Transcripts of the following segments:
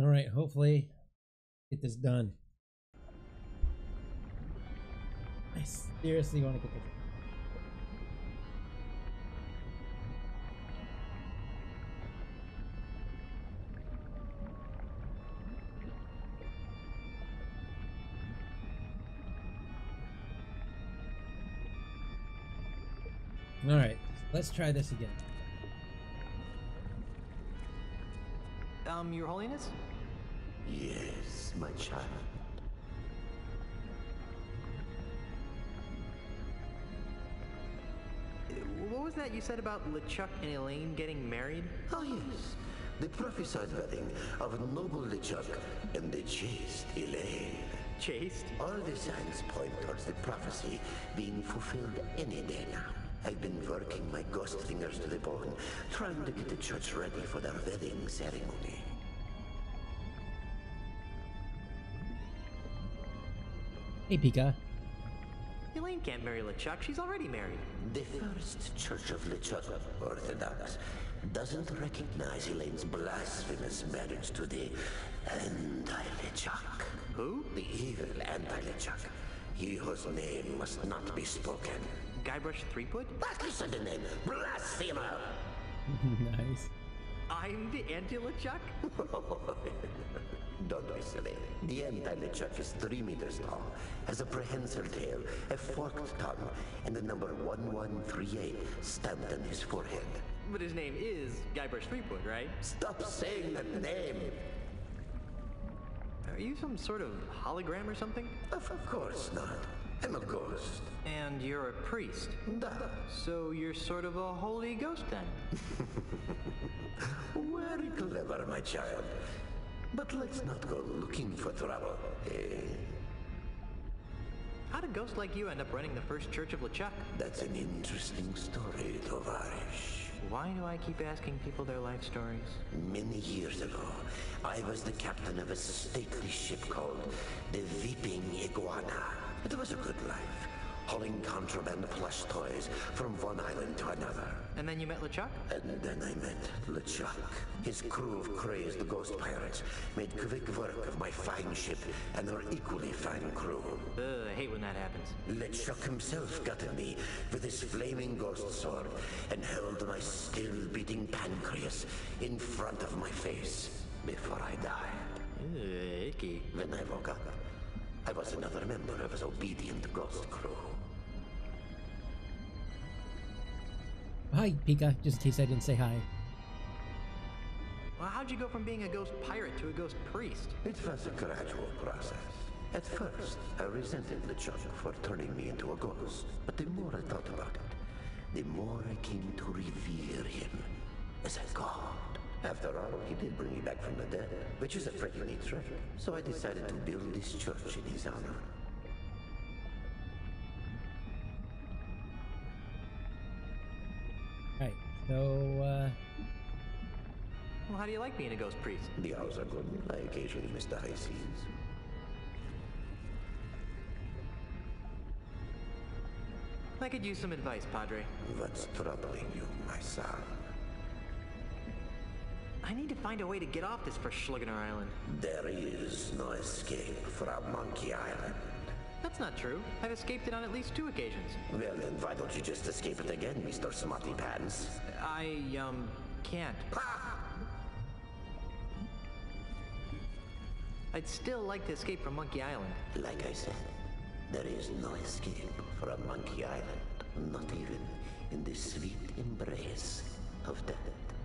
Alright, hopefully get this done. I seriously want to get this. Alright, let's try this again. Your Holiness? Yes, my child. What was that you said about LeChuck and Elaine getting married? Oh, yes. The prophesied wedding of noble LeChuck and the chaste Elaine. Chaste? All the signs point towards the prophecy being fulfilled any day now. I've been working my ghost fingers to the bone, trying to get the church ready for their wedding ceremony. Hey, Pika. Elaine can't marry LeChuck. She's already married. The first Church of LeChuck, Orthodox, doesn't recognize Elaine's blasphemous marriage to the anti-LeChuck. Who? The evil anti-LeChuck. He whose name must not be spoken. Guybrush Threepwood? That is the name. Blasphemer! Nice. I'm the anti-LeChuck? Don't be silly. The anti-LeChuck is 3 meters tall, has a prehensile tail, a forked tongue, and the number 1138 stamped on his forehead. But his name is Guybrush Threepwood, right? Stop saying that name! Are you some sort of hologram or something? Of course not. I'm a ghost. And you're a priest. Duh. So you're sort of a holy ghost then? Very clever, my child. But let's not go looking for trouble, eh? How'd a ghost like you end up running the first church of LeChuck? That's an interesting story, Tovarish. Why do I keep asking people their life stories? Many years ago, I was the captain of a stately ship called the Weeping Iguana. It was a good life, hauling contraband plush toys from one island to another. And then you met LeChuck? And then I met LeChuck. His crew of crazed ghost pirates made quick work of my fine ship and her equally fine crew. I hate when that happens. LeChuck himself gutted me with his flaming ghost sword and held my still-beating pancreas in front of my face before I died. Icky. When I woke up, I was another member of his obedient ghost crew. Hi, Pika. Just in case I didn't say hi. Well, how'd you go from being a ghost pirate to a ghost priest? It was a gradual process. At first, I resented LeChuck for turning me into a ghost. But the more I thought about it, the more I came to revere him as a god. After all, he did bring me back from the dead, which is a pretty neat trick. So I decided to build this church in his honor. Alright, so, Well, how do you like being a ghost priest? The hours are good. I occasionally miss the high seas. I could use some advice, Padre. What's troubling you, my son? I need to find a way to get off this Verschluggener Island. There is no escape from Monkey Island. That's not true. I've escaped it on at least 2 occasions. Well, then why don't you just escape it again, Mr. Smarty Pants? I, can't. Ha! I'd still like to escape from Monkey Island. Like I said, there is no escape from Monkey Island, not even in the sweet embrace of death.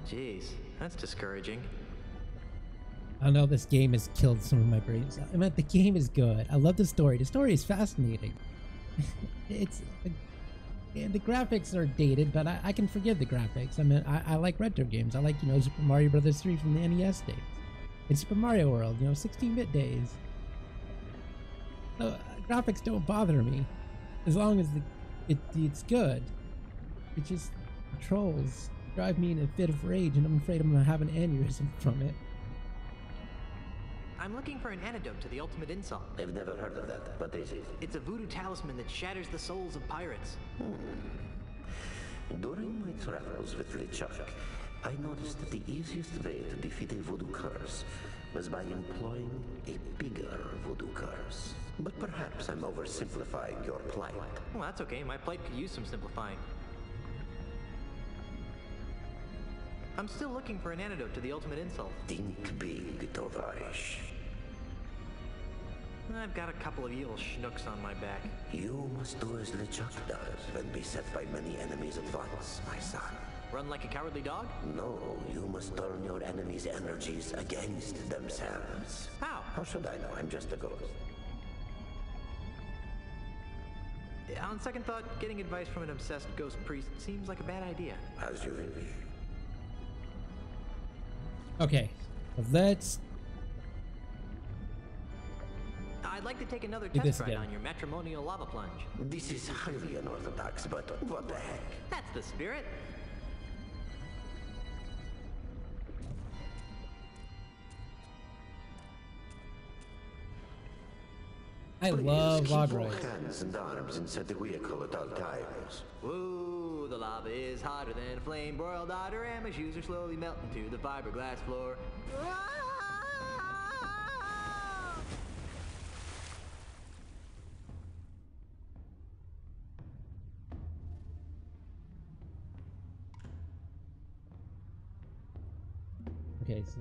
Jeez, that's discouraging. I don't know, this game has killed some of my brains. I mean, the game is good. I love the story. The story is fascinating. And the graphics are dated, but I can forgive the graphics. I mean, I like retro games. I like, you know, Super Mario Brothers 3 from the NES days. And Super Mario World, you know, 16-bit days. So, graphics don't bother me. As long as it's good. It just, trolls drive me in a fit of rage, and I'm afraid I'm going to have an aneurysm from it. I'm looking for an antidote to the ultimate insult. I've never heard of that. What is it? It's a voodoo talisman that shatters the souls of pirates. During my travels with LeChuck, I noticed that the easiest way to defeat a voodoo curse was by employing a bigger voodoo curse. But perhaps I'm oversimplifying your plight. Well, that's okay. My plight could use some simplifying. I'm still looking for an antidote to the ultimate insult. Think big, Tovarish. I've got a couple of evil schnooks on my back. You must do as LeChuck does when beset by many enemies at once, my son. Run like a cowardly dog? No, you must turn your enemies' energies against themselves. How? How should I know? I'm just a ghost. On second thought, getting advice from an obsessed ghost priest seems like a bad idea. As you wish. Okay, let's I'd like to take another do this test ride again. on your matrimonial lava plunge. This is highly unorthodox, but what the heck? That's the spirit. I love Please log keep all rides. hands and arms inside the vehicle at all times. Woo, the lava is hotter than a flame broiled otter, and my shoes are slowly melting to the fiberglass floor. Okay, so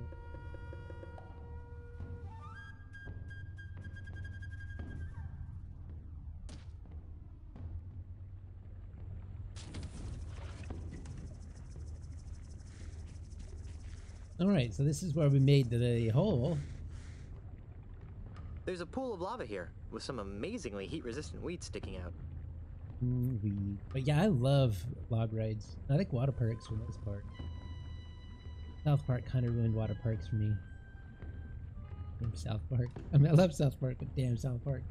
all right, so this is where we made the hole. There's a pool of lava here, with some amazingly heat-resistant weeds sticking out. But yeah, I love log rides. I like water parks for the most part. South Park kind of ruined water parks for me. Damn South Park. I mean, I love South Park, but damn South Park.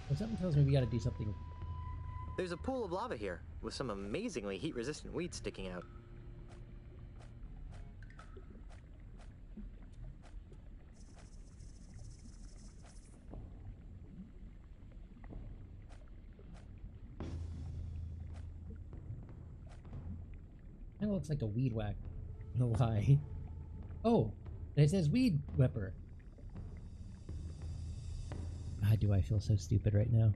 Well, something tells me we gotta do something. There's a pool of lava here, with some amazingly heat-resistant weeds sticking out. Kinda looks like a weed whack. No lie. Oh, it says weed whipper. God, do I feel so stupid right now.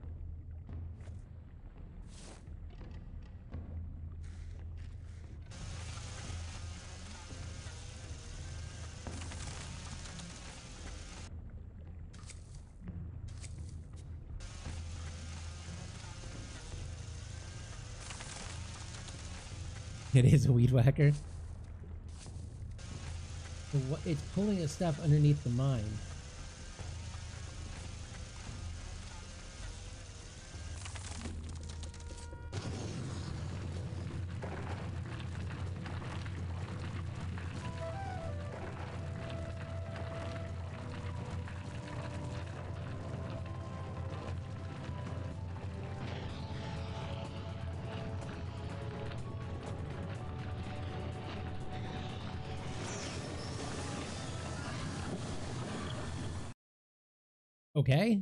It is a weed whacker. So it's pulling the stuff underneath the mine. Okay.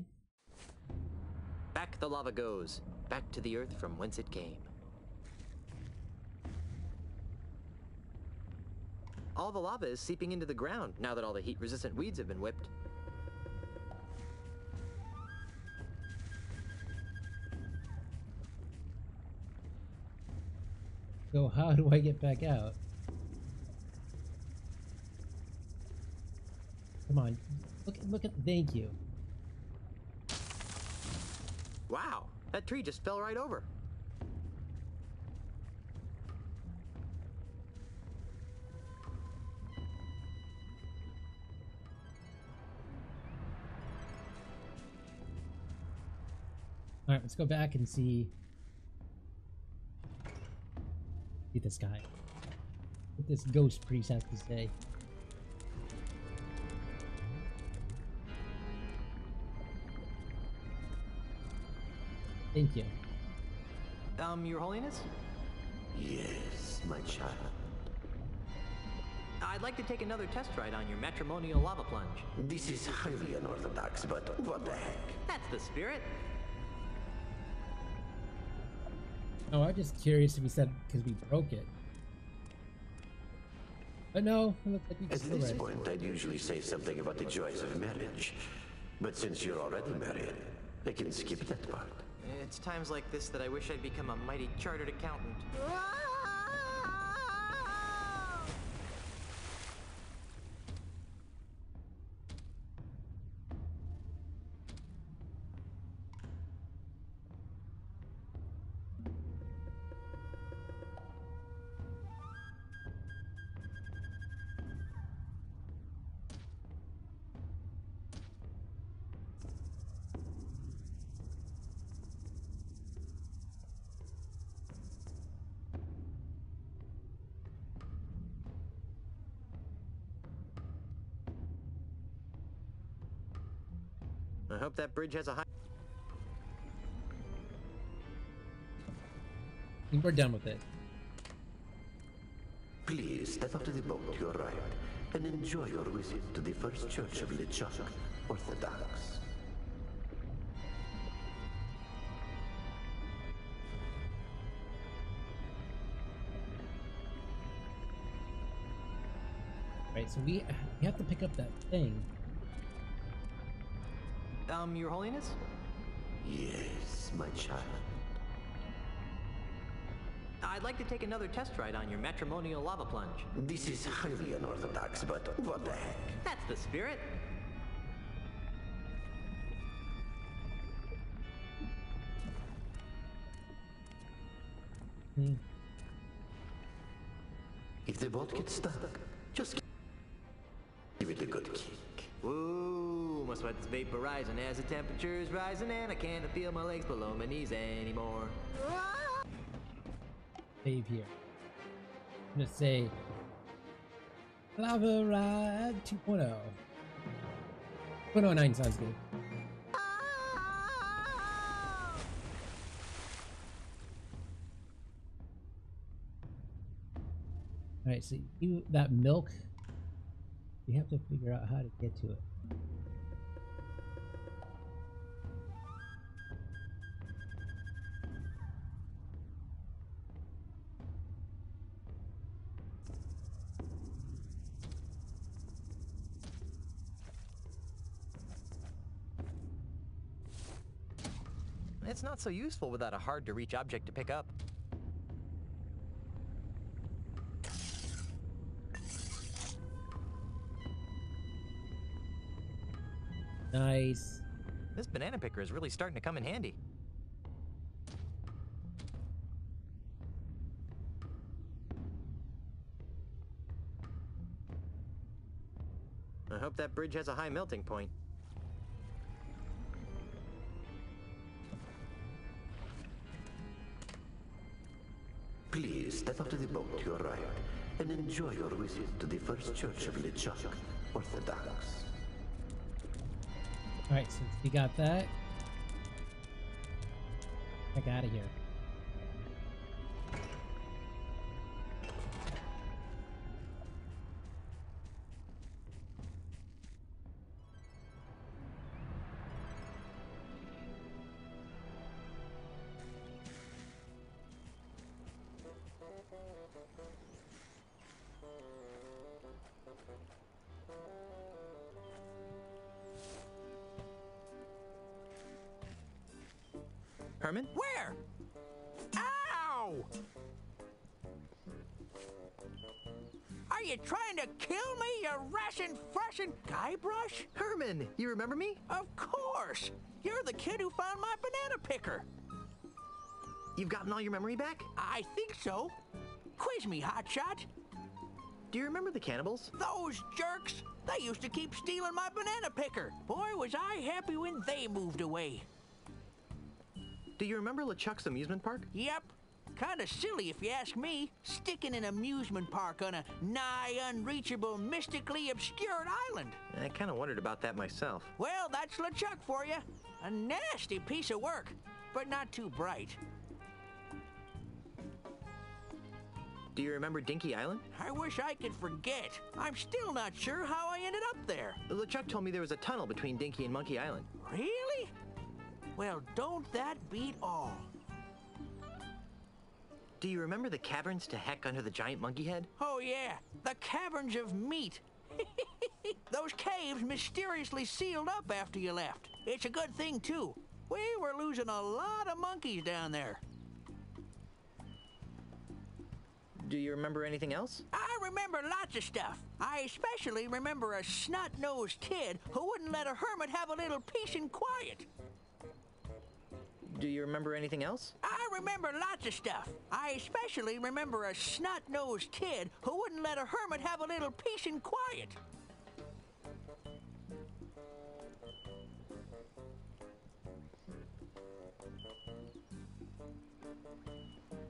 Back the lava goes, back to the earth from whence it came. All the lava is seeping into the ground now that all the heat-resistant weeds have been whipped. So how do I get back out? Come on. Look at, thank you. Wow, that tree just fell right over. Alright, let's go back and see this guy. What this ghost priest has to say. Thank you. Your Holiness? Yes, my child. I'd like to take another test ride on your matrimonial lava plunge. This is highly unorthodox, but what the heck? That's the spirit. Oh, I'm just curious if he said because we broke it. But no, it looks like we can At still this ride. point, I'd usually say something about the joys of marriage. But since you're already married, I can skip that part. It's times like this that I wish I'd become a mighty chartered accountant. I hope that bridge has a high... I think we're done with it. Please step up to the boat to your right and enjoy your visit to the First Church of LeChuck, Orthodox. Right, so we have to pick up that thing. Your Holiness? Yes, my child. I'd like to take another test ride on your matrimonial lava plunge. This is highly unorthodox, but what the heck? That's the spirit. If the boat gets stuck, just give it a good kick. Woo, my sweat's vaporizing as the temperature's rising and I can't feel my legs below my knees anymore. Save here. I'm gonna say Lava Ride 2.0. 2.09 sounds good. Alright, so that milk, you have to figure out how to get to it. It's not so useful without a hard-to-reach object to pick up. Nice. This banana picker is really starting to come in handy. I hope that bridge has a high melting point. Please step up to the boat to your right and enjoy your visit to the First Church of LeChuck, Orthodox. Alright, since we got that, heck out of here. Herman? Where? Ow! Are you trying to kill me, you rashin' freshin' Guybrush? Herman, you remember me? Of course! You're the kid who found my banana picker. You've gotten all your memory back? I think so. Quiz me, hotshot. Do you remember the cannibals? Those jerks! They used to keep stealing my banana picker. Boy, was I happy when they moved away. Do you remember LeChuck's amusement park? Yep. Kinda silly if you ask me, sticking an amusement park on a nigh unreachable, mystically obscured island. I kinda wondered about that myself. Well, that's LeChuck for you. A nasty piece of work, but not too bright. Do Do you remember Dinky Island? I wish I could forget. I'm still not sure how I ended up there. LeChuck told me there was a tunnel between Dinky and Monkey Island. Really? Well, don't that beat all? Do you remember the caverns to heck under the giant monkey head? Oh, yeah, the caverns of meat. Those caves mysteriously sealed up after you left. It's a good thing, too. We were losing a lot of monkeys down there. Do you remember anything else? I remember lots of stuff. I especially remember a snot-nosed kid who wouldn't let a hermit have a little peace and quiet. Do you remember anything else? I remember lots of stuff. I especially remember a snot-nosed kid who wouldn't let a hermit have a little peace and quiet.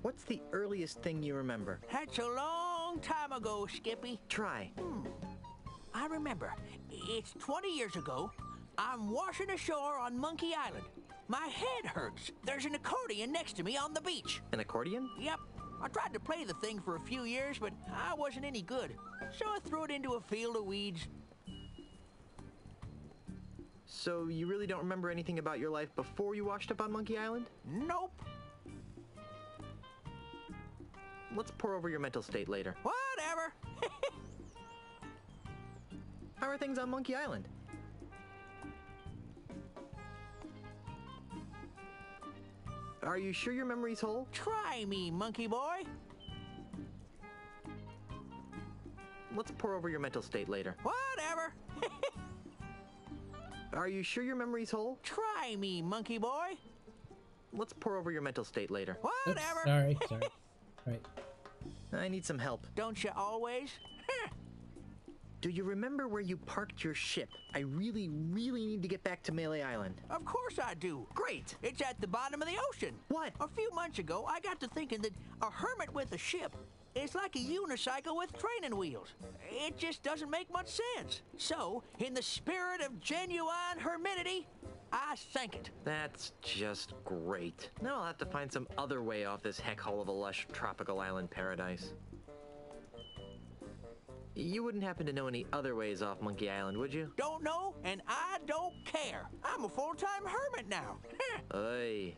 What's the earliest thing you remember? That's a long time ago, Skippy. Try. I remember. It's 20 years ago. I'm washing ashore on Monkey Island. My head hurts. There's an accordion next to me on the beach. An accordion? Yep. I tried to play the thing for a few years, but I wasn't any good. So I threw it into a field of weeds. So you really don't remember anything about your life before you washed up on Monkey Island? Nope. Let's pour over your mental state later. Whatever. How are things on Monkey Island? Are you sure your memory's whole? Try me, monkey boy. Let's pour over your mental state later. Whatever. Are you sure your memory's whole? Try me, monkey boy. Let's pour over your mental state later. Whatever. Oops, sorry. Right. I need some help. Don't you always? Do you remember where you parked your ship? I really need to get back to Melee Island. Of course I do. Great! It's at the bottom of the ocean. What? A few months ago, I got to thinking that a hermit with a ship is like a unicycle with training wheels. It just doesn't make much sense. So, in the spirit of genuine hermitity, I sank it. That's just great. Now I'll have to find some other way off this heck hole of a lush tropical island paradise. You wouldn't happen to know any other ways off Monkey Island, would you? Don't know, and I don't care. I'm a full-time hermit now. Oy.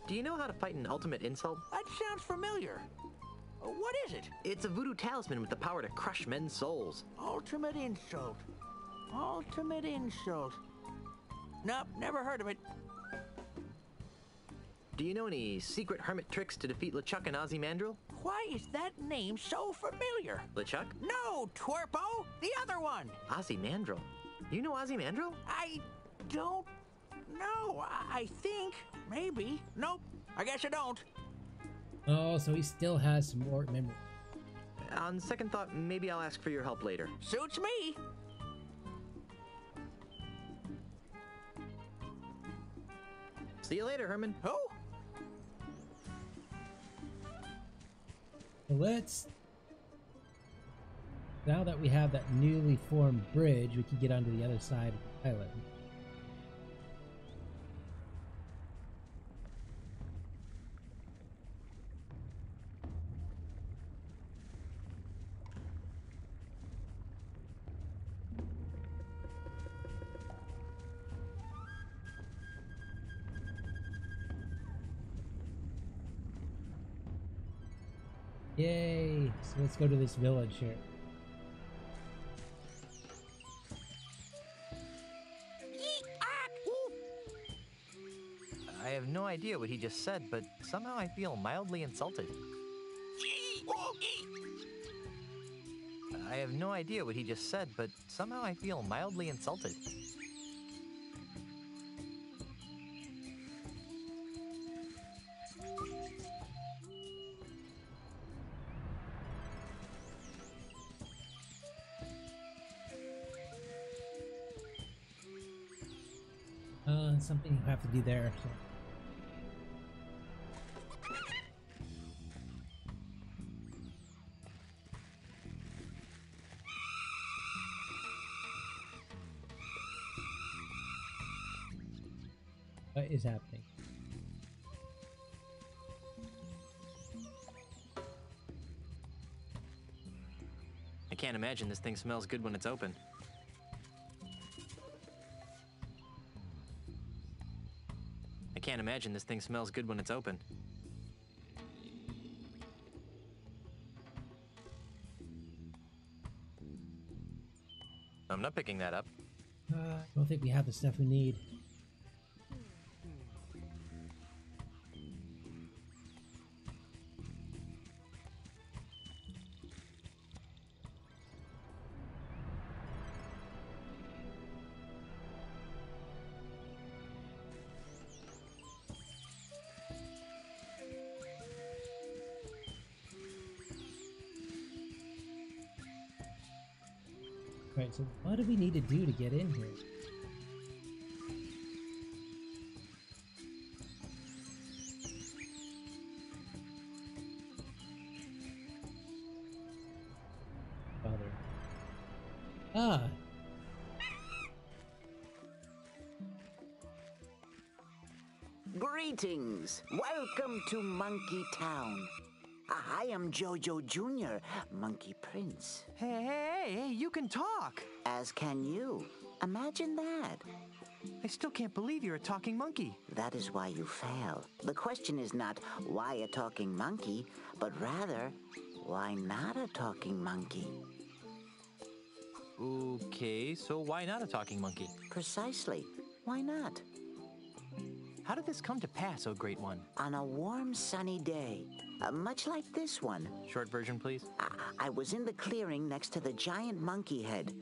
Do you know how to fight an ultimate insult? That sounds familiar. What is it? It's a voodoo talisman with the power to crush men's souls. Ultimate insult. Ultimate insult. Nope, never heard of it. Do you know any secret hermit tricks to defeat LeChuck and Ozymandial? Why is that name so familiar? LeChuck? No, Twerpo! The other one! Ozymandial? You know Ozymandial? I don't know. I think. Maybe. Nope. I guess I don't. Oh, so he still has some more memory. On second thought, maybe I'll ask for your help later. Suits me. See you later, Herman. Who? So let's... Now that we have that newly formed bridge, we can get onto the other side of the island. Yay! So let's go to this village here. I have no idea what he just said, but somehow I feel mildly insulted. I have no idea what he just said, but somehow I feel mildly insulted. Something you have to do there. So. What is happening? can't imagine this thing smells good when it's open. I can't imagine this thing smells good when it's open. I'm not picking that up. I don't think we have the stuff we need. Right, so what do we need to do to get in here? Father. Ah! Greetings! Welcome to Monkey Town. I am Jojo Jr., Monkey Prince. Hey, you can talk! As can you. Imagine that. I still can't believe you're a talking monkey. That is why you fail. The question is not why a talking monkey, but rather, why not a talking monkey? Okay, so why not a talking monkey? Precisely. Why not? How did this come to pass, oh great one? On a warm, sunny day, much like this one, Short version, please. I was in the clearing next to the giant monkey head,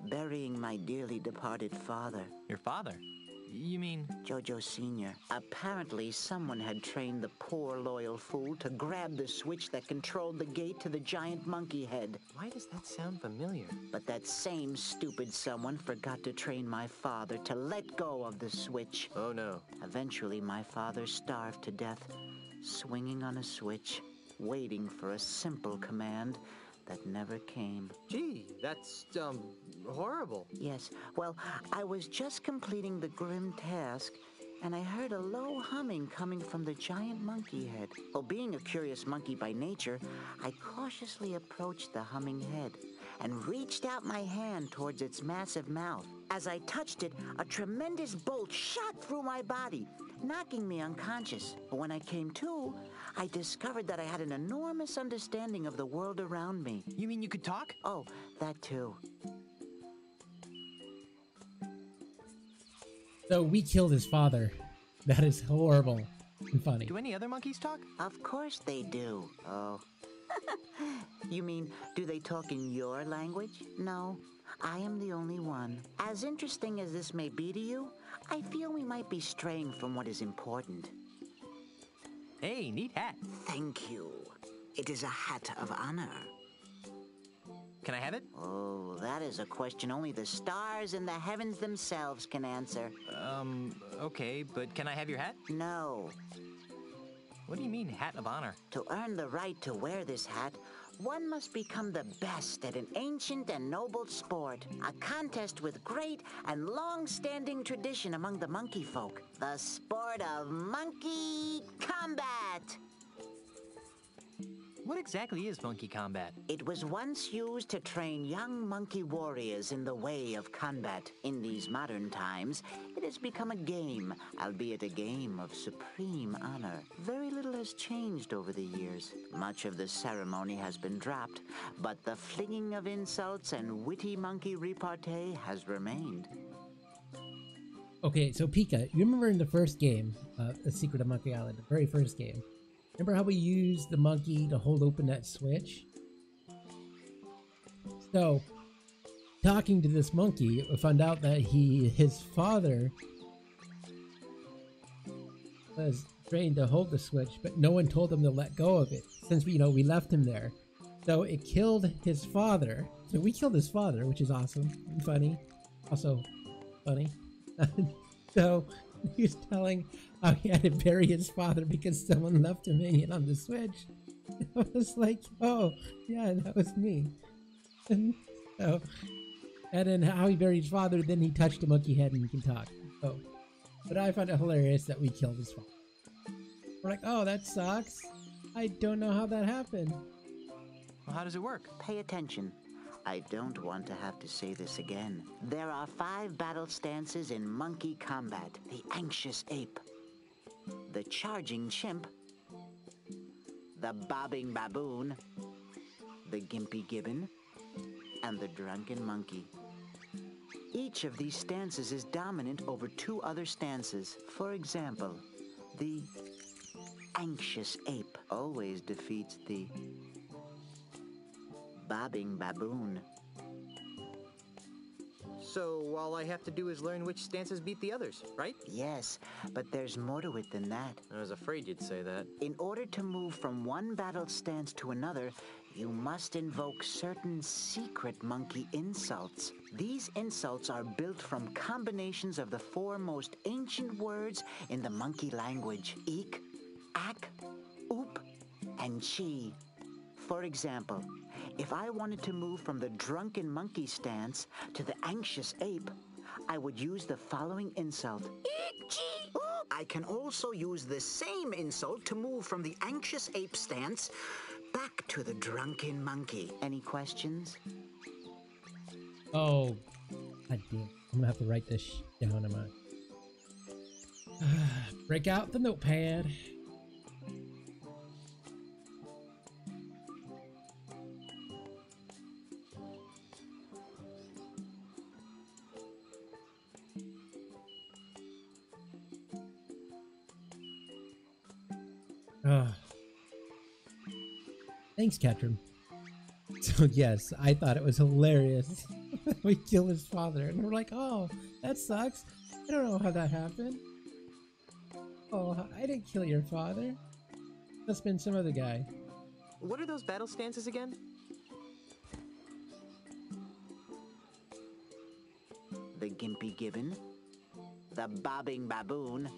burying my dearly departed father. Your father? You mean... Jojo Sr. Apparently, someone had trained the poor, loyal fool to grab the switch that controlled the gate to the giant monkey head. Why does that sound familiar? But that same stupid someone forgot to train my father to let go of the switch. Oh no. Eventually, my father starved to death, swinging on a switch, waiting for a simple command that never came. Gee, that's, horrible. Yes, well, I was just completing the grim task, and I heard a low humming coming from the giant monkey head. Well, being a curious monkey by nature, I cautiously approached the humming head and reached out my hand towards its massive mouth. As I touched it, a tremendous bolt shot through my body, knocking me unconscious. But when I came to, I discovered that I had an enormous understanding of the world around me. You mean you could talk? Oh, that too. So we killed his father. That is horrible and funny. Do any other monkeys talk? Of course they do. Oh. You mean, do they talk in your language? No, I am the only one. As interesting as this may be to you, I feel we might be straying from what is important. Hey, neat hat. Thank you. It is a hat of honor. Can I have it? Oh, that is a question only the stars and the heavens themselves can answer. Okay, but can I have your hat? No. What do you mean, hat of honor? To earn the right to wear this hat, one must become the best at an ancient and noble sport, a contest with great and long-standing tradition among the monkey folk, the sport of monkey combat. What exactly is monkey combat? It was once used to train young monkey warriors in the way of combat. In these modern times, it has become a game, albeit a game of supreme honor. Very little has changed over the years. Much of the ceremony has been dropped, but the flinging of insults and witty monkey repartee has remained. Okay, so Pika, you remember in the first game, The Secret of Monkey Island, the very first game, remember how we used the monkey to hold open that switch? So, talking to this monkey, we found out that his father was trained to hold the switch, but no one told him to let go of it, since we left him there. So it killed his father. So we killed his father, which is awesome and funny. Also funny. So he was telling how he had to bury his father because someone left him hanging on the switch. I was like, oh, yeah, that was me. And then how he buried his father, then he touched a monkey head and he can talk. So, but I found it hilarious that we killed his father. We're like, oh, that sucks. I don't know how that happened. Well, how does it work? Pay attention. I don't want to have to say this again. There are 5 battle stances in monkey combat. The anxious ape, the charging chimp, the bobbing baboon, the gimpy gibbon, and the drunken monkey. Each of these stances is dominant over 2 other stances. For example, the anxious ape always defeats the bobbing baboon. So all I have to do is learn which stances beat the others, right? Yes, but there's more to it than that. I was afraid you'd say that. In order to move from one battle stance to another, you must invoke certain secret monkey insults. These insults are built from combinations of the 4 most ancient words in the monkey language: eek, ack, oop, and chi. For example, if I wanted to move from the drunken monkey stance to the anxious ape, I would use the following insult. Eek, chi, oop. I can also use the same insult to move from the anxious ape stance back to the drunken monkey. Any questions? Oh, God damn. I'm gonna have to write this down, am I? Break out the notepad. Thanks, Ketchum. So yes, I thought it was hilarious. We kill his father, and we're like, oh, that sucks. I don't know how that happened. Oh, I didn't kill your father. Must have been some other guy. What are those battle stances again? The gimpy gibbon, the bobbing baboon,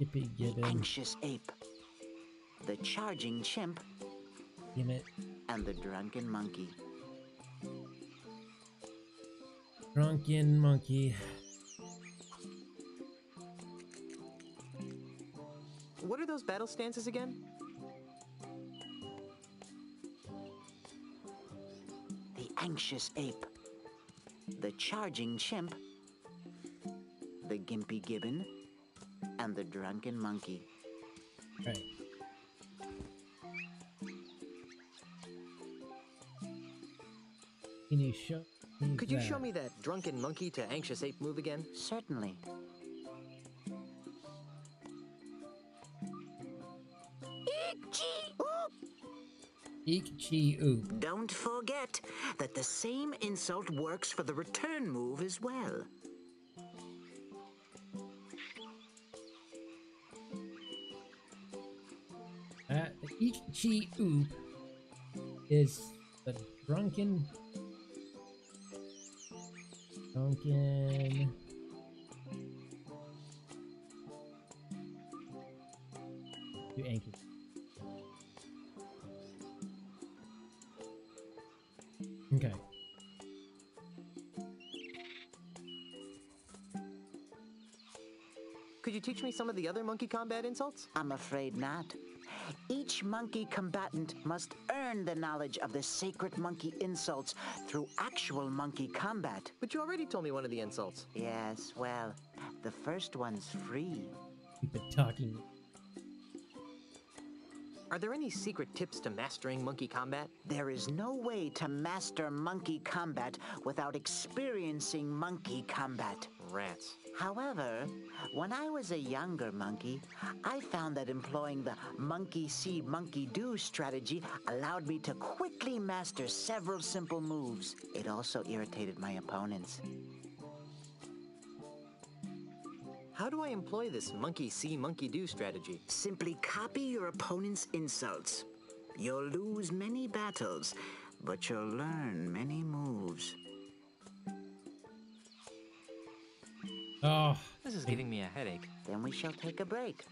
Yippee the gibbon. anxious ape, the charging chimp, Damn it. and the drunken monkey. Drunken monkey. What are those battle stances again? The anxious ape, the charging chimp, the gimpy gibbon, and the drunken monkey. Right. Can you show me Could you that? show me that drunken monkey to anxious ape move again? Certainly. Eek, chi, oop. Don't forget that the same insult works for the return move as well. The eek, chi, oop is the drunken... You anchor. Okay. Could you teach me some of the other monkey combat insults? I'm afraid not. Each monkey combatant must earn the knowledge of the sacred monkey insults through actual monkey combat. But you already told me one of the insults. Yes, well, the first one's free. Keep it talking. Are there any secret tips to mastering monkey combat? There is no way to master monkey combat without experiencing monkey combat. Rats. However, when I was a younger monkey, I found that employing the monkey see, monkey do strategy allowed me to quickly master several simple moves. It also irritated my opponents. How do I employ this monkey see, monkey do strategy? Simply copy your opponent's insults. You'll lose many battles, but you'll learn many moves. Oh, This is giving me a headache. Then we shall take a break.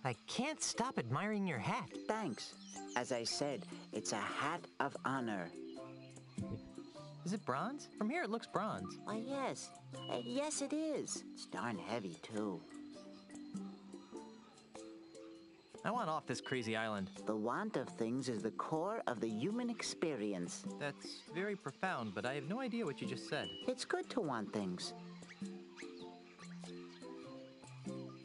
I can't stop admiring your hat. Thanks. As I said, it's a hat of honor. Is it bronze? From here it looks bronze. Why, yes. Yes, it is. It's darn heavy, too. I want off this crazy island. The want of things is the core of the human experience. That's very profound, but I have no idea what you just said. It's good to want things.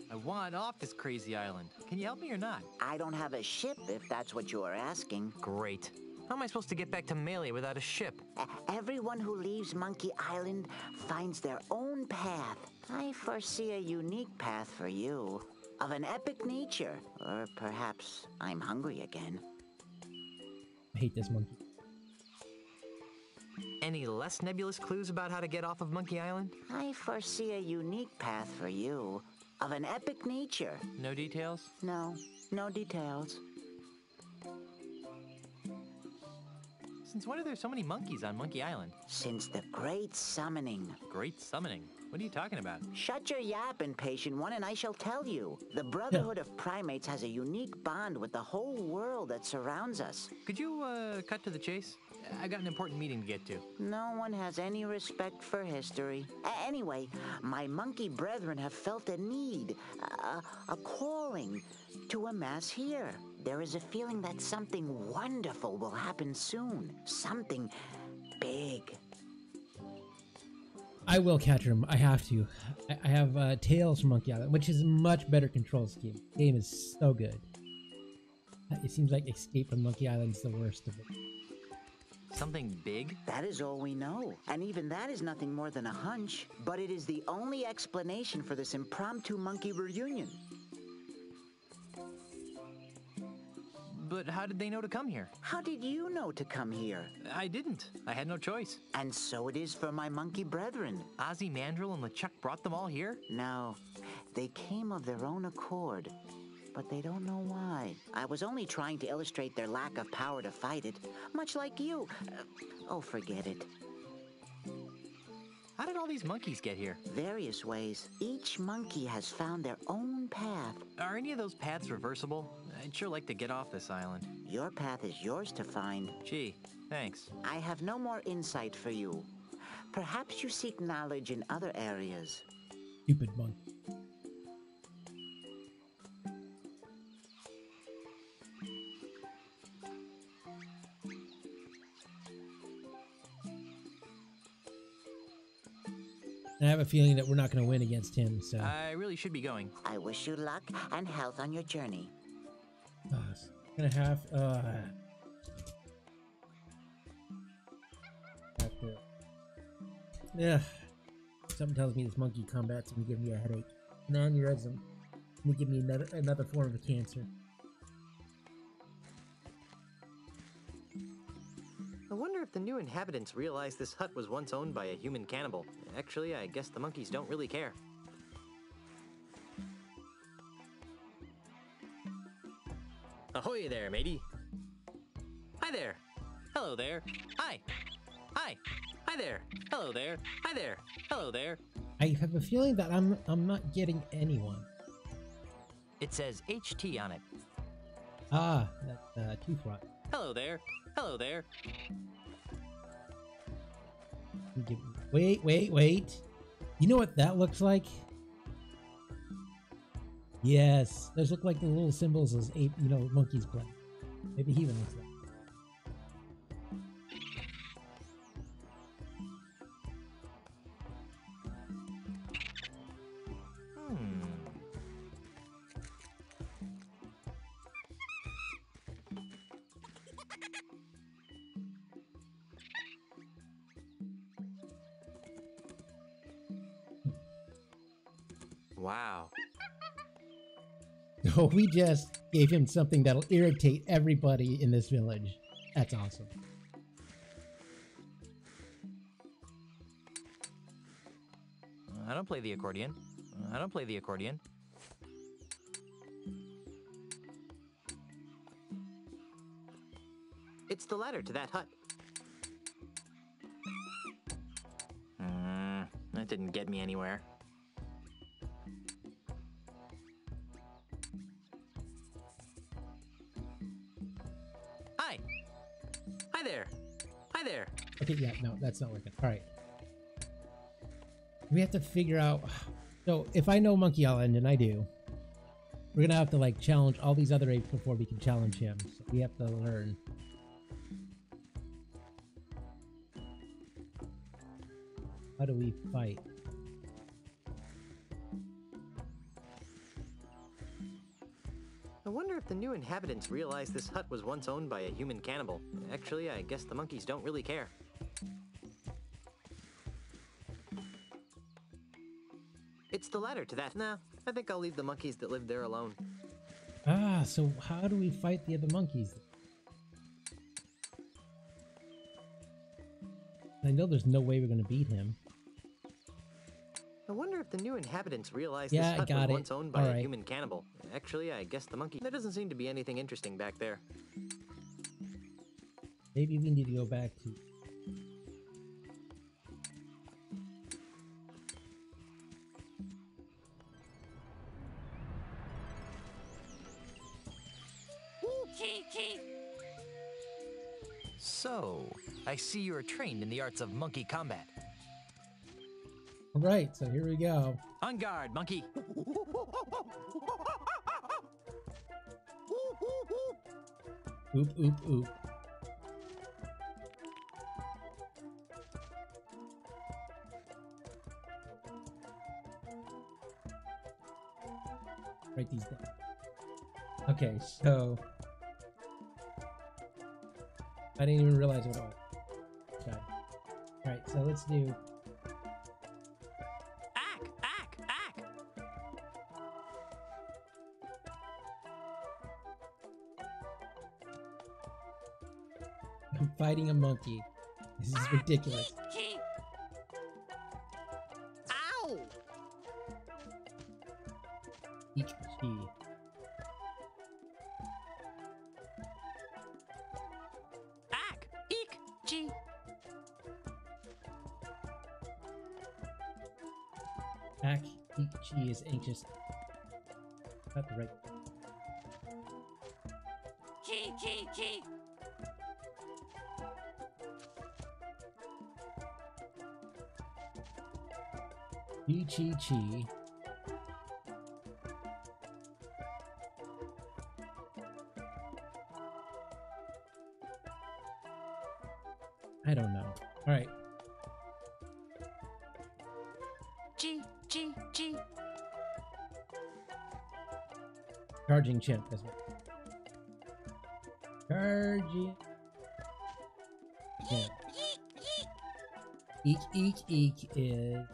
I want off this crazy island. Can you help me or not? I don't have a ship, if that's what you are asking. Great. How am I supposed to get back to Melee without a ship? Everyone who leaves Monkey Island finds their own path. I foresee a unique path for you, of an epic nature. Or perhaps I'm hungry again. I hate this monkey. Any less nebulous clues about how to get off of Monkey Island? I foresee a unique path for you, of an epic nature. No details? No, no details. Since when are there so many monkeys on Monkey Island? Since the Great Summoning. Great summoning? What are you talking about? Shut your yapping, patient one, and I shall tell you. The Brotherhood of Primates has a unique bond with the whole world that surrounds us. Could you, cut to the chase? I got an important meeting to get to. No one has any respect for history. Anyway, my monkey brethren have felt a need, a calling to amass here. There is a feeling that something wonderful will happen soon. Something big. I will catch him. I have to. I have Tales from Monkey Island, which is a much better control scheme. The game is so good. It seems like Escape from Monkey Island is the worst of it. Something big? That is all we know. And even that is nothing more than a hunch. But it is the only explanation for this impromptu monkey reunion. But how did they know to come here? How did you know to come here? I didn't. I had no choice. And so it is for my monkey brethren. Ozzy Mandrill and LeChuck brought them all here? No, they came of their own accord. But they don't know why. I was only trying to illustrate their lack of power to fight it. Much like you. Oh, forget it. How did all these monkeys get here? Various ways. Each monkey has found their own path. Are any of those paths reversible? I'd sure like to get off this island. Your path is yours to find. Gee, thanks. I have no more insight for you. Perhaps you seek knowledge in other areas. Stupid monkey. And I have a feeling that we're not going to win against him, so... I really should be going. I wish you luck and health on your journey. Gonna have to... Yeah. Something tells me this monkey combat's gonna give me a headache. An aneurysm. Gonna give me another form of cancer. I wonder if the new inhabitants realized this hut was once owned by a human cannibal. Actually, I guess the monkeys don't really care. Ahoy there, matey. Hi there. Hello there. Hi. Hi. Hi there. Hello there. Hi there. Hello there. I have a feeling that I'm not getting anyone. It says HT on it. Ah, that tooth rot. Hello there. Hello there. Wait. You know what that looks like? Yes, those look like the little symbols as ape, monkeys play. Maybe he even looks like. Wow. Oh, we just gave him something that'll irritate everybody in this village. That's awesome. I don't play the accordion. I don't play the accordion. It's the ladder to that hut. That didn't get me anywhere. Hi! Hi there! Hi there! Okay, yeah, no, that's not working. All right. We have to figure out... So, if I know Monkey Island, and I do, We're gonna have to like challenge all these other apes before we can challenge him. So we have to learn. How do we fight? I wonder if the new inhabitants realized this hut was once owned by a human cannibal. Actually, I guess the monkeys don't really care. It's the latter to that. Nah, I think I'll leave the monkeys that live there alone. Ah, so how do we fight the other monkeys? I know there's no way we're gonna beat him. I wonder if the new inhabitants realized Yeah, this hut I got was it. once owned by All a right. human cannibal. Actually, I guess the monkey... There doesn't seem to be anything interesting back there. Maybe we need to go back to... So, I see you are trained in the arts of monkey combat. All right, so here we go. On guard, monkey! Oop, oop, oop. Write these down. Okay, so... I didn't even realize what it was. Okay. Alright, so let's do... Ack! Ack! Ack! I'm fighting a monkey. This is ridiculous. Ow! Each chi. Ack! Eek! Gee! Ack, eek, chi is anxious. Got the right. Gee! Gee! Gee! Chi, chi, chi. I don't know. All right. Gee! Gee! Gee! Charging chimp. That's what. Charging. Yeah. Eek, eek, eek is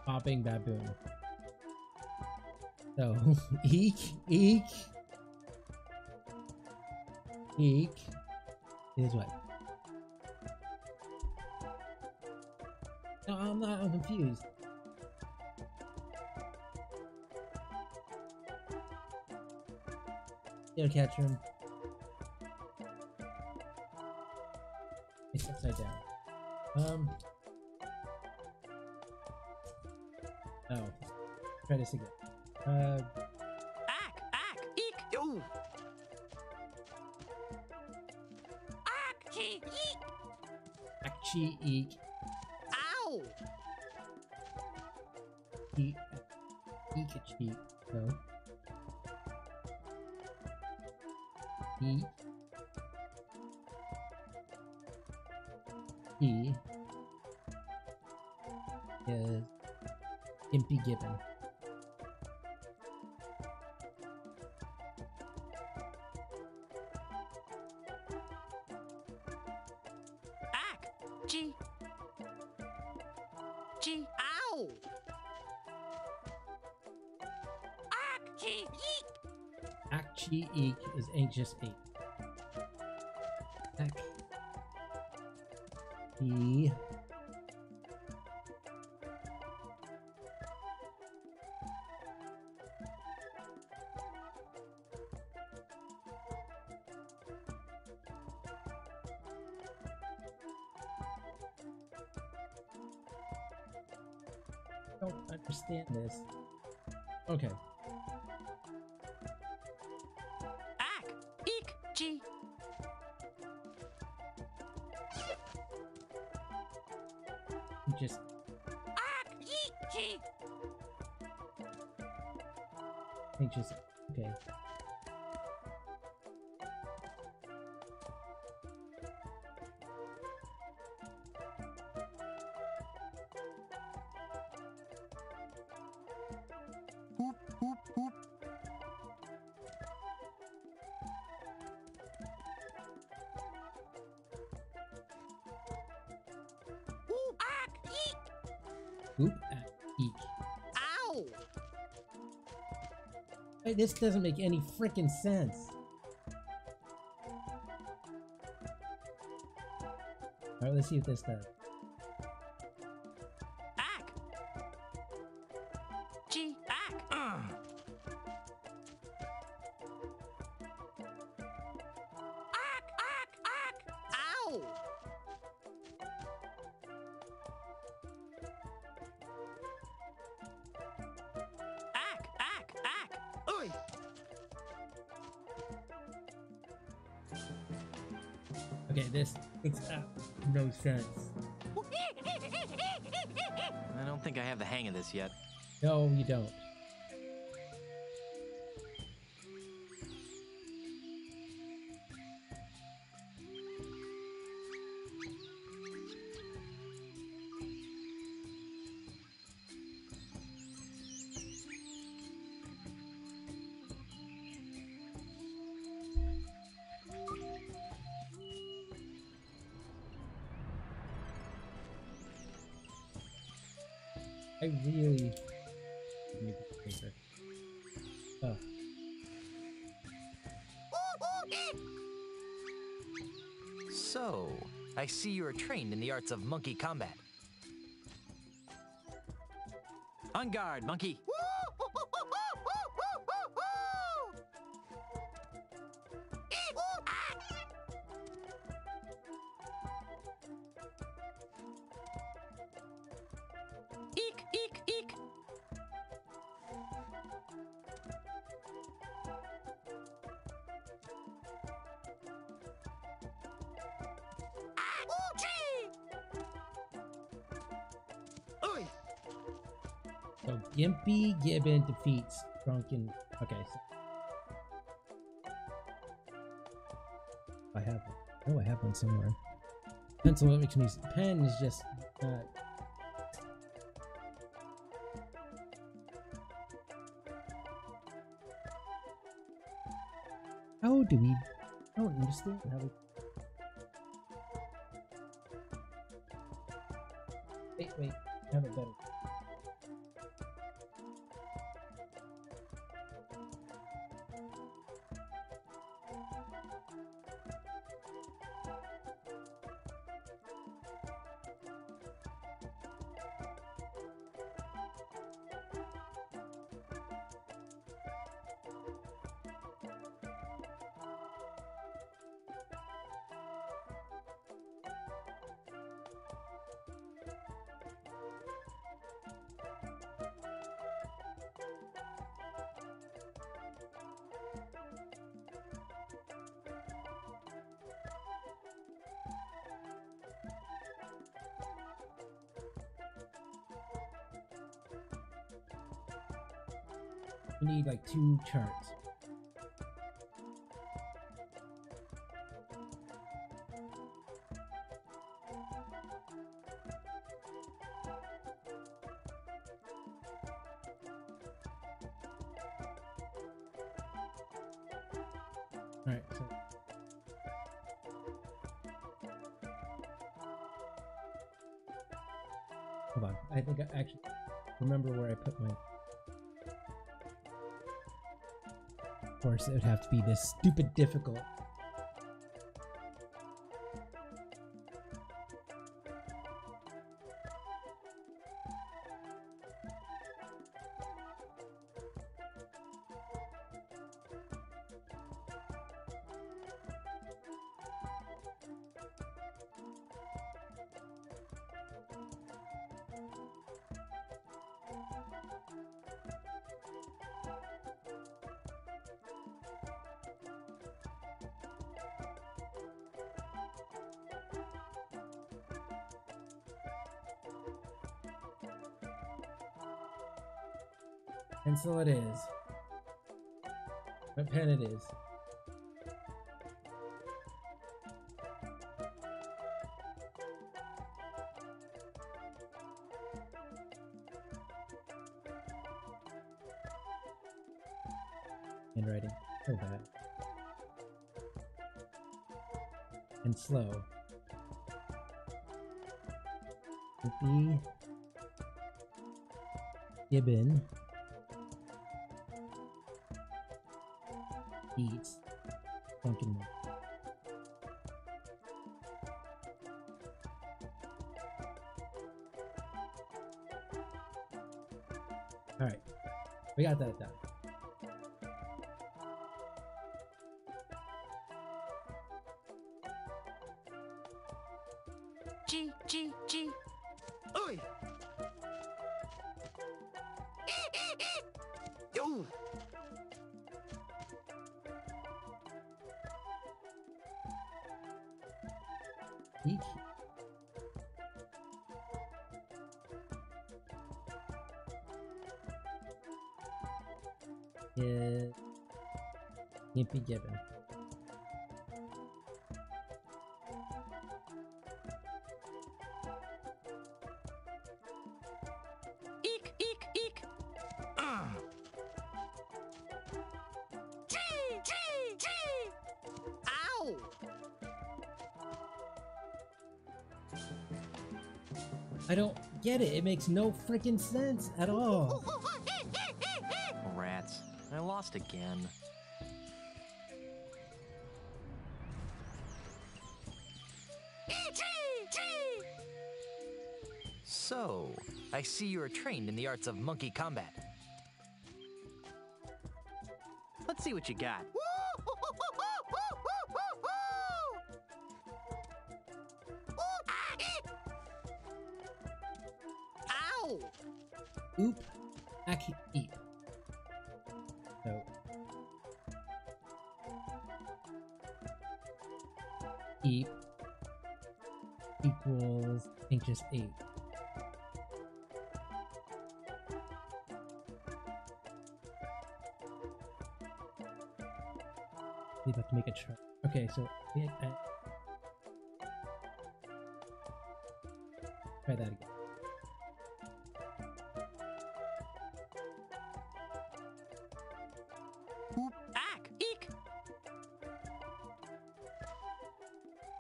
popping baboon. So, eek, eek, eek is what? No, I'm not. I'm confused. It'll catch him. It's upside down. Oh. Try this again. Ack! Ack! Eek! Yo! Ack! Gee! Eek! Akchi, eek, Ow! eek, eek, no. Eek. He is Impy Gibbon. Ack! Gee! Gee! Ow! Ack! Gee! Eek! Akchi, eek is anxious ape. Ak. He. Don't understand this. Okay. Ack! Eek! Gee! Just Ack! Eek! Gee! Anxious. Okay. Whoop, whoop, whoop. Ooh, ah, eek. Oop. Eek. Ow! Wait, this doesn't make any freaking sense. Alright, let's see what this does. Ack! Gee, ack! Ack, ack, ack! Ow! Ack, ack, ack! Oi! Okay, this makes no sense. I don't think I have the hang of this yet. No, you don't. I really need this paper. Oh. So, I see you are trained in the arts of monkey combat. On guard, monkey. Eek, eek, eek! Oi! So Gimpy Gibbon defeats Drunken. Okay, so I have one. Oh, I have one somewhere. Pencil that makes me. Pen is just. How do we? I don't understand how we. Wait, I have it better. We need like 2 charts. Alright, so hold on. I think I actually remember where I put my. Of course, it would have to be this stupid difficult. Pencil it is. What pen it is? Handwriting. So bad. And slow. Would Gibbon eats Dunkin' Milk. All right, we got that done. G. Oi! Yo! Eek. Yeah. Can't be given. Eek! G! Ow! I don't get it. It makes no freaking sense at all. Rats. I lost again. So, I see you are trained in the arts of monkey combat. Let's see what you got. Ow! Oop. Aki eep. So. Eep equals anxious 8. We have to make a chart. Okay, so try that again. Eek!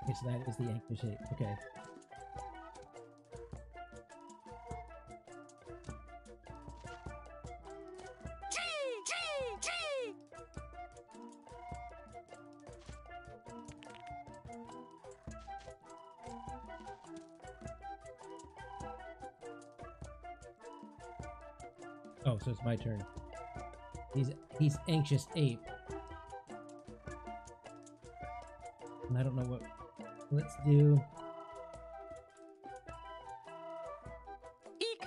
Okay, so that is the anchor shape. Okay. G! Oh, so it's my turn. He's anxious ape. And I don't know what. Let's do. Eek!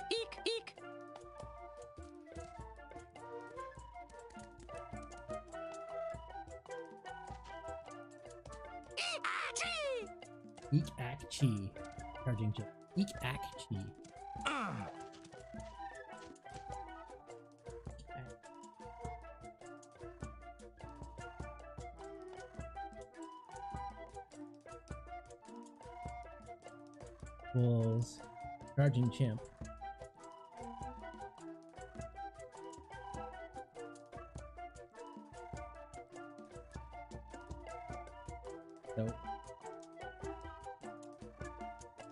Eek ak chi. Charging chip. Eek ak chi. Equals charging chimp. So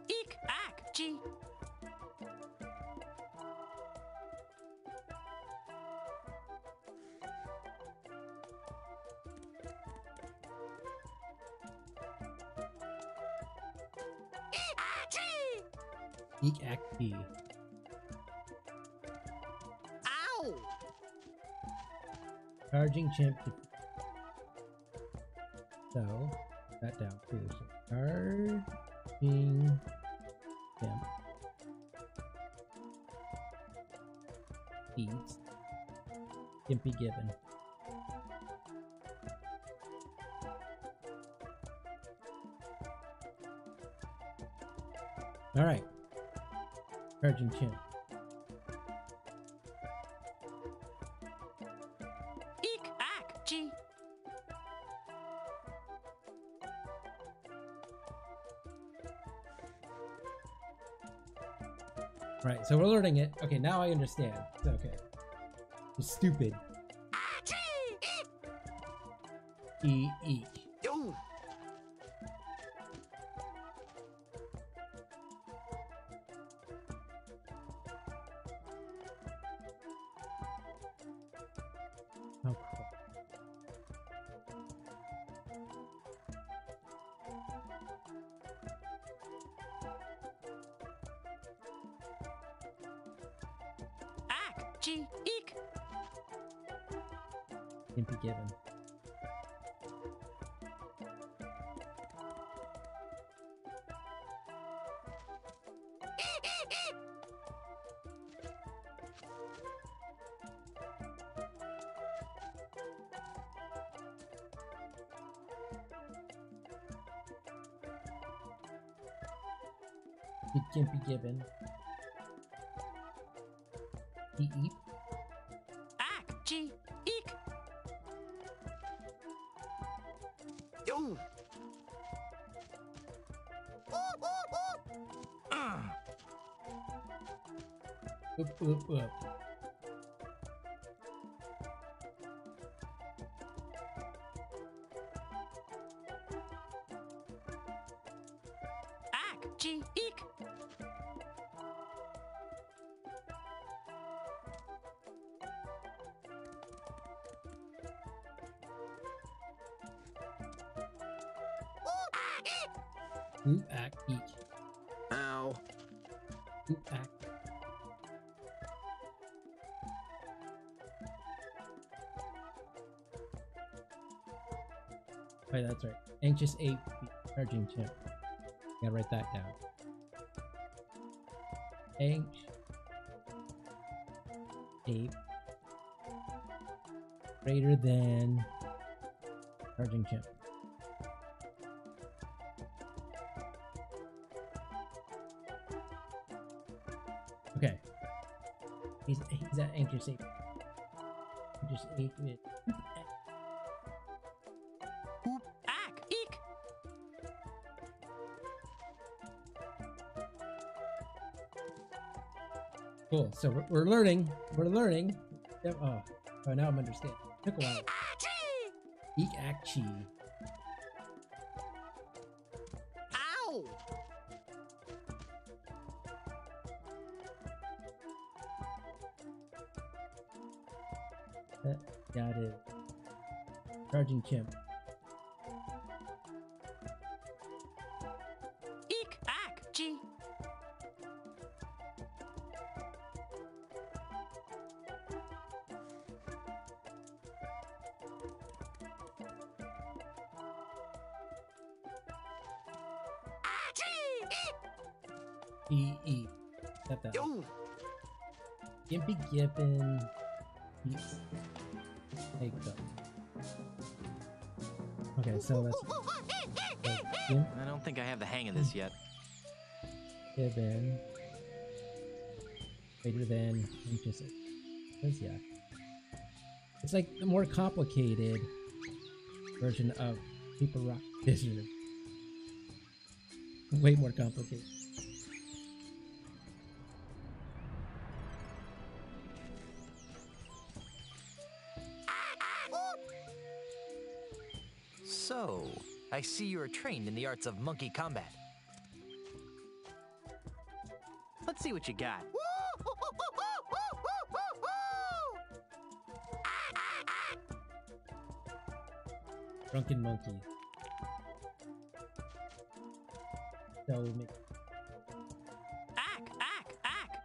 Eek! Ak! G! eek ak chi. Ow! Charging chimp. So that down too. So charging chimp eats Gimpy Gibbon. All right. Charging chimp. Eek! Ak! G! Right, so we're learning it. Okay, now I understand. Okay. It's stupid. Eek. Yo! Oh, cool. Ack, gee, eek. Can't be given. It can't be given. Eep. Ack, gee, eek. Yo! Oop. Ack, gee, eek. Oop, ack, eek. Ow. Oop, ack. Right, that's right. Anxious ape, charging chimp. Gotta write that down. Ape greater than charging chimp. Okay. He's that anxious ape. Anxious ape is Ack, eek. cool. So we're learning. We're learning. Yep, oh, now I'm understanding. Took a while. Eek ack chi. Ow. Got it. Charging chimp. Eek, ack, gee. E. Got that. Yo! Can't be given. Take them. Okay, so that's gimp I don't think I have the hang of this yet. given greater than anxious. Because yeah, it's like the more complicated version of Super Rock Wizard. Way more complicated. So, I see you are trained in the arts of monkey combat. Let's see what you got. Drunken monkey. So we make Ack, ack, ack.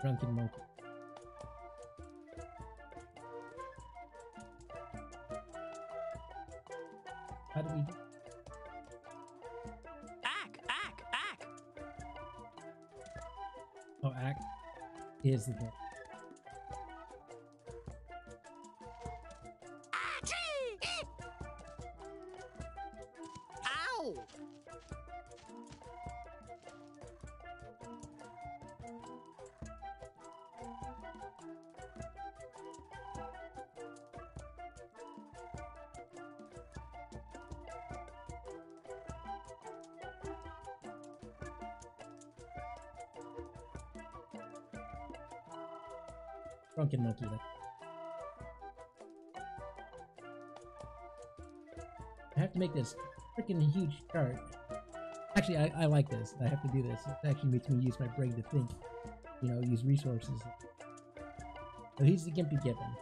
drunken monkey. How do we do? Ack, ack, ack. Oh, act is the drunk. Ow! Drunken monkey. I have to make this freaking huge chart. Actually, I like this. I have to do this. It actually makes me use my brain to think. You know, use resources. So he's the Gimpy Gibbon.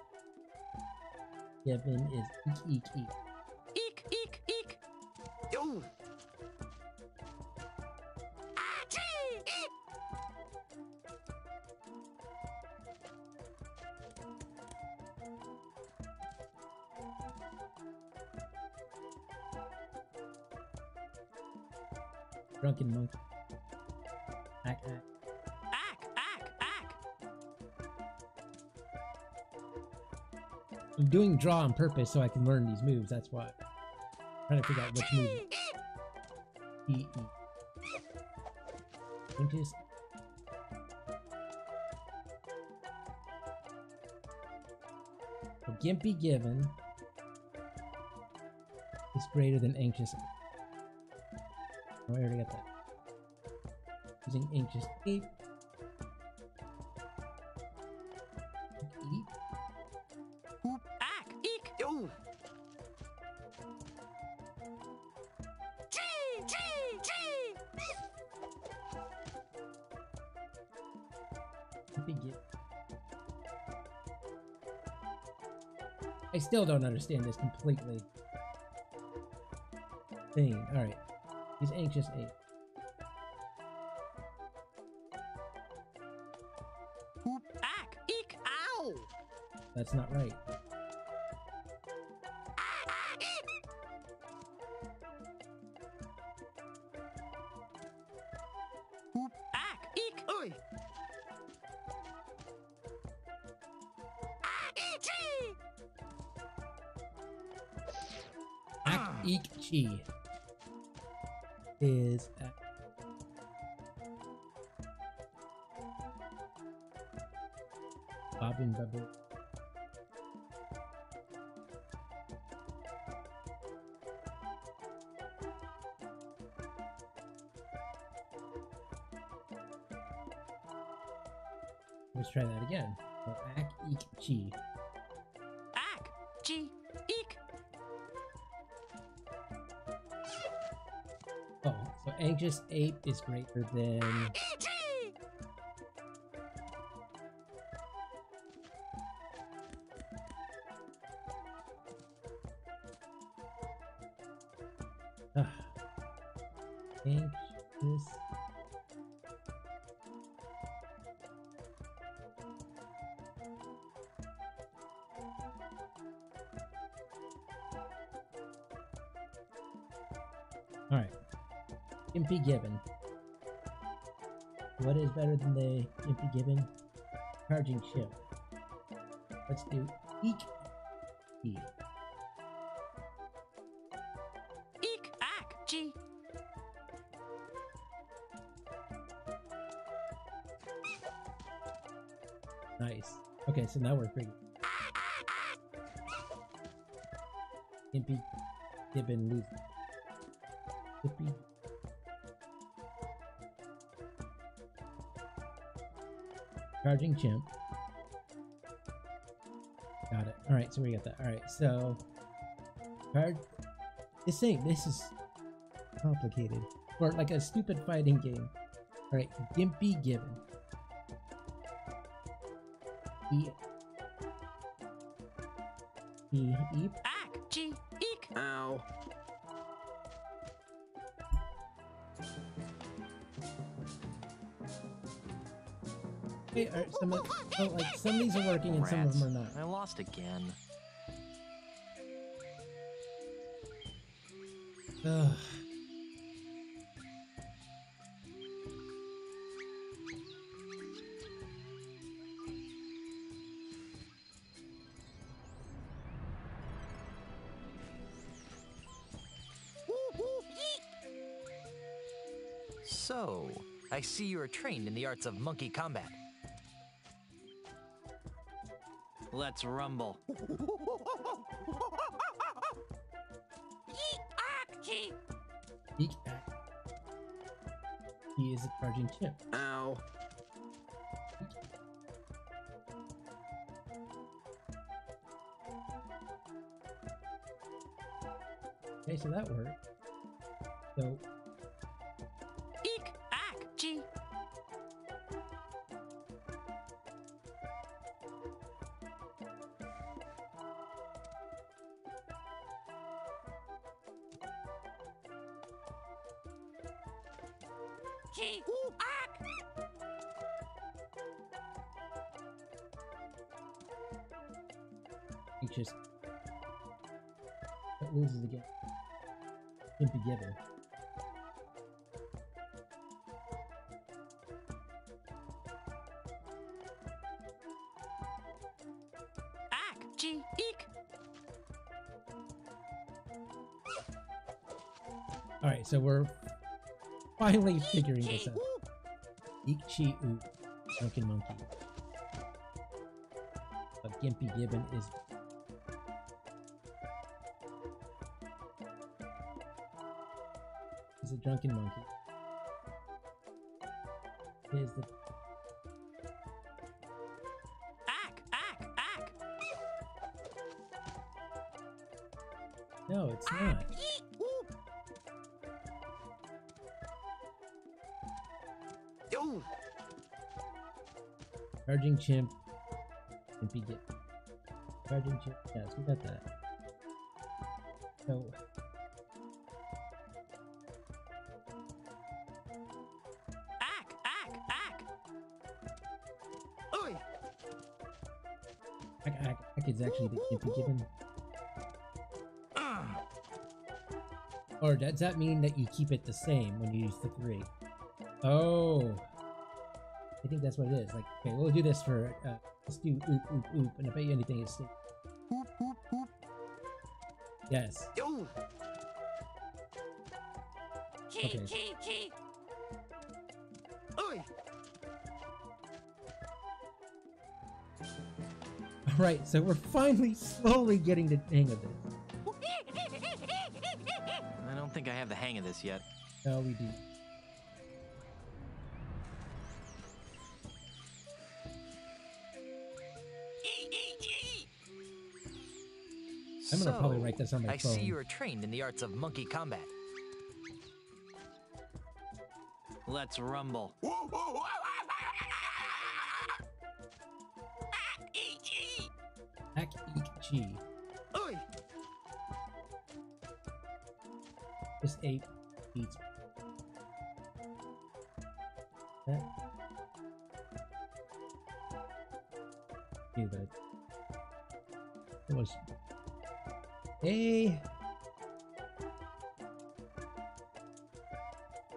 Gibbon is eek, eek, eek. Eek, eek, eek. Yo! Drunken monkey. Ack, ack. Ack, ack, ack. I'm doing draw on purpose so I can learn these moves. That's why. Trying to figure out which move. E. Inches. So Gimpy Gibbon is greater than Anxious. Oh, I already got that. Using Anxious Ape. Eat. Oop, ack, eek. Yo! Gee, gee, gee. Gimpy Gibbon. I still don't understand this completely. Thing. Alright. He's Anxious Ape. Oop, ack, eek, ow. That's not right. Oop, ack, eek. Oi! Ack Eek Chi is Bobbin Bubble. Let's try that again. So Ack Eek Chi. Ack, gee, eek. Oh, so Anxious Ape is greater than Anxious. All right. Gimpy Gibbon. What is better than the Gimpy Gibbon? Charging ship. Let's do Eek. Eek. Eek, ack, gee. Nice. Okay, so now we're pretty. Gimpy Gibbon loses. Gimpy. Charging chimp. Got it. Alright, so we got that. Alright, so this is complicated. Or like a stupid fighting game. Alright, Gimpy Gibbon. Eep. Ack, gee, eek. Ow. Wait, some of these are working and some of them are not. I lost again. Ugh. So, I see you are trained in the arts of monkey combat. Let's rumble. Eek, ack. He is a charging chip. Ow. Okay, so that worked. So, Eek, ack, gee. Gee, ooh, ack. he just that loses again. Can't be given. Ack, gee, eek. All right, so we're finally figuring this out. Eek, chi, oop, drunken monkey. But Gimpy Gibbon is a drunken monkey. Is the Ack, ack, ack. no, it's not. Eek, ooh. Ooh. Charging chimp. Gimpy Gibbon. Charging chimp. Yes, we got that. So. Ack, ack, ack. Oi. Ack is actually the Gimpy Gibbon. Or does that mean that you keep it the same when you use the 3? Oh. I think that's what it is. Like, okay, we'll do this for, let's do oop, oop, oop, and I bet you anything is safe. Oop, oop, oop. Yes. Ooh. Gee, Okay. gee, gee. Oi. Alright, so we're finally slowly getting the hang of this. I don't think I have the hang of this yet. No, we do. I'm gonna probably write this on my I phone. see you are trained in the arts of monkey combat. Let's rumble. Ack, eek, chi. Oi. This ape eats. That. Do that. It was. A.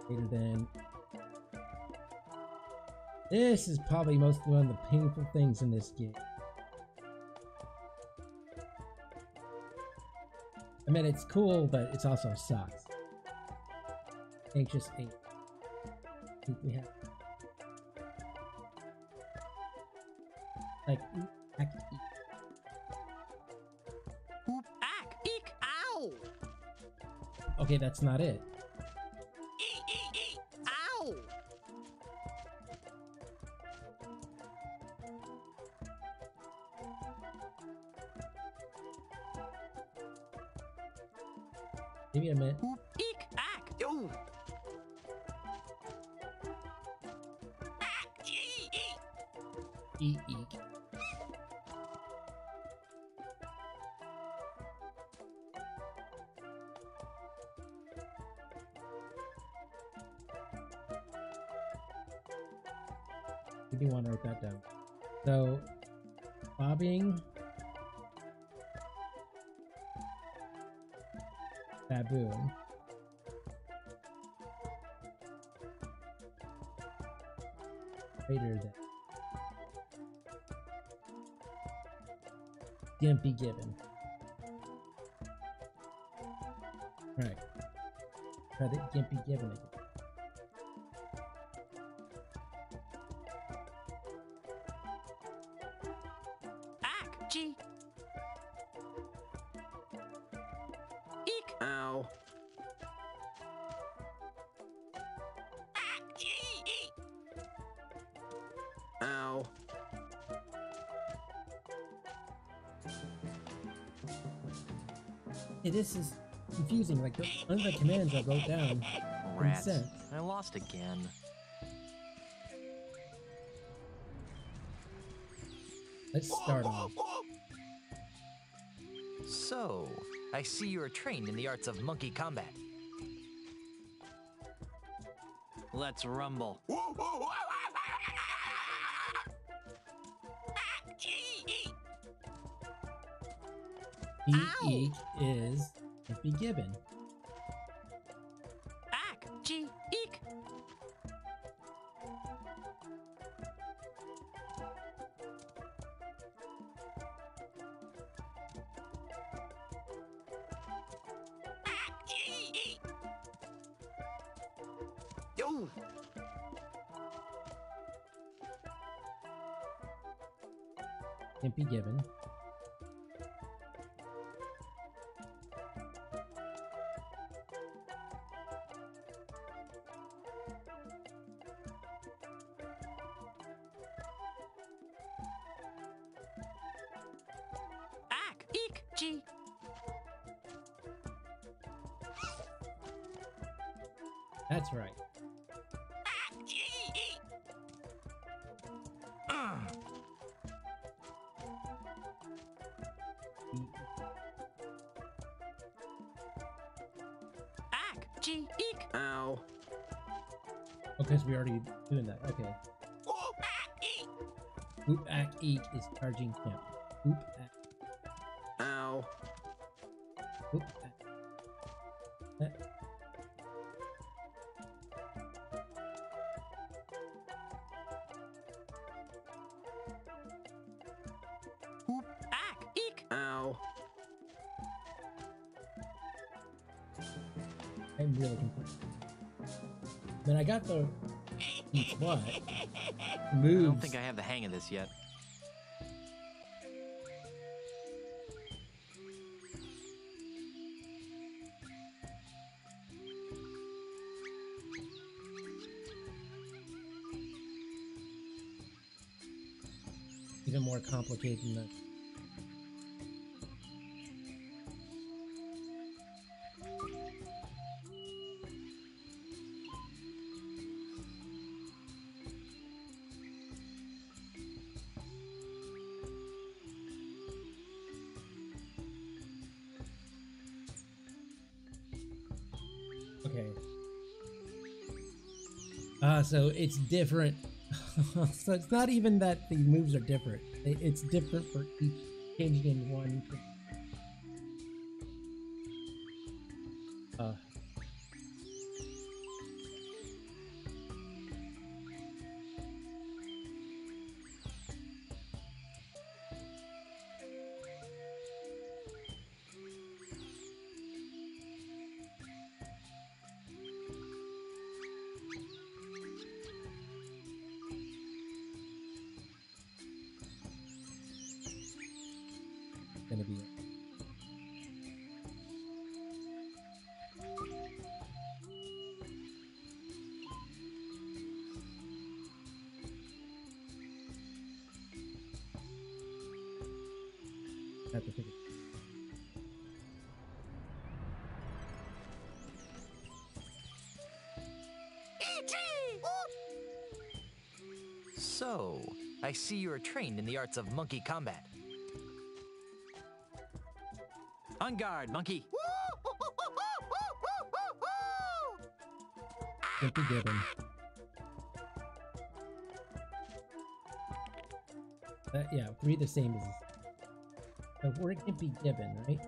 Greater than. This is probably most one of the painful things in this game. I mean, it's cool, but it's also sucks. Anxious 8. I think we have. Like, oop, ack, eek. Oop, ack, eek, ow. Okay, that's not it. Ow. Give me a minute. Oop, eek, ack. Ooh. Ack, gee, eek. Eek, eek. We do want to write that down. So, bobbing. Baboon. Greater than. Gimpy Gibbon. Alright. Try the Gimpy Gibbon again. G. Eek. Ow. Ow. Hey, this is confusing. Like, none of the commands I wrote down. Rats. sense. I lost again. Let's start off. So, I see you are trained in the arts of monkey combat. Let's rumble. Eek is Gimpy Gibbon. Ack. G. Eek. Yo. Gimpy Gibbon. Ack. Eek. G. That's right. Ack. G. Eek. Ow. Okay, so we already doing that. Okay. Oop Ack Eek is charging him. Oop Ack. Ow. Oop Ack. Ack. Eek. Ow. I'm really confused. Then I got the what? Moves. I don't think I have the hang of this yet. Even more complicated than that. Okay. So it's different. So it's not even that the moves are different. It's different for each, changing in one. Gonna be have to figure. So, I see you are trained in the arts of monkey combat. On guard, monkey. Gimpy Gibbon. Yeah, three the same as. So we're Gimpy Gibbon, right?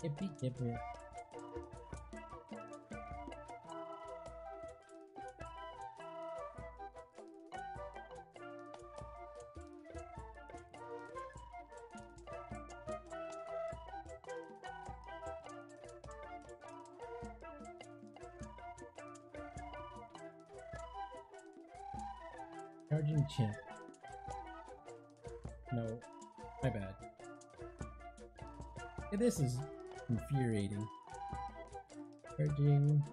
Gimpy Gibbon. Charging chimp. No, my bad. Yeah, this is infuriating. Charging.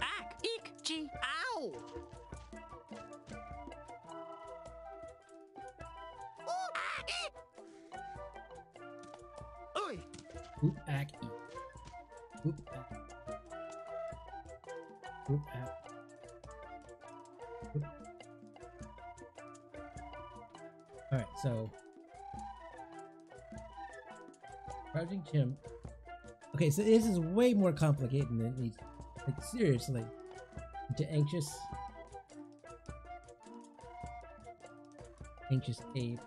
Ack! Eek! Gee! Ow! Oi! Oop, ack, eat. Oop, ack. Oop, ack. Oop. Alright, so. Crouching chimp. Okay, so this is way more complicated than it needs. Like, seriously. Into anxious. Anxious ape.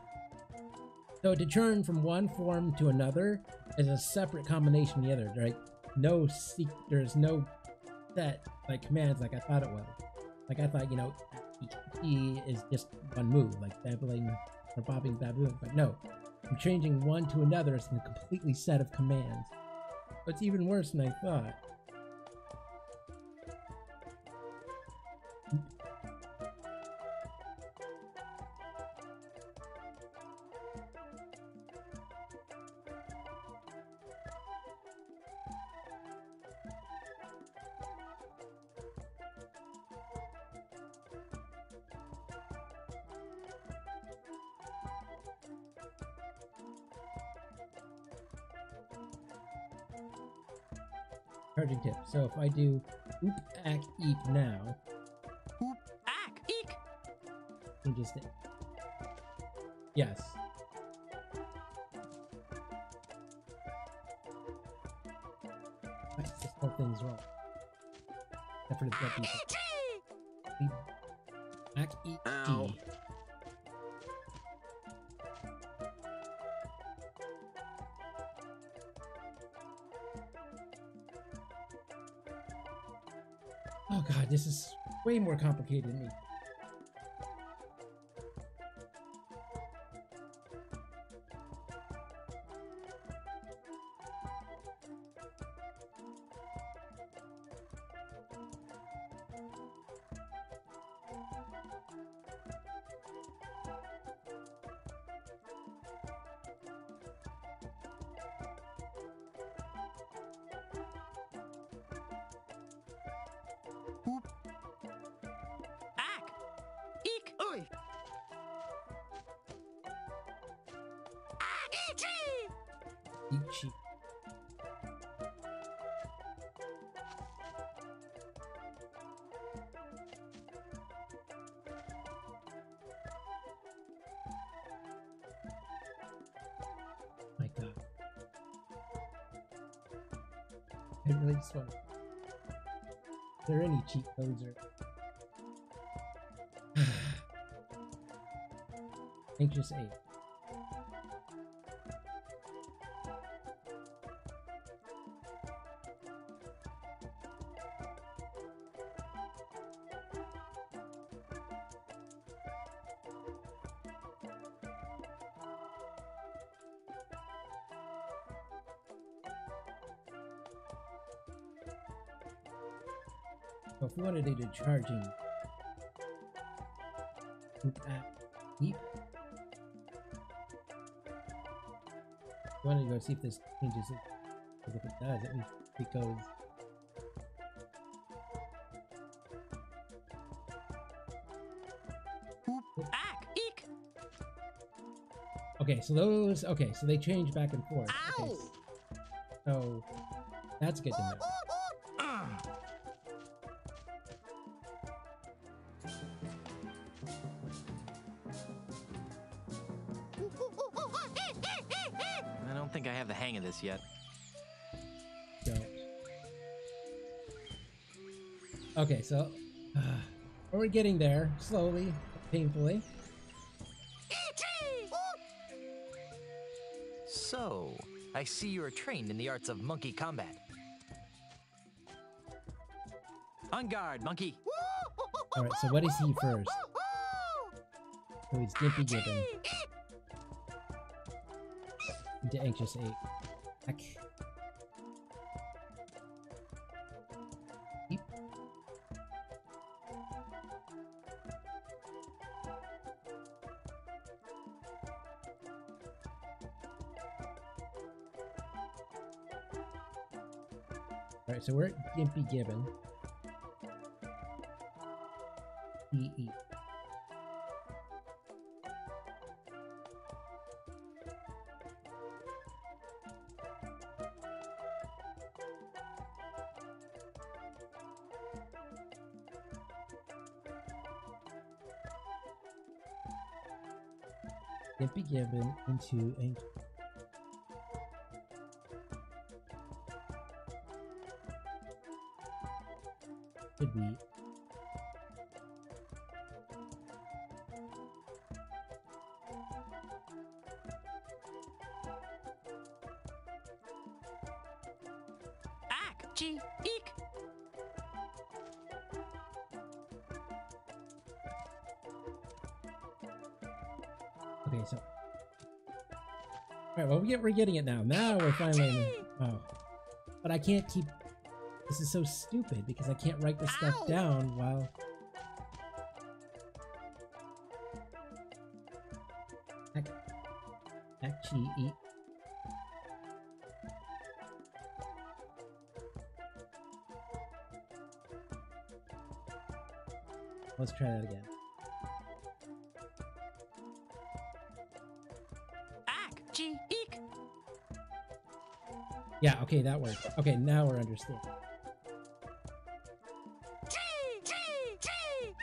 So to turn from one form to another is a separate combination from the other, right? There's no set like commands like I thought it was. Like I thought, you know, E is just one move, like babbling or bobbing baboon. But no, I'm changing one to another as a completely set of commands. But it's even worse than I thought. Charging tip. So if I do oop, ack, eep now, Oop! Ack! Eek! changes it. Yes. Right, this whole thing's wrong. Except for the dead people. Eep. Ack, eep, Ow. e. Oh god, this is way more complicated than me. Ack! Eek! Oi! Eat sheep. My god. I really just want. Are there any cheat codes or anxious 8? So if we wanted to do charging, oop, app, eep. I wanted to go see if this changes it. Because if it does, at least it goes. Ack! Eek! Okay, so those. Okay, so they change back and forth. Okay, Ow! so that's good to know. I don't think I have the hang of this yet. So. Okay, so we're getting there slowly, painfully. So, I see you are trained in the arts of monkey combat. On guard, monkey! All right, so what is he first? So he's Gimpy Gibbon. Into Anxious 8. Back. Keep. Alright, so we're at Gimpy Gibbon. E. Gimpy Gibbon into Anxious. Should be Ack, gee, eek. okay. So, all right. Well, we're getting it now. Now we're finally. Oh, but I can't keep. This is so stupid because I can't write the stuff down while. Actually, eat. Let's try that again. Ack, gee, eek. Yeah, okay, that worked. Okay, now we're understanding. Gee, gee, gee.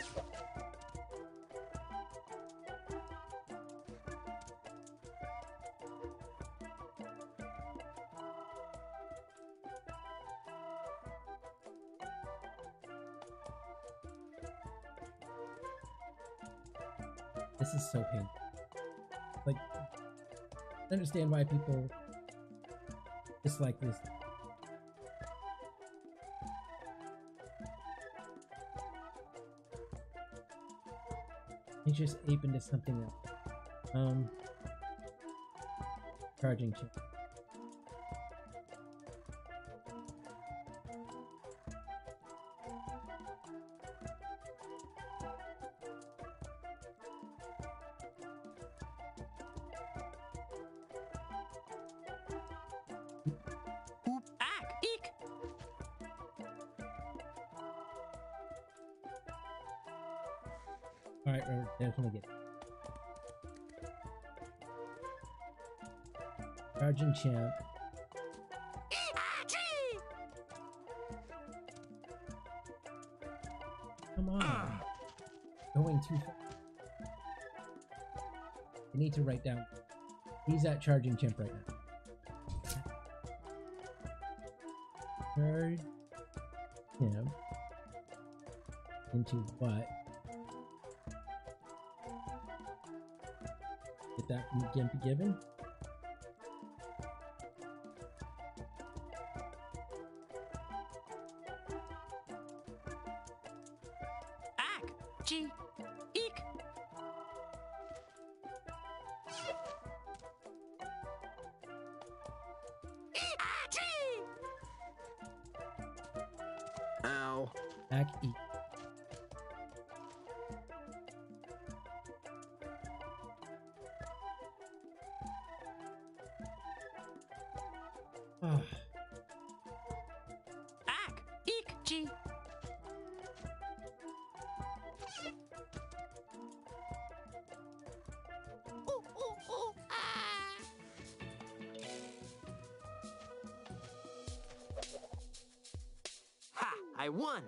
This is so painful. Like, I understand why people dislike this. You just ape into something else. Charging chip. Ack, eek. Alright, we're definitely getting Charging champ. Come on. Going too far. I need to write down. He's at charging chimp right now. Charge him into what? Get that from Gimpy Gibbon. Ack, gee, eek. Ow. Back E. Ah, Ack, eek, gee. Ooh, ooh, ooh, ah. Ha! I won!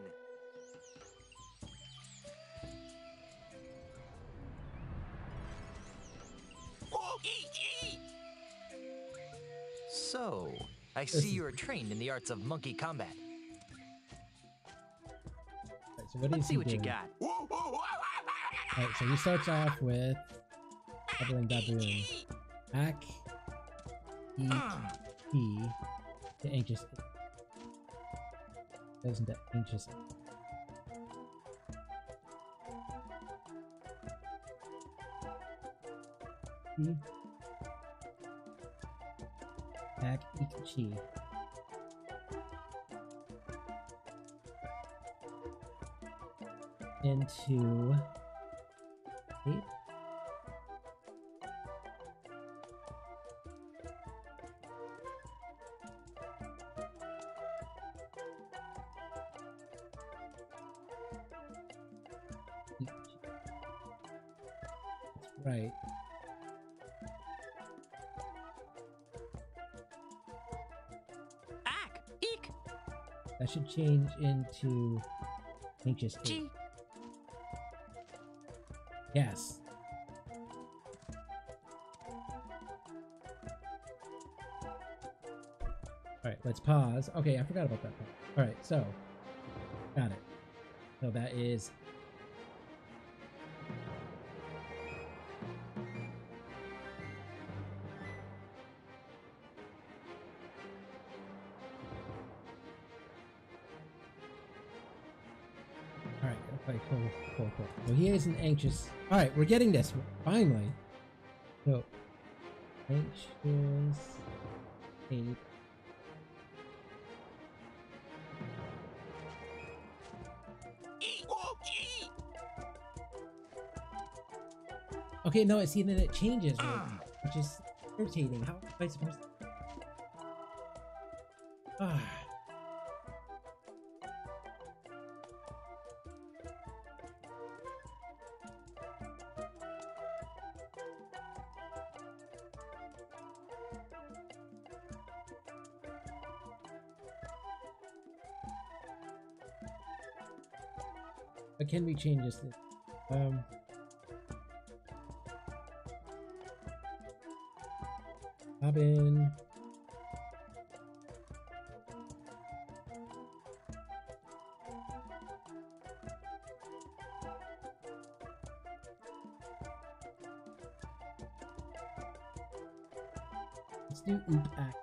So, I see you are trained in the arts of monkey combat. right, so what Let's is see he what you doing? got. Alright, so he starts off with Bubbling Baboon. Ack, E, P, to Anxious. Goes into Anxious. Chi. Back Ikachi. Into 8. That's right. Ack! Eek! That should change into anxious 8. Gee! Yes. Alright, let's pause. Okay, I forgot about that part. Alright, so. Got it. So that is. Alright, okay, cool. So he isn't anxious. Alright, we're getting this. Finally. So. Anxious 8. Okay, no, see, then it changes, right? Which is irritating. How am I supposed to... Ah. But can we change this? Robin. Let's do oop act.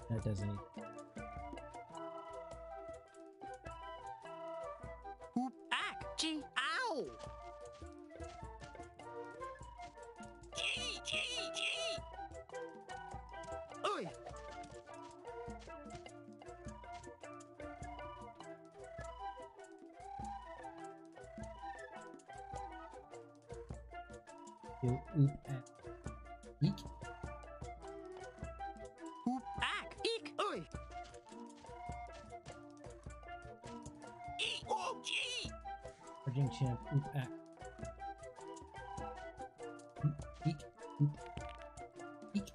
That doesn't. Oop! Ack! Gee! Ow! Oi! Do oop act. Eek. Oop! Ack! Eek! Oi! Eek! Oh, gee! Charging champ. Oop act. Eek. Oop. Eek.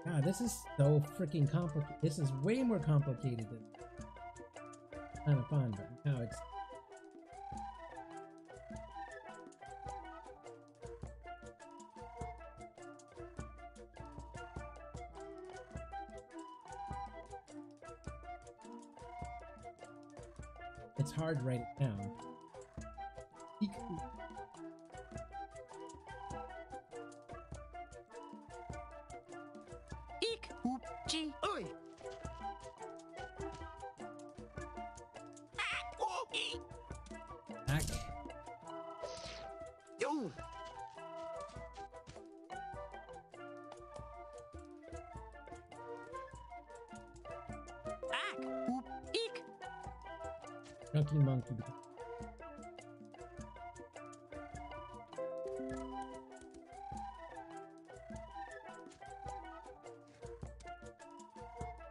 God, this is so freaking complicated. This is way more complicated than kind of fun, but now it's. It's hard to write it down. Eek. Eek! Oop! Gee! Oi! Ack! Oh! Eek! Ack. Yo! Ack! Oop! Eek! Chunky monkey.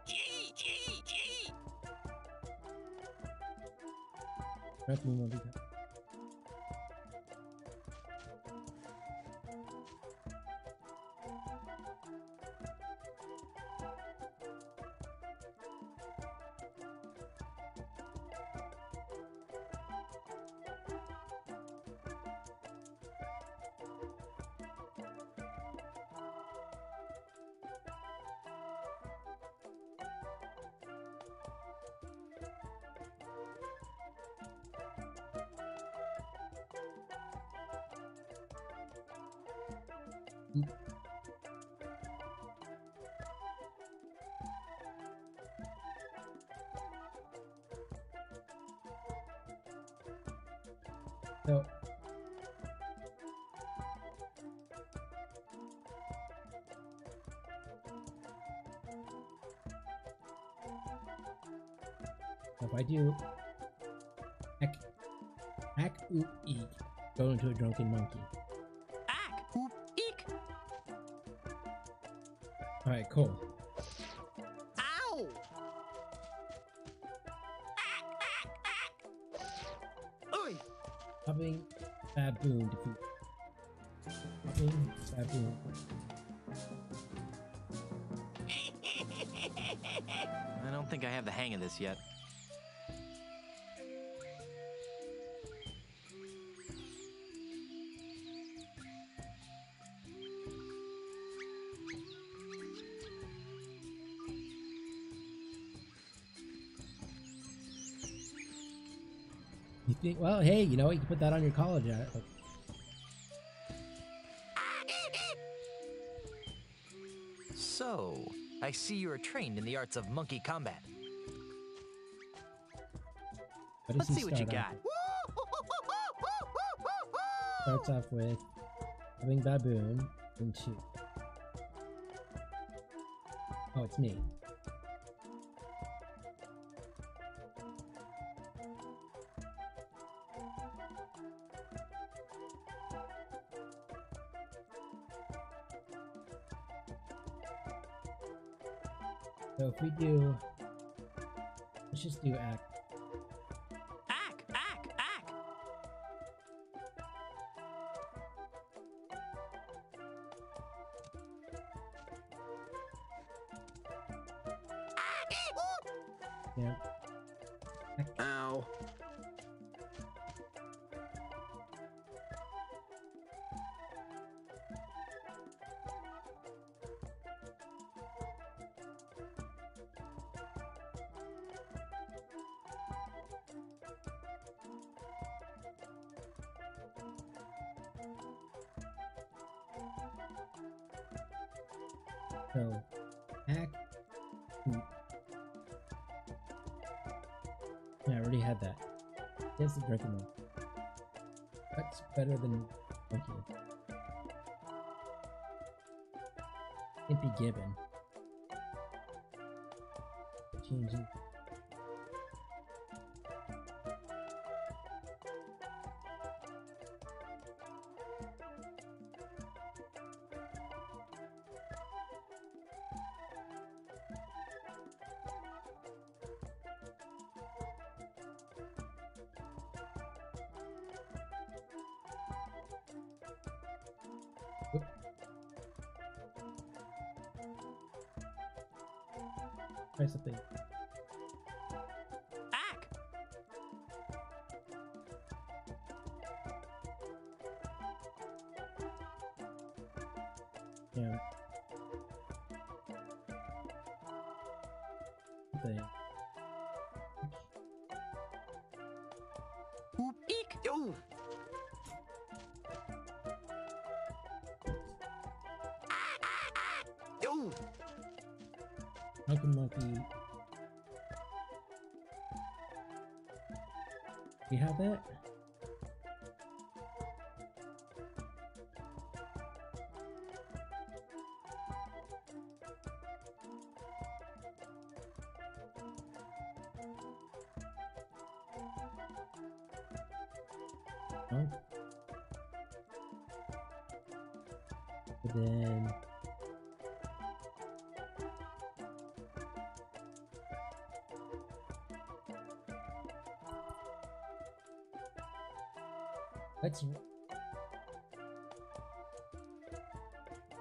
Gee! Gee! Gee! Chunky monkey. So if I do ack oop eek, go into a drunken monkey. Ack! Oop! Eek! Alright, cool. Ow! Oi! Hopping baboon defeat. Hopping baboon. I don't think I have the hang of this yet. You think, well, hey, you know what? You can put that on your college ad. So, I see you are trained in the arts of monkey combat. What does Let's he see what you start off got. with? Starts off with having baboon and shoot. Oh, it's me. So if we do, let's just do act. Ack! Ack! Ack! Yeah. Ow. So act. Yeah, I already had that. Yes, the drinking one. That's better than monkey. Can't be given. Changing. Try something. Ack! Yeah. Something. Oop! Eek! Ooh! Ooh! Monkey. You have it? Oh. But then let's. All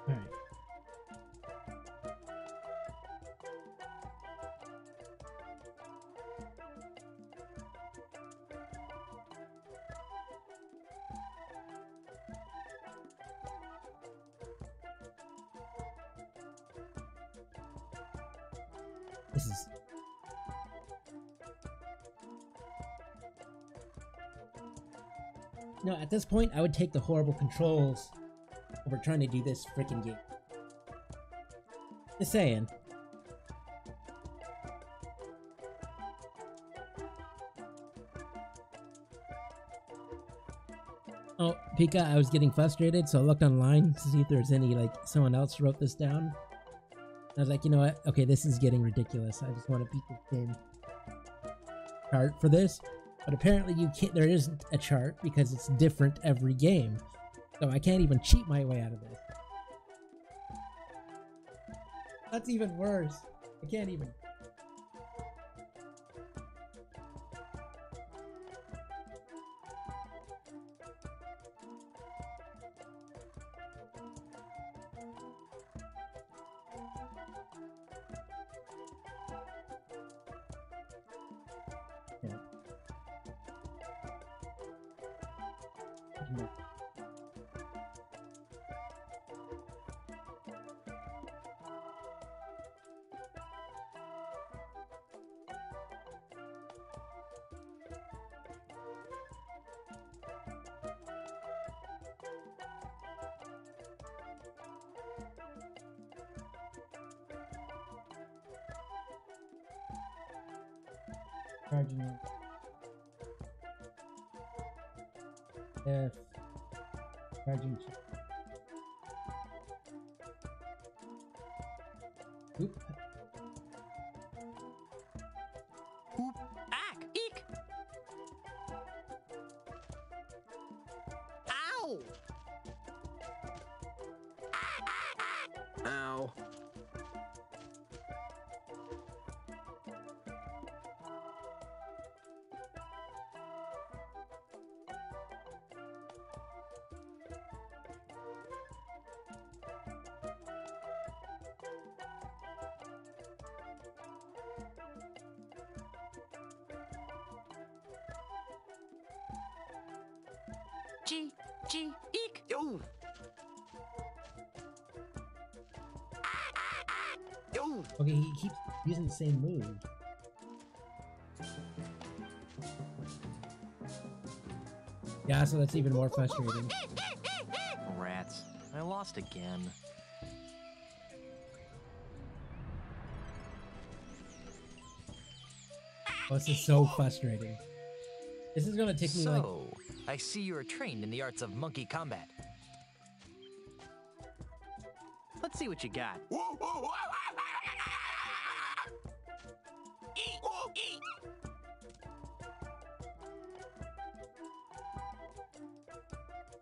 right. This is. No, at this point, I would take the horrible controls We're trying to do this freaking game. Just saying. Oh, Pika, I was getting frustrated, so I looked online to see if there's any, like, someone else wrote this down. I was like, you know what? Okay, this is getting ridiculous. I just want to beat the game chart for this. But apparently you can't, there isn't a chart because it's different every game. So I can't even cheat my way out of this. That's even worse. I can't even. Yeah. No. Charging it. F. Charging. Oop. Oop. Ack. Eek. Ow. Ow. G. Eek. Yo. Yo. Okay, he keeps using the same move. Yeah, so that's even more frustrating. Rats. I lost again. Oh, this is so frustrating. This is gonna take me like... So, I see you are trained in the arts of monkey combat. Let's see what you got.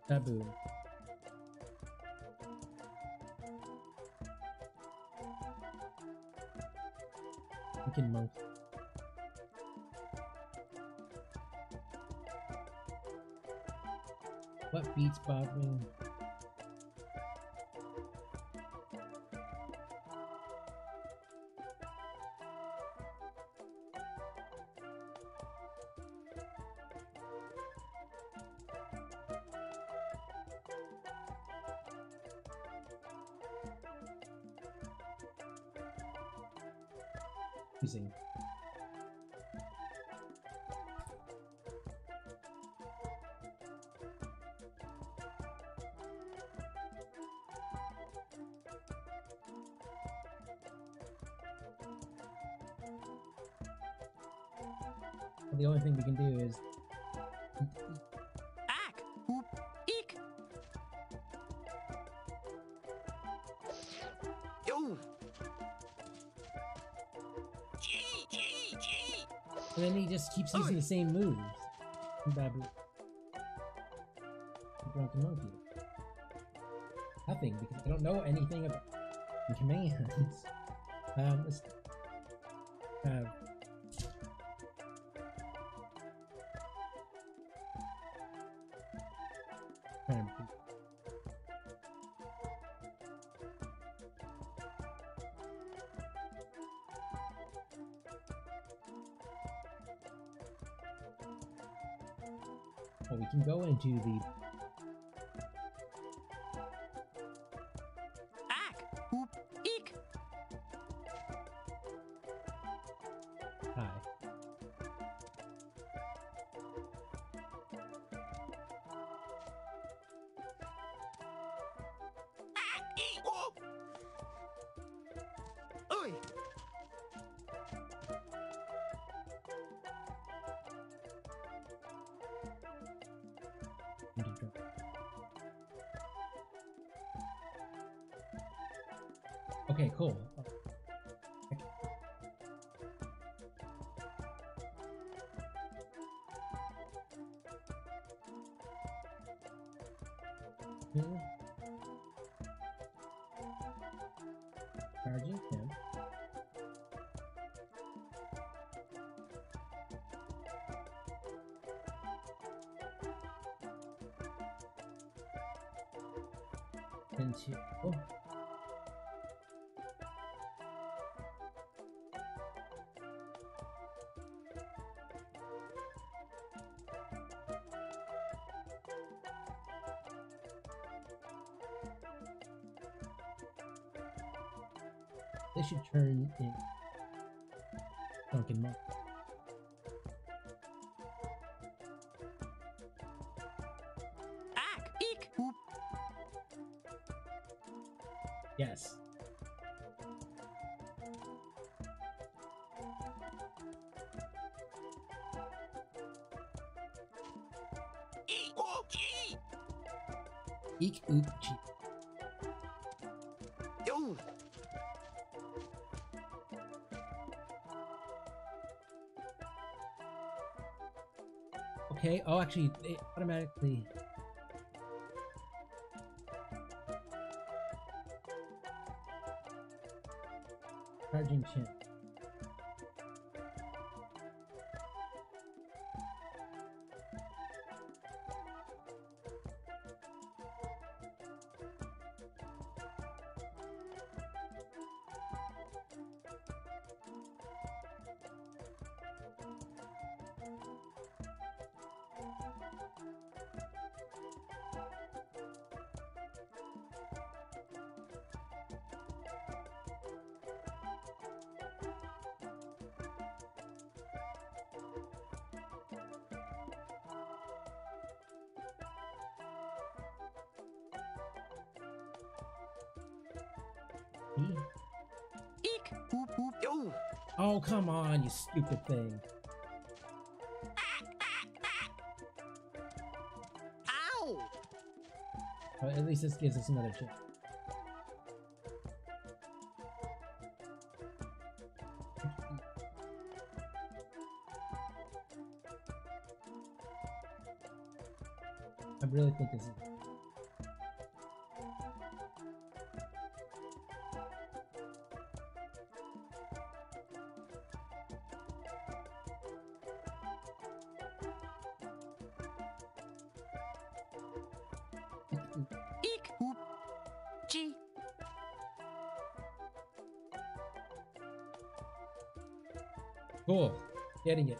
Taboo. Freaking monkey. What beats bobbing? Using. The only thing we can do is Ack. Oop. Eek. Yo. and then he just keeps using the same moves. Babu. Drunken monkey. Nothing, because I don't know anything about the commands. Let's have oh, we can go into the Ack! Oop! Eek! hi. Okay, cool. Charging him. Into oh. They should turn in Drunken Monk. Ack! Eek! Oop! Yes. Eek! Oop! Eek! Eek oop cheek. Yo! Okay. Oh, actually, they automatically. Charging chin. Eek! Oop! Oop! Yo! Oh, come on, you stupid thing. Ow! Well, at least this gives us another chance. I really think this is. Eek! Oop! Gee! Cool. Getting it.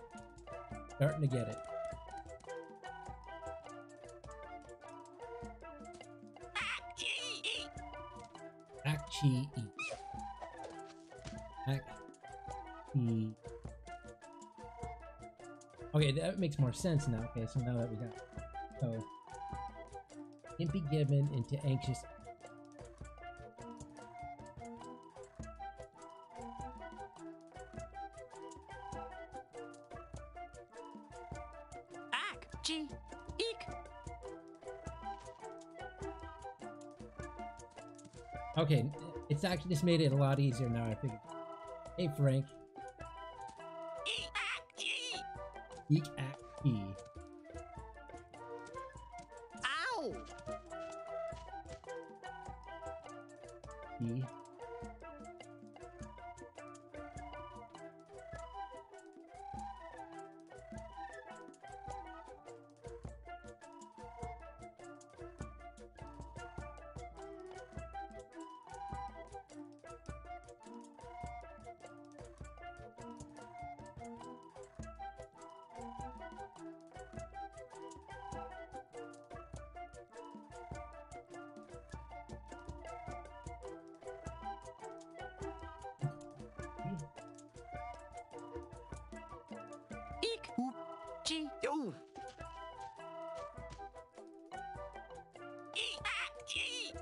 Starting to get it. Act chi e. Act e. Okay, that makes more sense now. Okay, so now that we got so can't be given into anxious. Ack! Gee! Eek! Okay, it's actually just made it a lot easier now. I figured. Hey Frank, Eek! Ack! Gee! eek act e. Ow! E. Eek! Oop! Gee! Yo! Eek! Ack! Gee!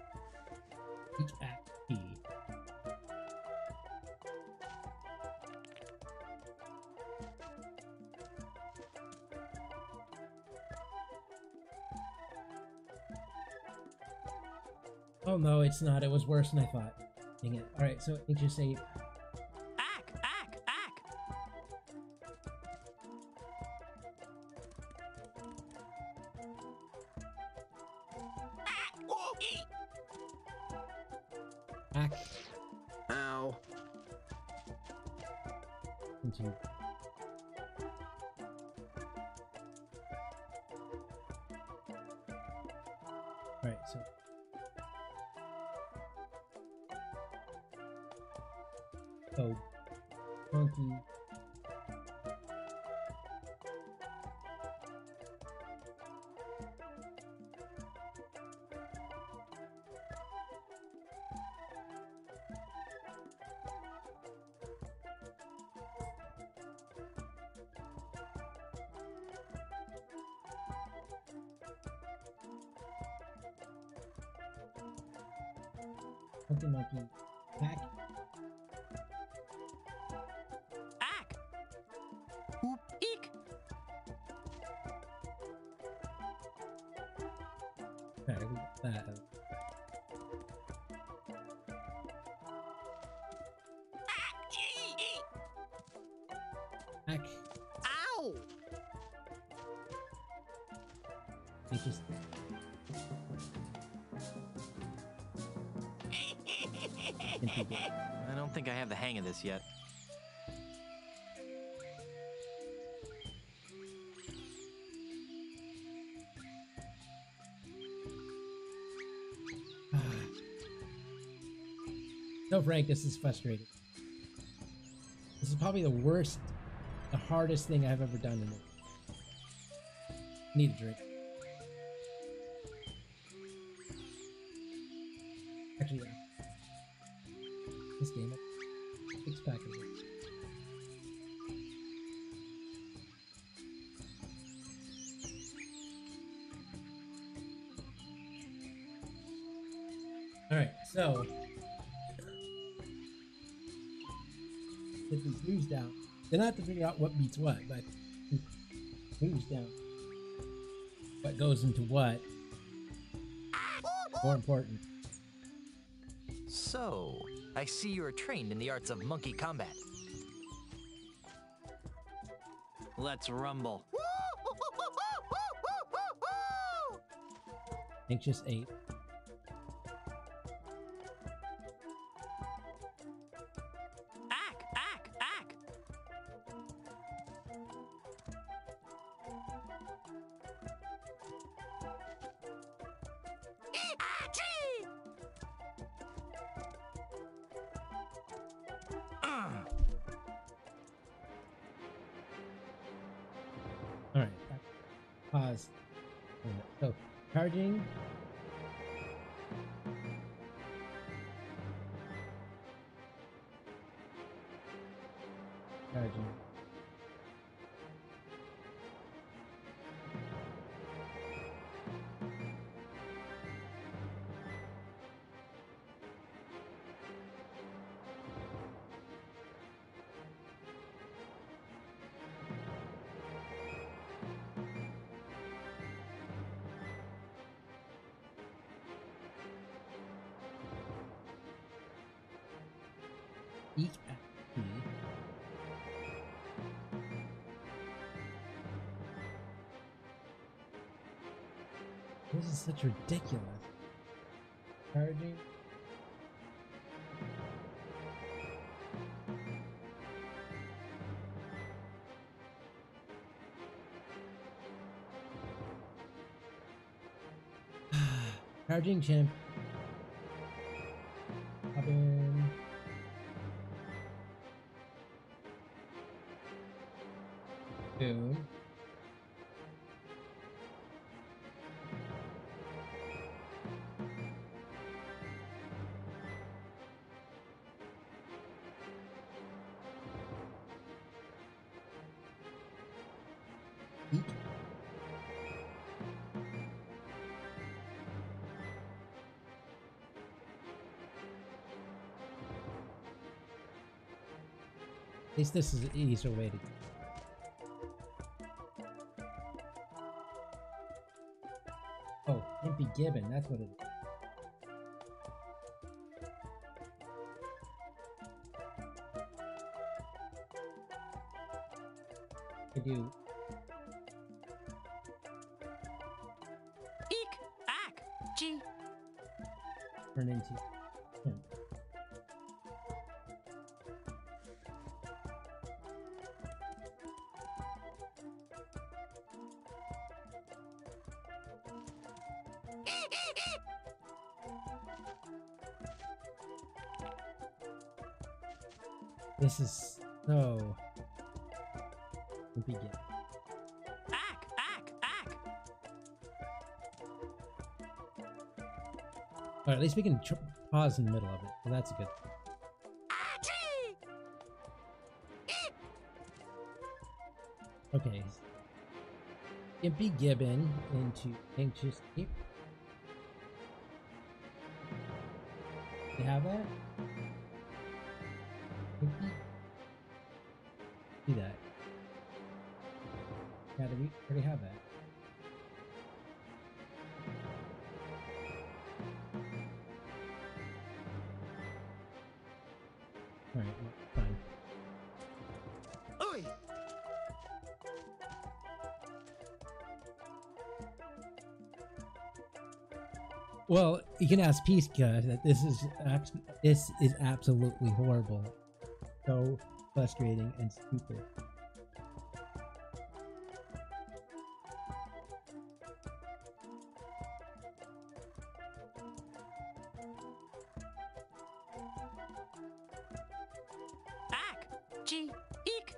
Eek act e. Oh no, it's not. It was worse than I thought. Dang it. Alright, so anxious ape. Ack! Ack! Ack! Ack. Ow. Into. Alright, so. Oh. Monkey. Monkey. Pack. Ack! Oop! Eek! Alright, we got that. Pack. Ow! Anxious. I don't think I have the hang of this yet. No, Frank, this is frustrating. This is probably the worst, the hardest thing I've ever done in it. Need a drink. Actually, yeah. This game, 6-pack of it. Alright, so put these blues down. Then I have to figure out what beats what, but blues down. What goes into what? More important. So, I see you are trained in the arts of monkey combat. Let's rumble. Anxious ape. Ack! Ack! Ack! Alright. Pause. So, charging. Charging. Each activity. This is such ridiculous. Charging. Charging champ. Hop in. Boom. Eek. At least this is an easier way to. Oh, Impy Gibbon, that's what it is. You. Eek! Ack! Gee! Turn into him. This is so begin. Ack! Ack! Ack! Or at least we can pause in the middle of it, so that's good. Okay. Gimpy Gibbon into Anxious Ape. You have that? Gimpy? See that? Yeah, we already have that. Alright, well, fine. Oi! Well, you can ask Peaceca that this is absolutely horrible. So frustrating and stupid. Ack! Gee! Eek!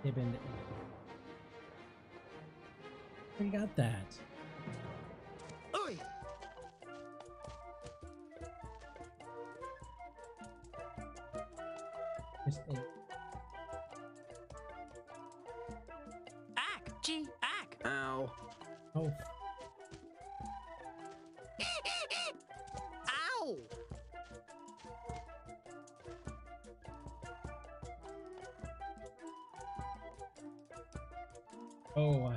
Gibbon. We got that. Oi! Just a Ack! Gee! Ack! Ow. oh. Ow! Oh,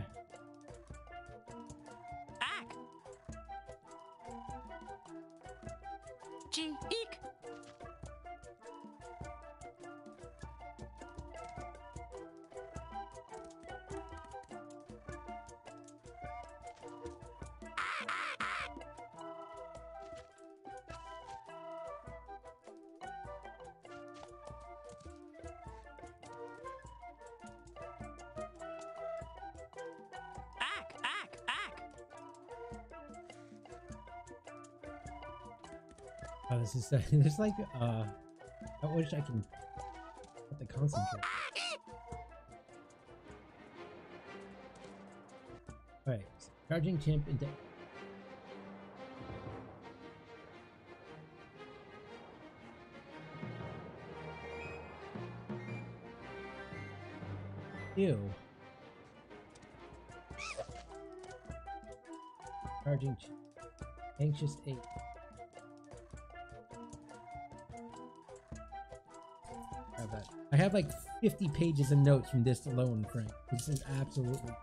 Ack! Gee! Eek! Ack! Ack! Ack! oh, this is there's like I wish I can have to concentrate. Alright, charging chimp into Ew. Charging Anxious 8. Have that. I have like 50 pages of notes from this alone, Frank. This is absolutely.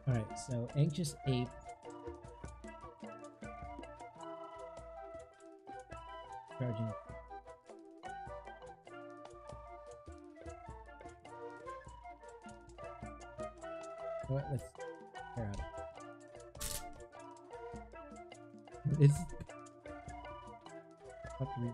Alright, so Anxious Ape. Charging. What? Let's clear out. It's. Have to read.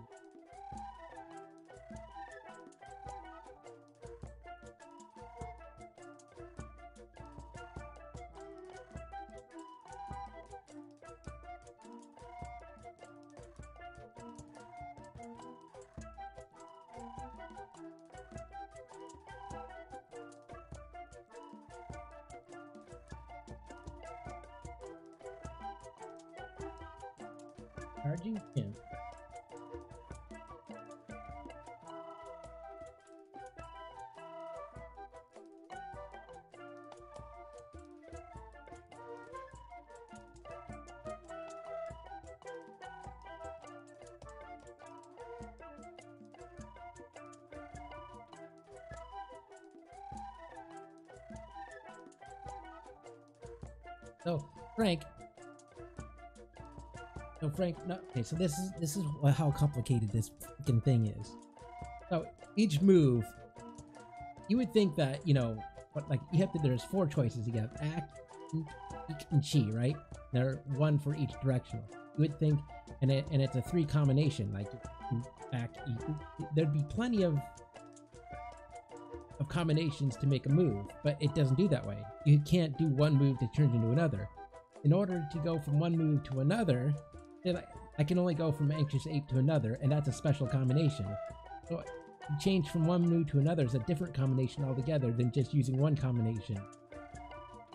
Charging him. So Frank. No, Frank. No. Okay, so this is how complicated this freaking thing is. So each move, you would think that, you know, but like you have to. There's 4 choices. You have act, eek, and chi, right? There are 1 for each directional. You would think, and it's a 3 combination. Like act, eek. There'd be plenty of combinations to make a move, but it doesn't do that way. You can't do one move that turns into another. In order to go from one move to another, I can only go from Anxious Ape to another, and that's a special combination. So to change from one move to another is a different combination altogether than just using one combination.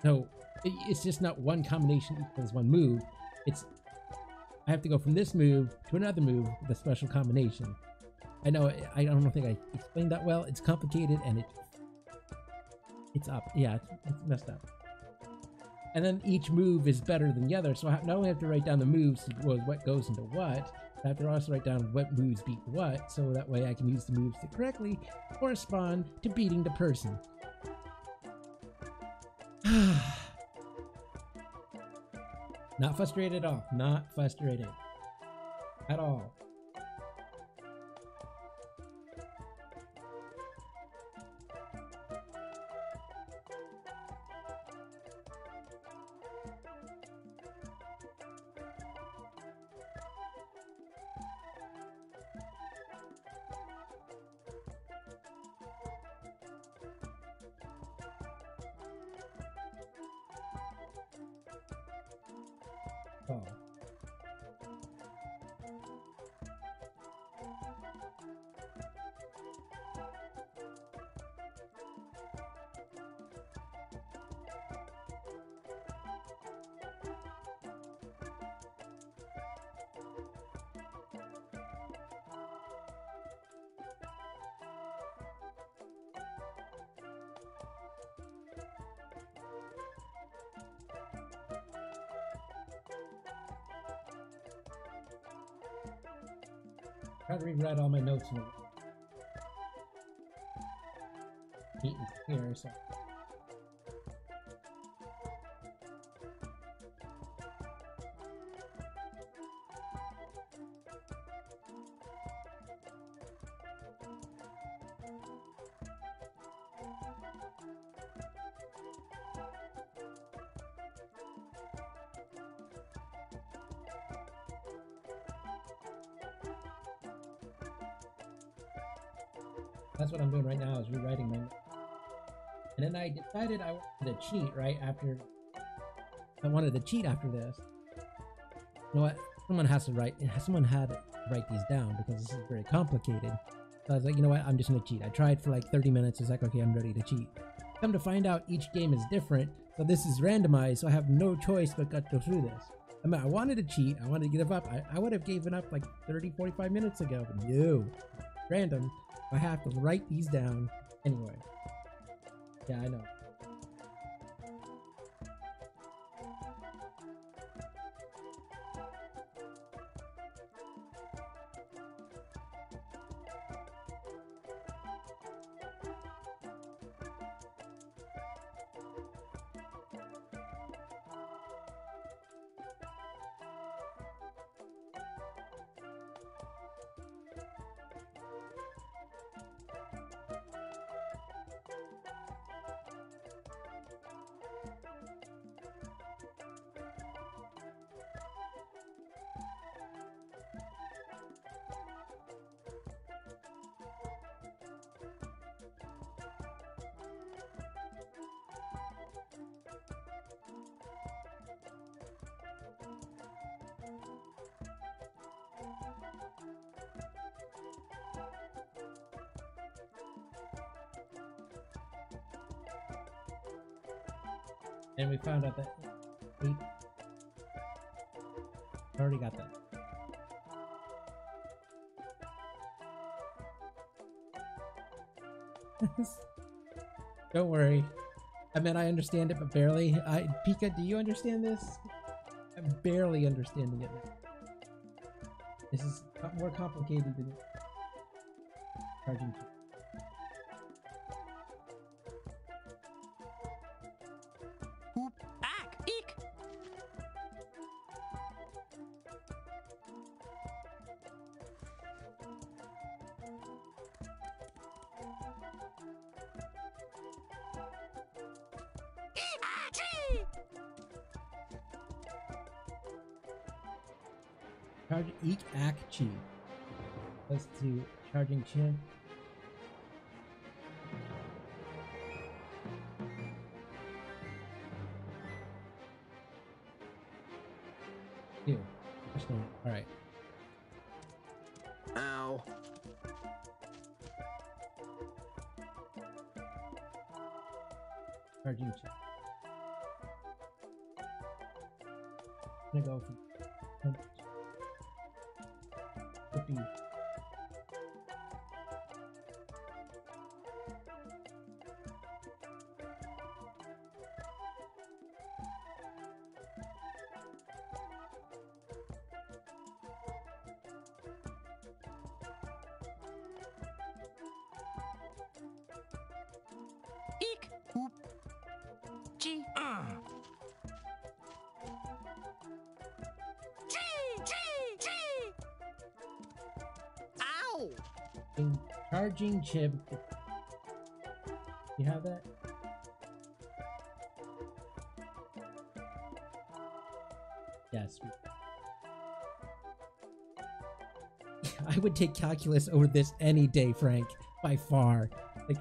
So it's just not one combination equals one move. It's I have to go from this move to another move with a special combination. I know I don't think I explained that well. It's complicated and it's up. Yeah, it's messed up. And then each move is better than the other, so I not only have to write down the moves, well, what goes into what, I have to also write down what moves beat what, so that way I can use the moves to correctly correspond to beating the person. Not frustrated at all. Not frustrated at all. Oh. I reread all my notes and neat and clear, so that's what I'm doing right now, is rewriting my notes. And then I decided I wanted to cheat right after. I wanted to cheat after this. You know what? Someone had to write these down because this is very complicated. So I was like, you know what? I'm just gonna cheat. I tried for like 30 minutes. It's like, okay, I'm ready to cheat. Come to find out, each game is different. So this is randomized. So I have no choice but to go through this. I mean, I wanted to cheat. I wanted to give up. I would have given up like 30, 45 minutes ago. But no, random. I have to write these down anyway. Yeah, I know. And we found out that 8. I already got that. Don't worry. I mean, I understand it, but barely. Pika, do you understand this? I'm barely understanding it now. This is more complicated than charging. Ack! Eek! Charge Eek Ak Chi. Let's do charging chimp. Ew. Alright. Ow. Charging chip. I'm gonna go for Flippy. Eek! Oop! Gee! Ow! Charging chip. You have that? Yes. I would take calculus over this any day, Frank, by far. Like,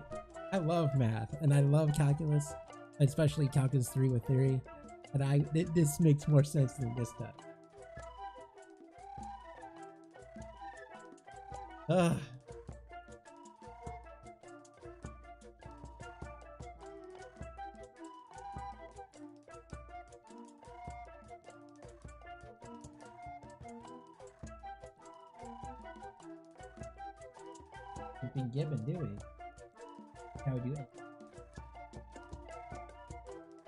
I love math and I love calculus, especially calculus 3 with theory. And this makes more sense than this stuff. Ugh. We've been given, do we? How would you?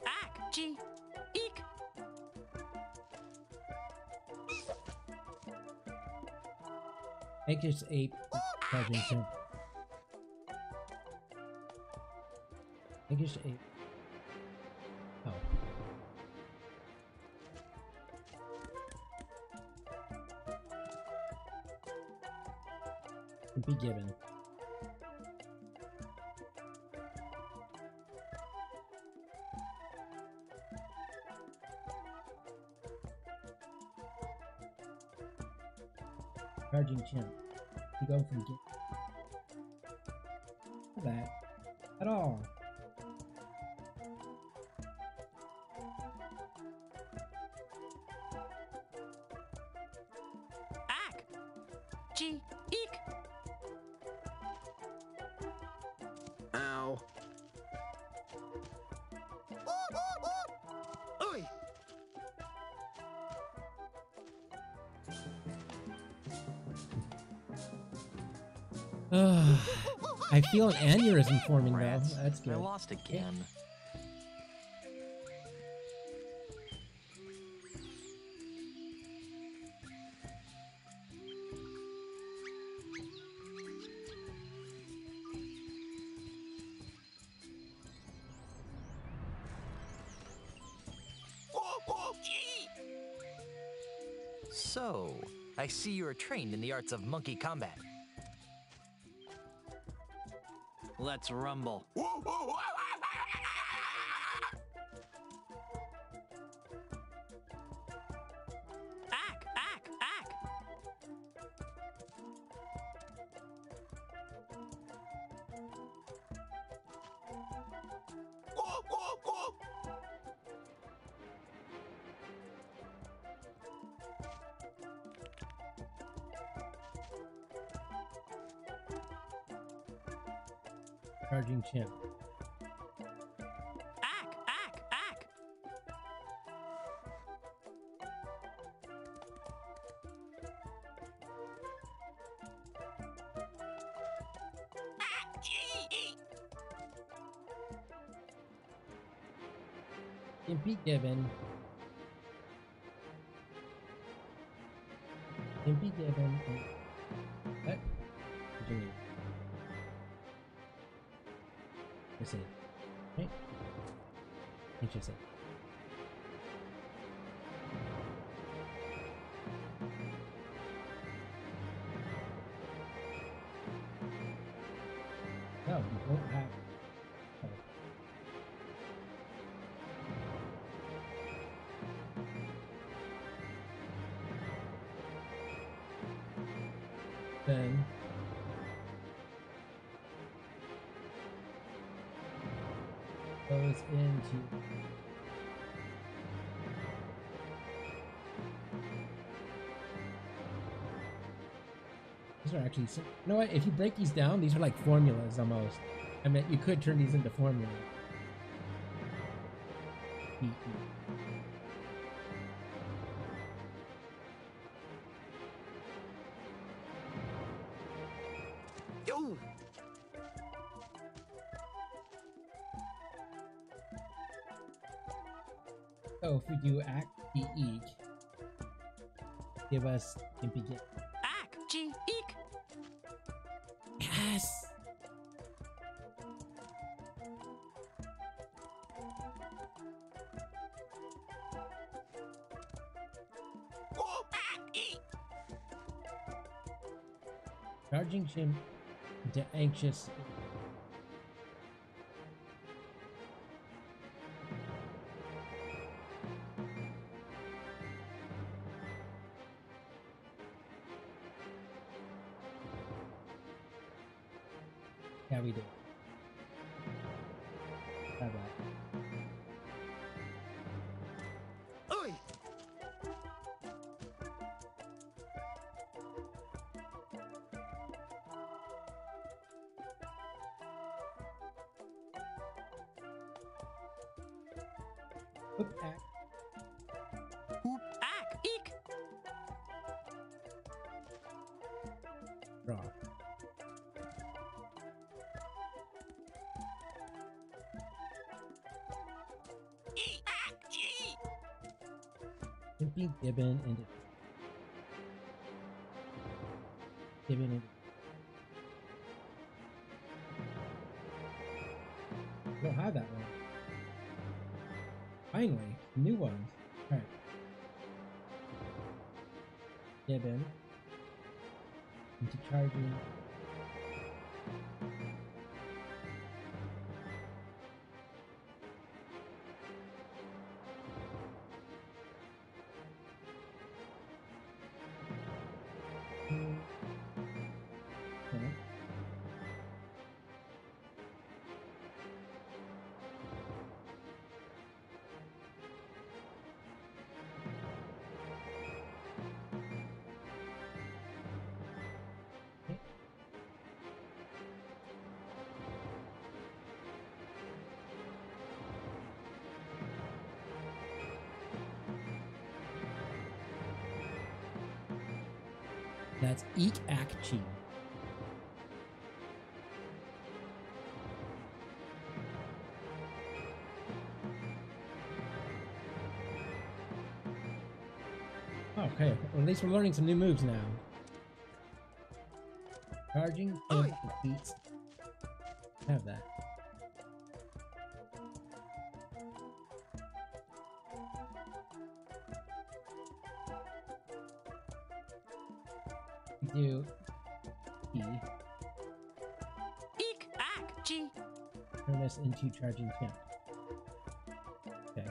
Ak! Gee! Eek! Anxious ape charging chimp. Anxious ape. Oh. Be given. Charging chimp. You go from that at all. Ak! Gee! Eek! Ow. Oy! I feel an aneurysm forming though. Rats. That's good. I lost again. So, I see you are trained in the arts of monkey combat. Let's rumble. Ak! Ak! Ak! Charging chimp. Ak! Ak! Ak! Impy given. Impy given. What? Virginia. That's it. Right? Interesting. No, you won't have. Oh. gibbon goes into these are actually you know what, if you break these down, these are like formulas almost. I mean, you could turn these into formulas. Yo! So if we do act the eek, give us gimpy git. Ack! G! Eek! Yes! Whoa! Ack! Eek! Charging him into anxious. Yeah, we do. How about? Oi! Oop, act. Whoop! Ack! Eek! Draw. Eek! Ack! G! Gimpy gibbon into. Gibbon into. We don't have that one. Finally, new ones. Alright. Gibbon. Into charging. Okay. That's eek ack chi. Okay, well, at least we're learning some new moves now. Charging Oi. defeats. Have that. We do E. Eek! Ack! G! Turn this into charging champ. Okay.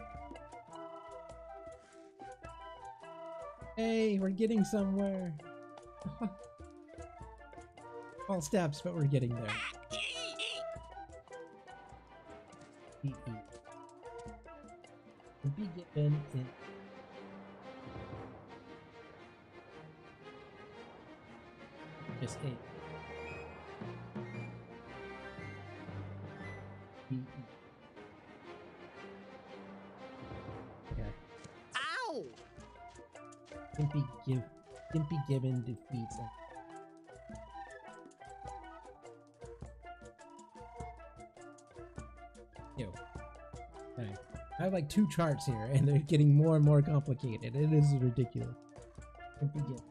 Hey, we're getting somewhere. Small steps, but we're getting there. Ack! G! Eek! E. The big gibbon in. Just 8. E. Okay. Ow! Gimpy Gibbon defeats him. Ew. Okay. I have like 2 charts here, and they're getting more and more complicated. It is ridiculous. Gimpy Gibbon.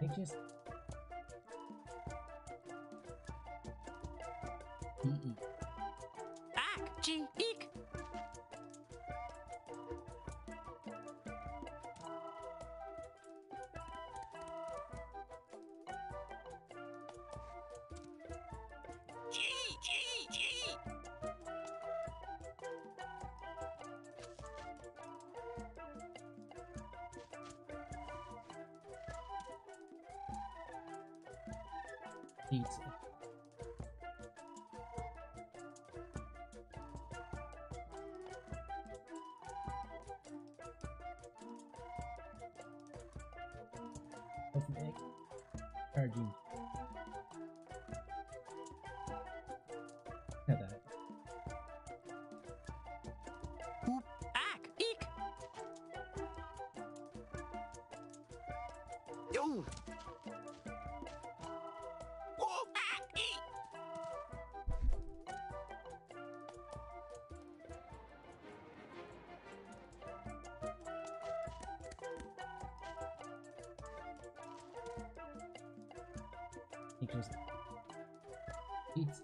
They just E. Ack! G! Eek! G! G! G! Beats. Open egg. Charging. Have that. Oop, ack, eek. Yo! He just eats.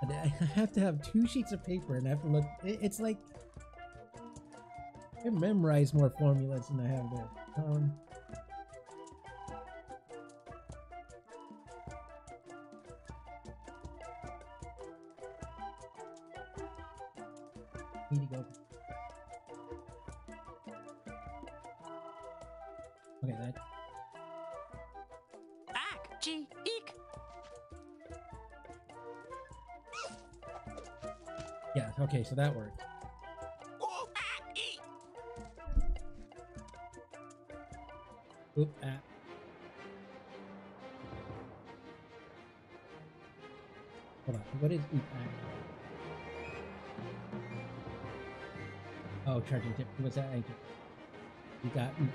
And I have to have 2 sheets of paper and I have to look. It's like I memorize more formulas than I have there. Need to go. Okay, that. Ack, gee, eek. Yeah, okay, so that worked. Oop, ah. Hold on, what is oop, ah? Oh, charging tip. What's that? You got oop.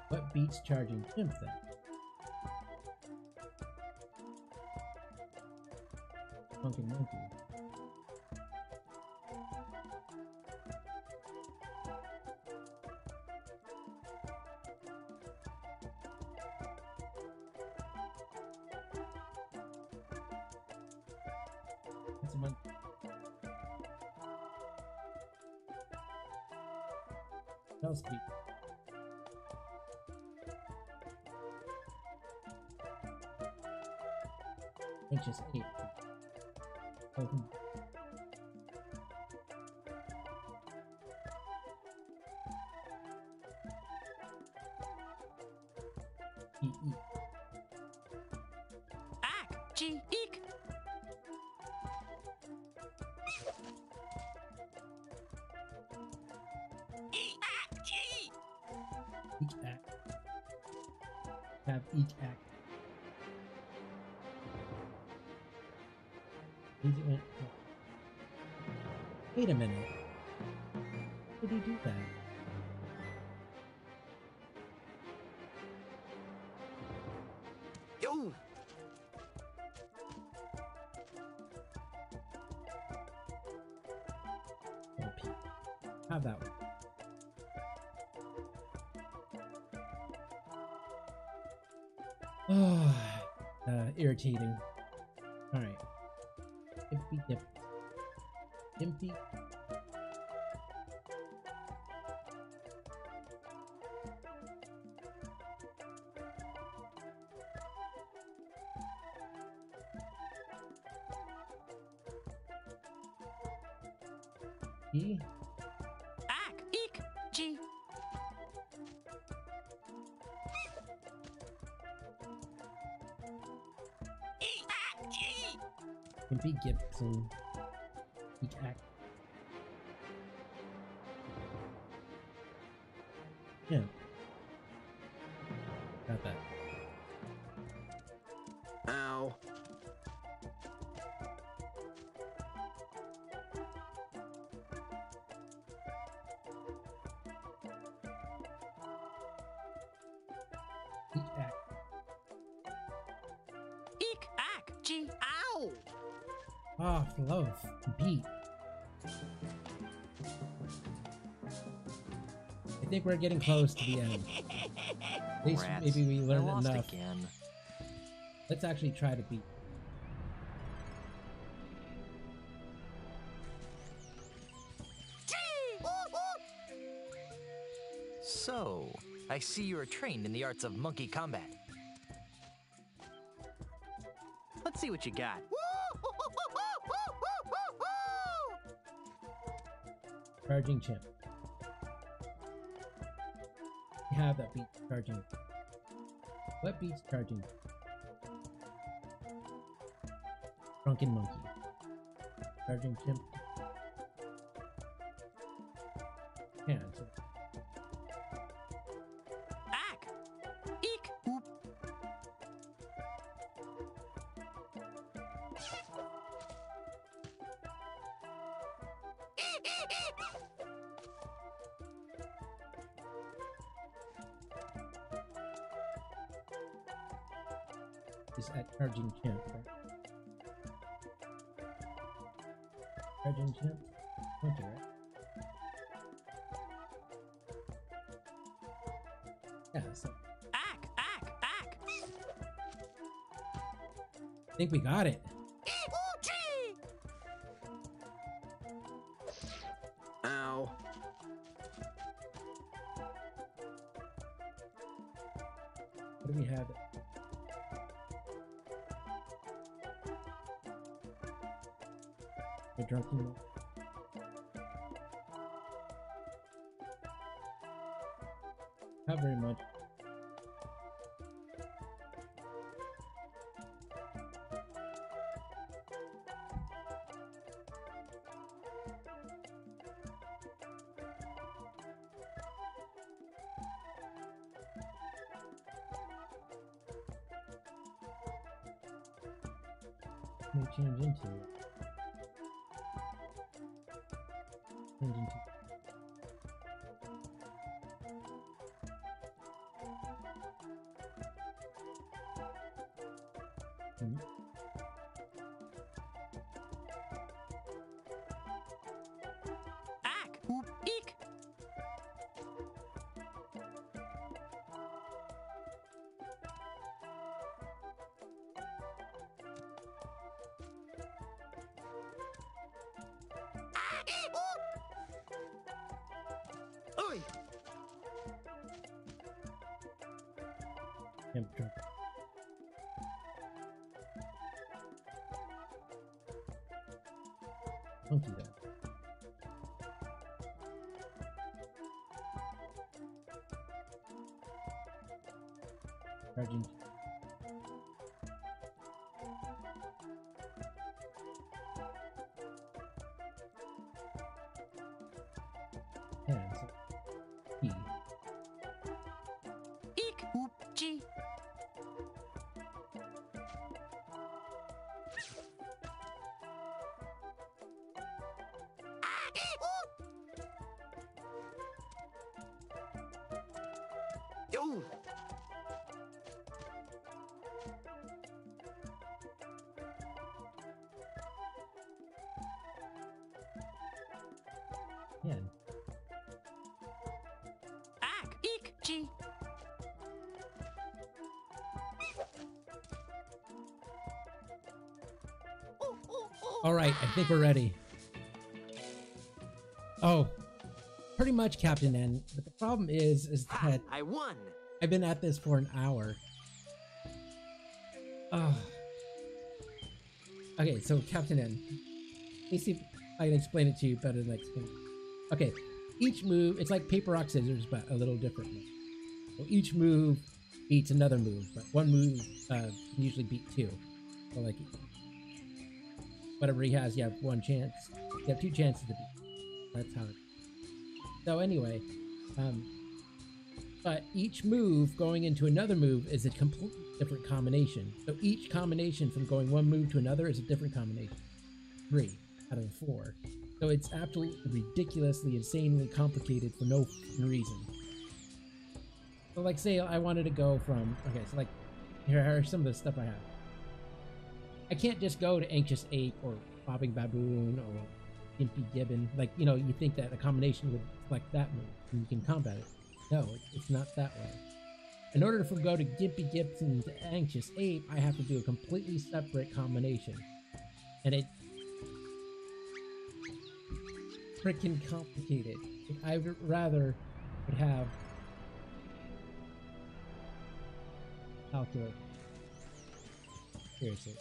What beats charging chimp then? Monkey monkey. That's a monkey. No speed. Inches 8. Open. E. Ack, gee, eek. Each act. Have each act. Wait a minute. How did he do that? Yo! Have that one. Oh, irritating. All right. Dimpy dip. Dimpy. E. Ack, eek, gee. Dimpy Gibson. Each act. Yeah. Got that. Ow. Each act. Eek, ack, gee, ow. Ah, love. Beat. I think we're getting close to the end. At least Rats. maybe we I learned lost enough. again. Let's actually try to beat. So, I see you are trained in the arts of monkey combat. Let's see what you got. Charging chimp. You have that beats charging. What beats charging? Drunken monkey. Charging chimp. Yeah, it's Ack! Eek! Oop! is at charging chimp, right? Charging chimp? Okay, right? Yeah, so Ack! Ack! Ack! I think we got it. Ow. What do we have? The drunken monkey. Not very much. What do we change into? Change into. Hmm. Ack! Oop! Eek! Oi! Chimp drunk. Monkey then. Charging. Yeah, so E. Eek! Oop! G! Yo! Yeah. Ack! Eek! G! All right, I think we're ready. Oh, pretty much, Captain N. But the problem is that I won! I've been at this for an hour. Oh. Okay, so Captain N. Let me see if I can explain it to you better than I explain it. Okay, each move, it's like paper, rock, scissors, but a little differently. So each move beats another move, but one move can usually beat two. So like, whatever he has, you have one chance. You have two chances to beat. That's how it. So anyway, but each move going into another move is a completely different combination. So each combination from going one move to another is a different combination. 3 out of the 4. So it's absolutely ridiculously, insanely complicated for no reason. So like say I wanted to go from, okay, so like here are some of the stuff I have. I can't just go to Anxious Ape or Bobbing Baboon or Gimpy Gibbon. Like, you know, you think that a combination would select that move and you can combat it. No, it's not that way. In order to go to Gimpy Gibson to Anxious Ape, I have to do a completely separate combination. And it's freaking complicated. I would rather would have calculate. Seriously.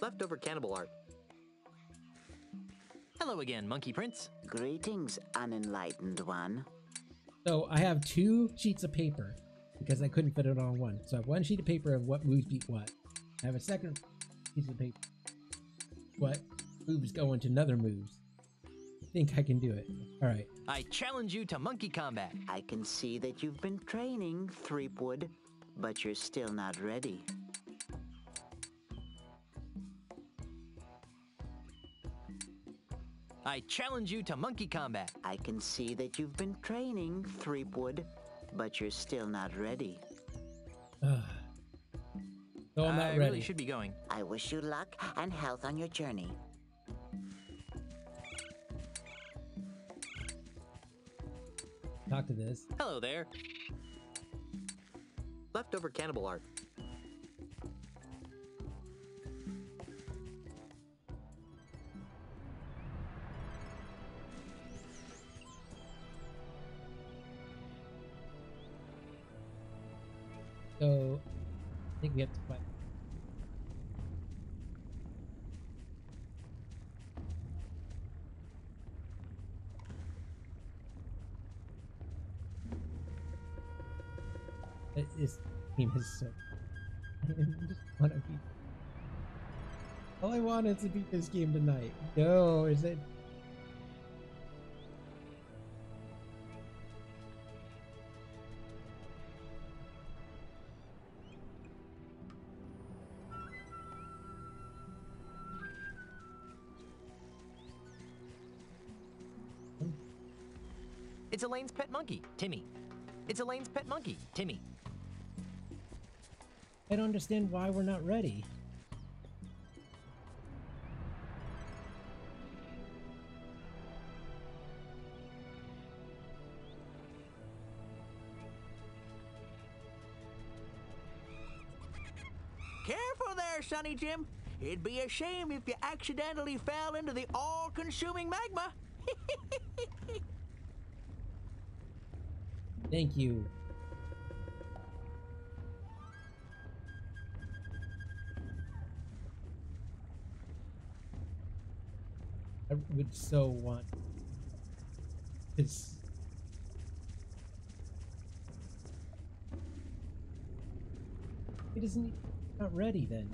Leftover cannibal art. Hello again, Monkey Prince. Greetings, unenlightened one. So I have 2 sheets of paper because I couldn't fit it on one. So I have 1 sheet of paper of what moves beat what. I have a second piece of paper. What moves go into another moves. I think I can do it. All right. I challenge you to monkey combat. I can see that you've been training, Threepwood, but you're still not ready. I challenge you to monkey combat. I can see that you've been training, Threepwood, but you're still not ready. No, I'm not I ready. really should be going. I wish you luck and health on your journey. Talk to this. Hello there. Leftover cannibal art. So I think we have to fight. This game is so. I just want to beat. All I want is to beat this game tonight. No, is it? It's Elaine's pet monkey, Timmy. It's Elaine's pet monkey, Timmy. I don't understand why we're not ready. Careful there, Sonny Jim. It'd be a shame if you accidentally fell into the all-consuming magma. Thank you. I would so want this. It isn't not ready then.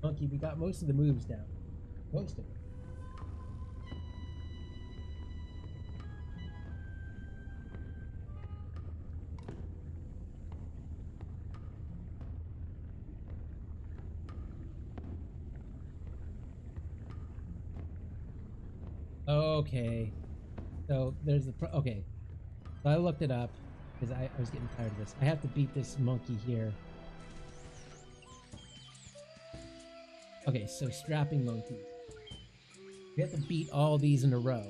Monkey, we got most of the moves down. Most of it. Okay, so there's the okay. So I looked it up because I was getting tired of this. I have to beat this monkey here. Okay, so strapping monkey. We have to beat all these in a row.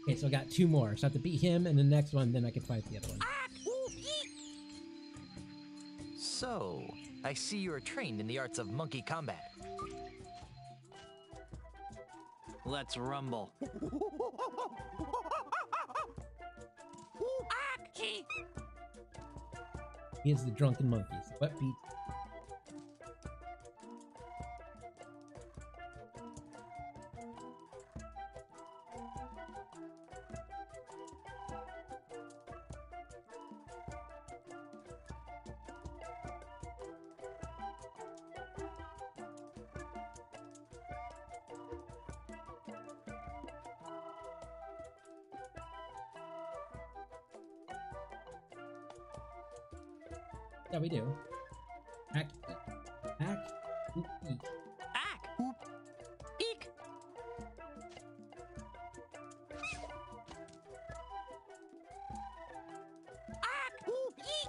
Okay, so I got 2 more. So I have to beat him and the next one, then I can fight the other one. So, I see you are trained in the arts of monkey combat. Let's rumble. He is the drunken monkey. So what beat? Yeah, we do. Hack, hack, oop, eek. Ack! Oop! Eek! Ack! Oop! Eek!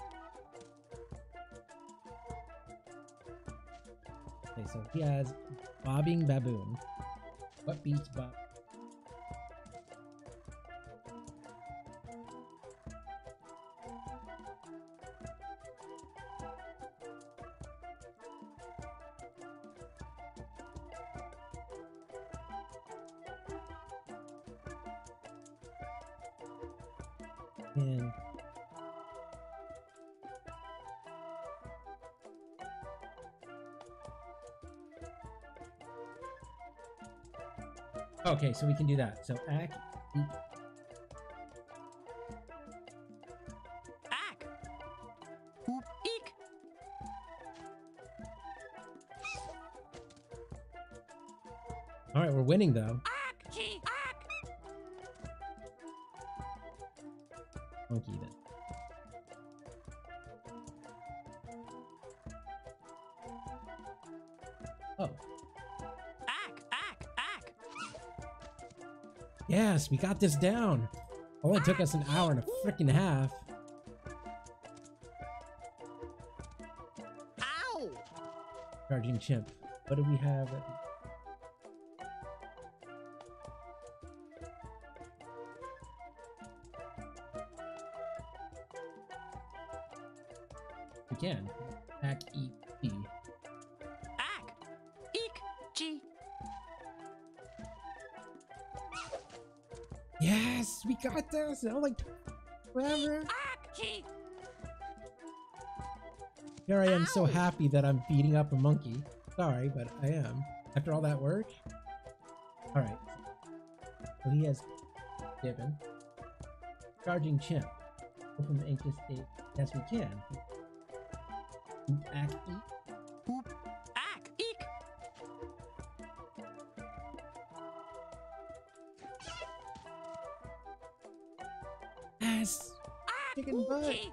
Okay, so he has bobbing baboon. What beats bob? And okay, so we can do that. So ack, eek. Ack! Oop, eek! All right, we're winning though. Ack! Gee! Ack! Monkey then. Oh, Ack! Ack! Ack! yes, we got this down. Only took us an hour and a freaking half. Ow! Charging chimp. What do we have? We can. Ack, eat, e. Ack! Eek! Gee! Yes, we got this. It only took forever. Ack! Gee! Here I am, so Ow. happy that I'm beating up a monkey. Sorry, but I am. After all that work. All right. So he has given. Charging chimp. Go from anxious state. Yes, we can. Ack, eat. Oop! Ack! Eek! Yes. Ack! Chicken Ooh, butt. gee.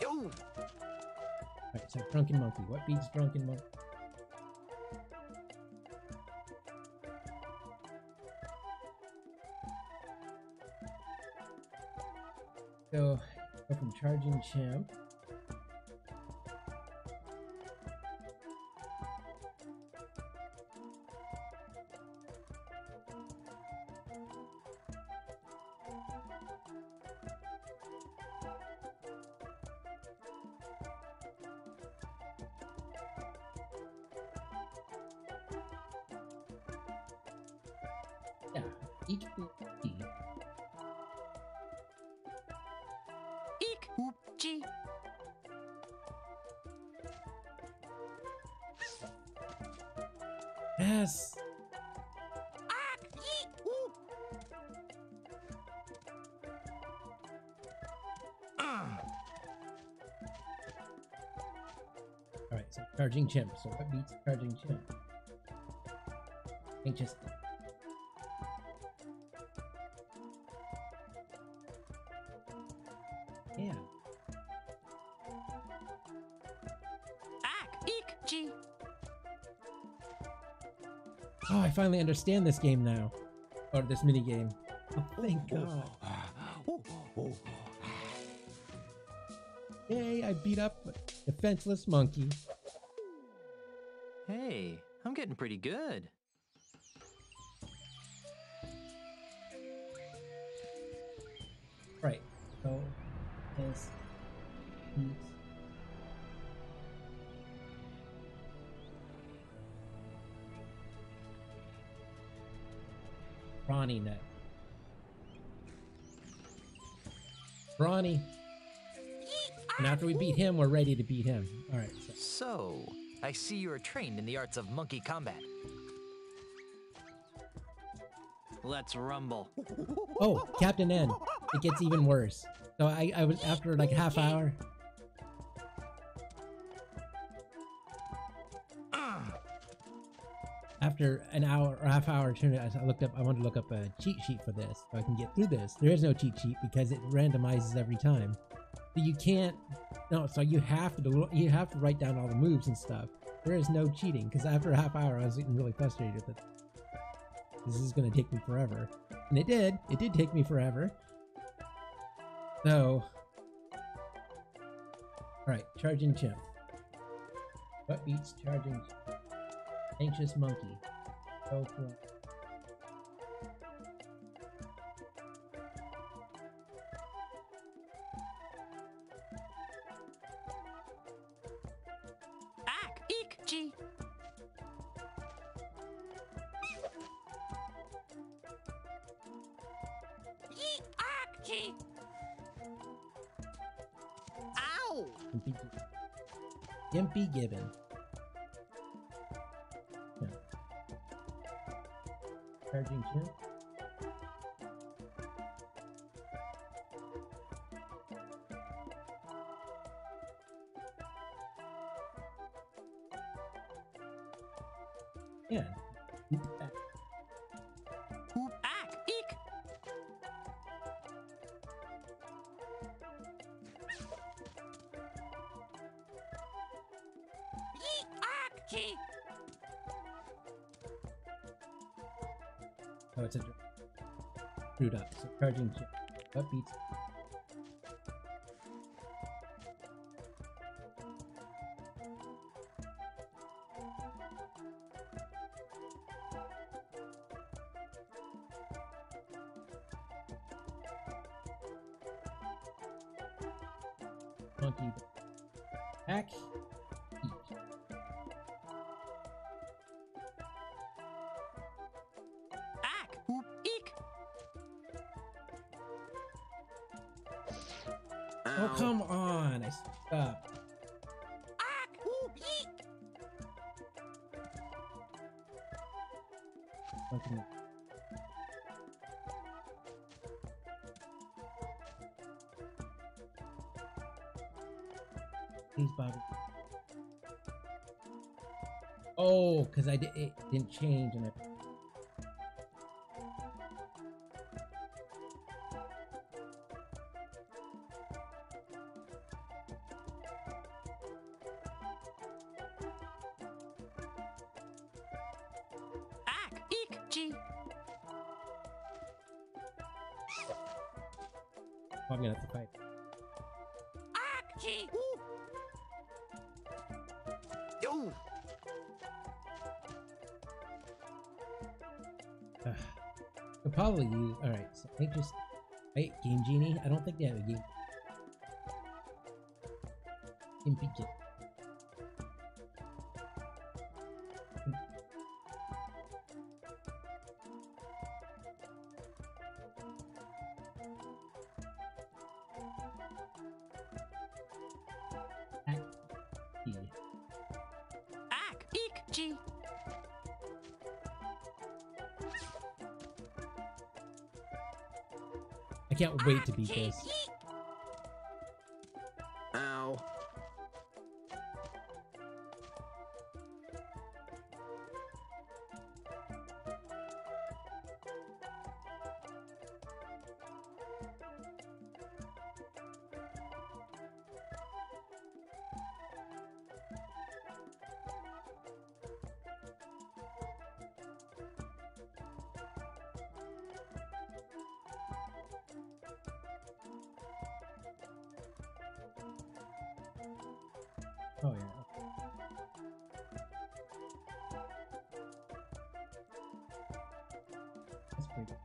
Yo! Alright, so drunken monkey. What beats drunken monkey? So, go from charging champ. Yeah, each beat. Eek! Oop! Gee! Yes. Ack! Yeet! Oop! Alright, so charging chimp. So what beats charging chimp? Anxious. Yeah. Ack! Eek! Gee! Oh, I finally understand this game now. Or this mini game. Oh, thank God. Yay, I beat up a defenseless monkey. Hey, I'm getting pretty good. Right. So, this beats. Brawny net. Brawny. And after we beat him, we're ready to beat him. Alright, so So, I see you are trained in the arts of monkey combat. Let's rumble. oh, Captain N. It gets even worse. So I was after like half hour. After an hour or half hour, I looked up. I wanted to look up a cheat sheet for this so I can get through this. There is no cheat sheet because it randomizes every time. So you can't. No, so you have to write down all the moves and stuff. There is no cheating because after a half hour, I was getting really frustrated with it. This is going to take me forever, and it did. It did take me forever. So, all right, charging chimp. What beats charging? Anxious monkey. Go for it. Ack! Eek! Gee! Yeet! Ack! Gee. Ow! Gimpy Gibbon. Yeah. Charging chip. Yeah. Ack! Eek! Yeet! Ack! Gee! Oh, it's a screwed up. So charging chip. What beats? Monkey. Hack. Eat. Ack! Oop! Eek! Oh, come on. I stopped. Ack! Oop! Yeet! Okay. Please, Bobby. Oh, because it didn't change and it. Ack! Eek! Gee! I'm gonna have to fight. Ack! Gee! Ooh! Yo! Could probably use. All right, so I just. Wait, Game Genie. I don't think they have a game. Gimpy Gip. Ack! Eek! Gee! I can't wait to beat this. Ow. Oh yeah. That's pretty good.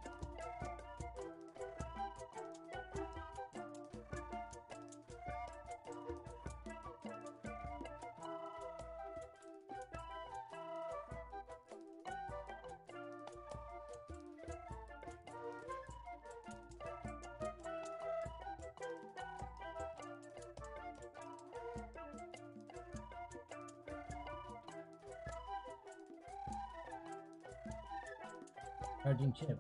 Charging chip.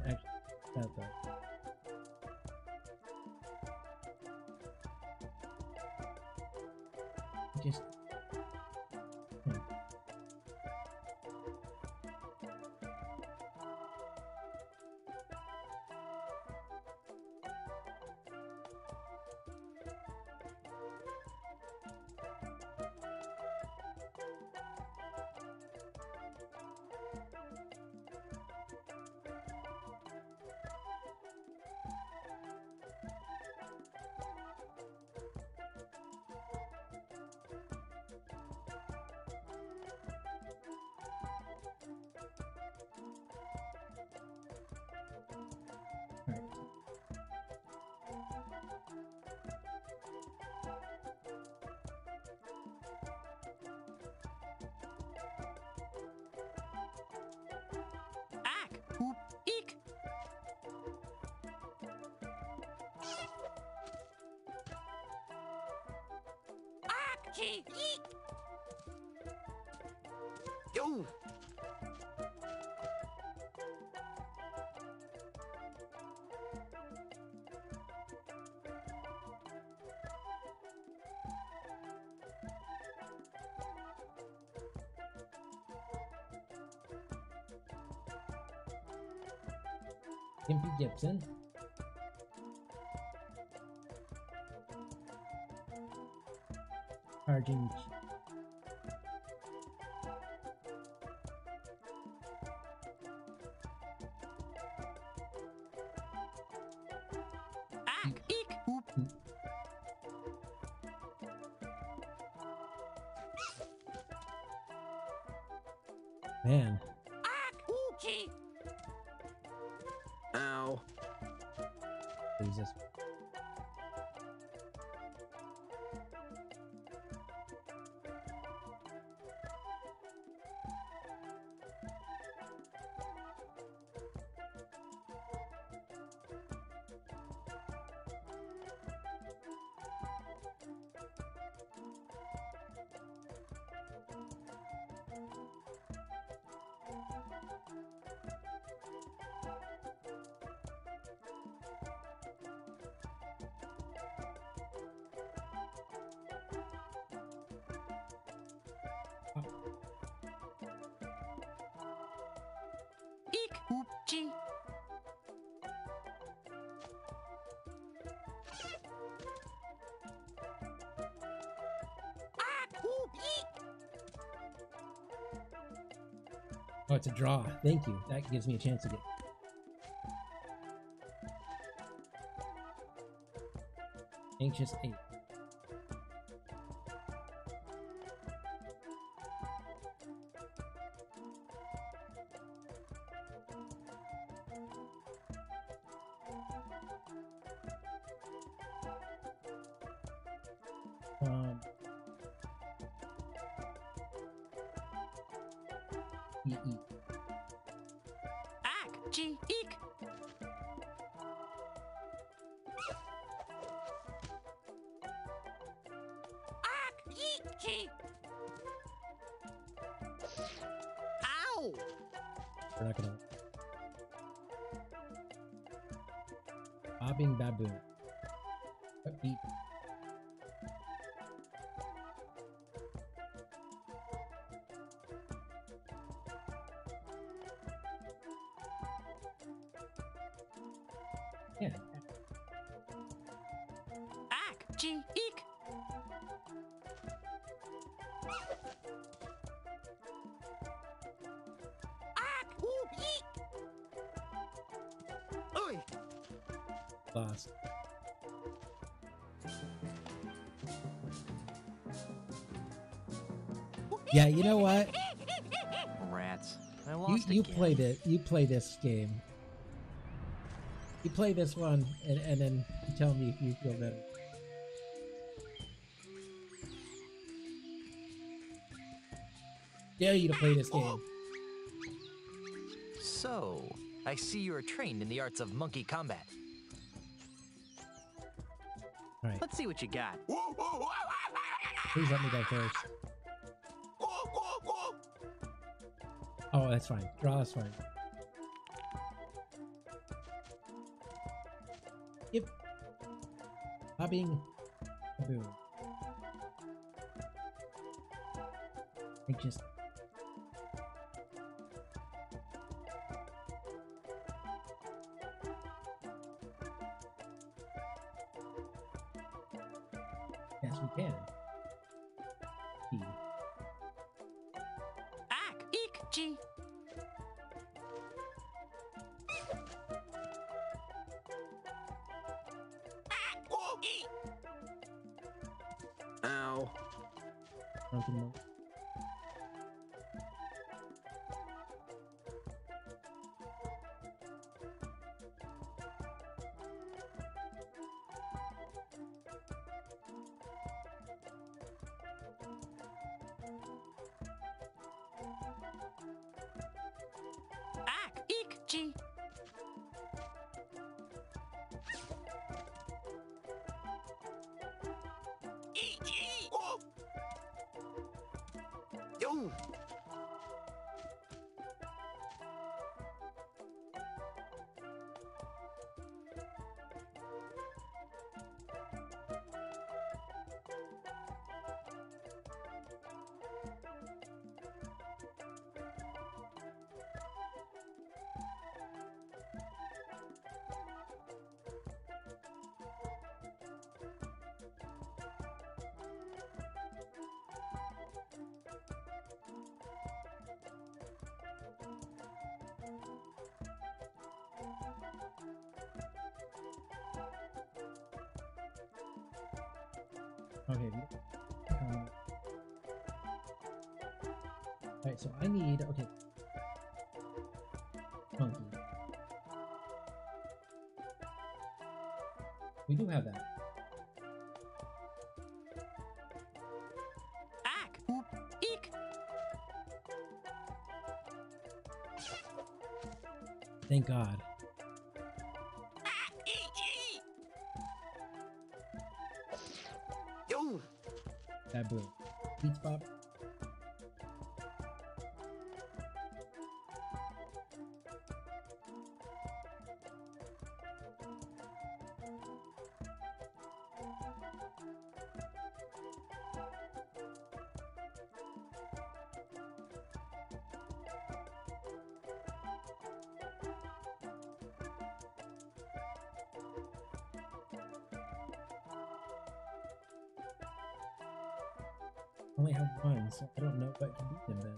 Actually, that's right. Just. hoop, eek. Ack, gee, eek. Yo! Gimpy Gibson. Charging. Ack, eek, hoop. Man. Ack, ooh, gee. Ow. Jesus. Eek, hoop, gee. Ack, ooh, eek. Oh, it's a draw. Thank you. That gives me a chance to get. Anxious 8. E. Ack, gee, eek. Ack, eek, gee. Ow! We're not gonna. Bobbing baboon. E. Yeah. Ack, gee, eek. Ack, ooh, eek. Oi! Lost. Yeah, you know what? Rats. I You lost you again. played it. You play this game. You play this one, and then you tell me if you feel better. Dare you to play this game? So, I see you are trained in the arts of monkey combat. All right, Let's see what you got. please let me go first. Oh, that's fine. Draw is fine. Yep. Bobbing baboon. I just. Yes, we can. E. Ack, eek, gee. Ack, ooh, eek. Ow. Drunken monk. Ack, eek, G. Oh! Yo! Okay. Alright, so I need, okay. Monkey. We do have that. Ack. Eek. Thank God. Yo! That blew. Beats pop. Only have one, so I don't know what can beat them then.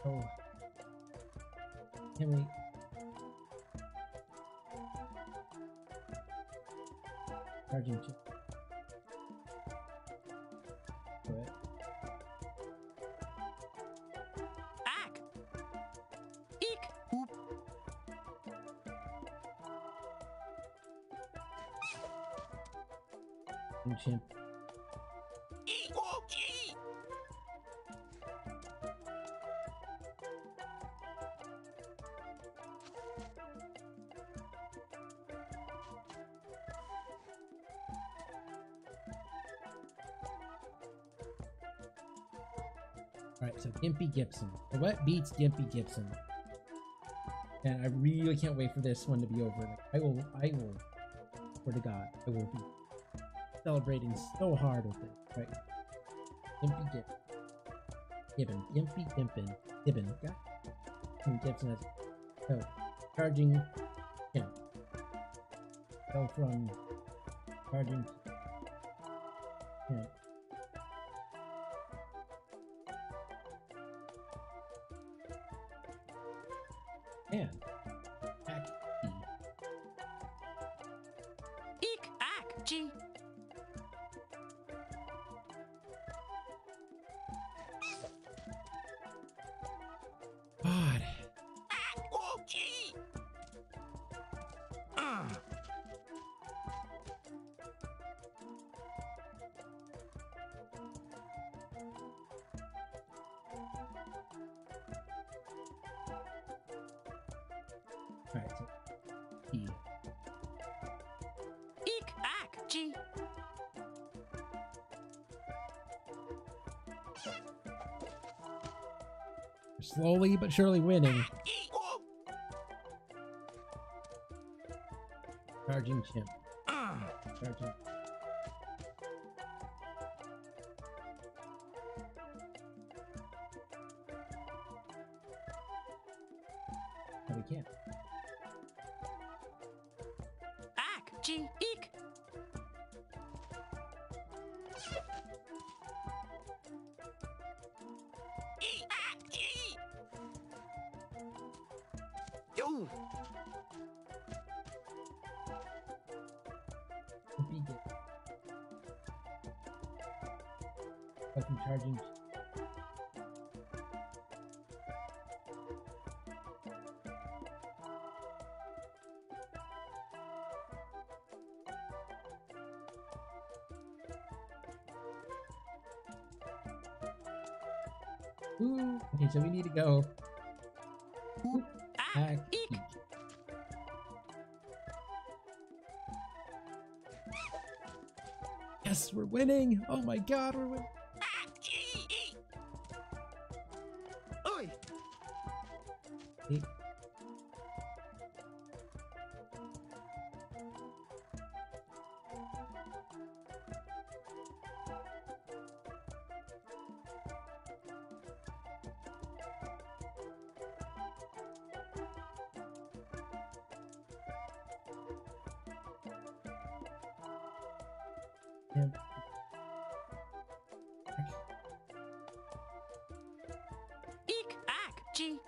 Oh. Can we? Charging chip. Do it. Ack. Eek. Chimp. Oh! Gee! Alright, so Gimpy Gibson. So what beats Gimpy Gibson? And I really can't wait for this one to be over. Like, I will, swear to God, I will be celebrating so hard with it. Right? Gimpy Gibson. Gibbon. Gimpy Gimpin. Gibbon. God. And Gibson has, so, charging him. Go from charging him. And act E. Eek. Ack. G. God. Oh! Gee! Alright, so E. Eek. Ack. G. We're slowly but surely winning. Oh! Charging chimp. Charging. No, we can't. Ack. G. Eek. Yo! Gimpy Gibson. Fucking charging. Ooh. Okay, so we need to go. Hack. Eek. Yes, we're winning! Oh my god, we're winning! Oi! Hey. Yeah. Eek. Ack. Gee.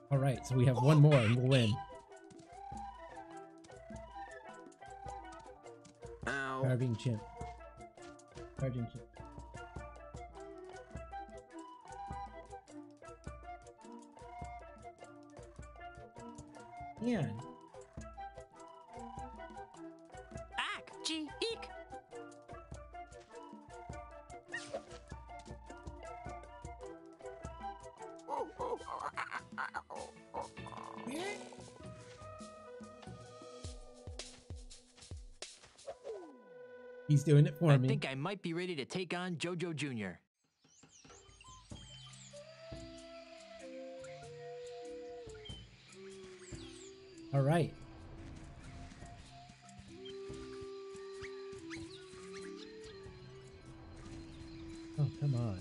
Alright, so we have one more and we'll win. Ow. Carving chimp. Charging chimp. Man. Ack. Gee. Eek. He's doing it for I me. think I might be ready to take on JoJo Jr. Alright. Oh, come on.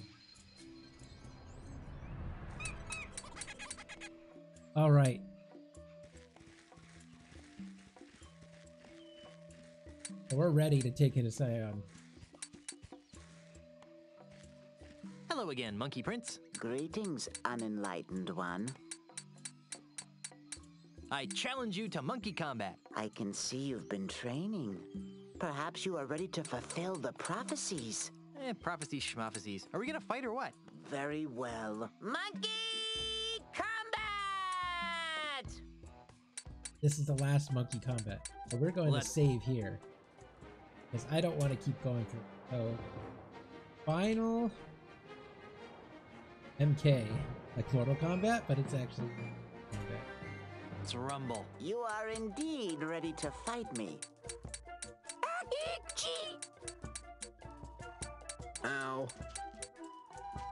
Alright. So we're ready to take it to Scion. Hello again, Monkey Prince. Greetings, unenlightened one. I challenge you to monkey combat. I can see you've been training. Perhaps you are ready to fulfill the prophecies. Prophecies schmophecies. Are we gonna fight or what? Very well. Monkey combat! This is the last monkey combat. So we're going to save here. Because I don't want to keep going through. So, final MK. Like Mortal Kombat, but it's actually combat. Let's rumble. You are indeed ready to fight me. Ow.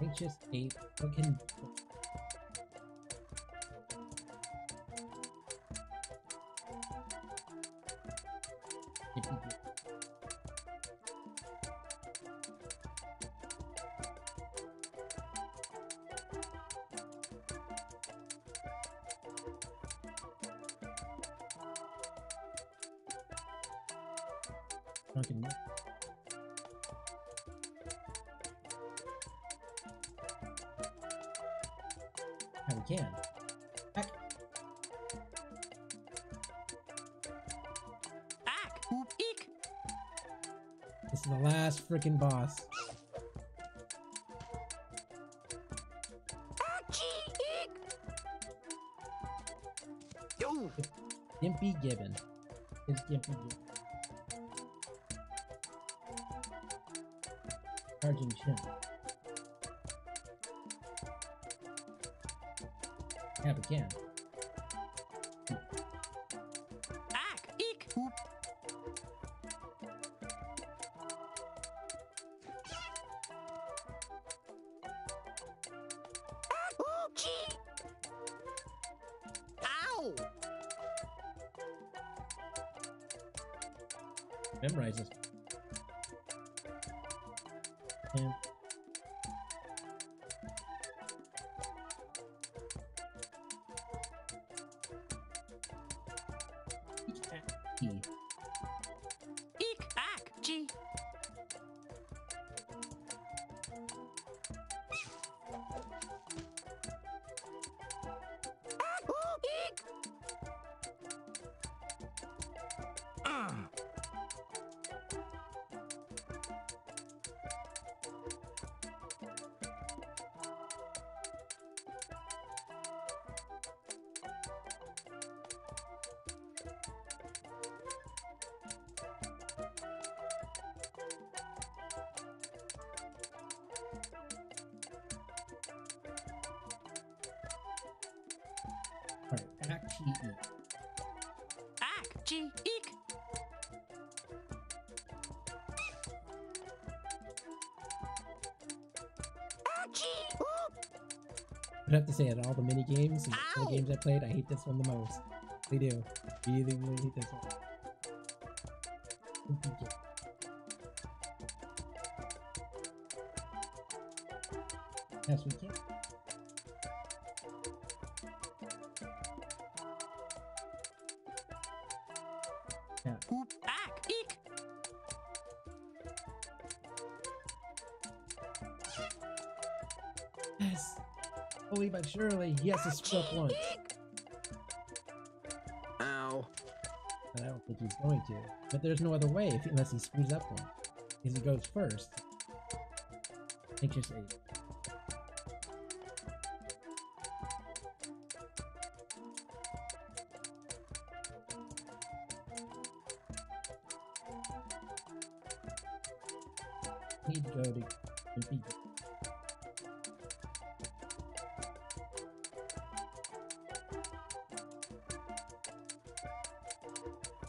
Anxious ape. What can... Drunken. How we can. Heck. Ack. Oop. Eek. This is the last freaking boss. Yo. Gimpy Gibbon. Is Gimpy Gibbon. Charging chimp. Yeah, we can. Ack. Eek. Oop. Ow! Memorizes. Yeah. E. Eek. Ack. Gee. Ak-chi-eek. Ak-chi-eek. I'd have to say, out of all the mini games and all the games I played, I hate this one the most. I do. Really, really hate this one. Yes, we can. Yeah. Ak-eek. Yes. Slowly but surely, he has to screw up once. Ow. But I don't think he's going to. But there's no other way unless he screws up once. Because he goes first. Anxious 8. Need to go to compete.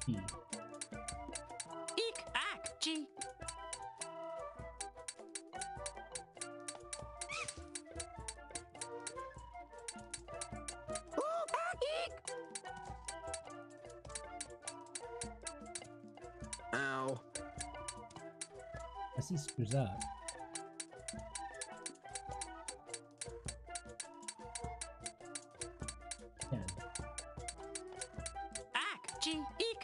Eek. Ak-chi. Ow. As he screws up. Ten. Ak-chi-eek.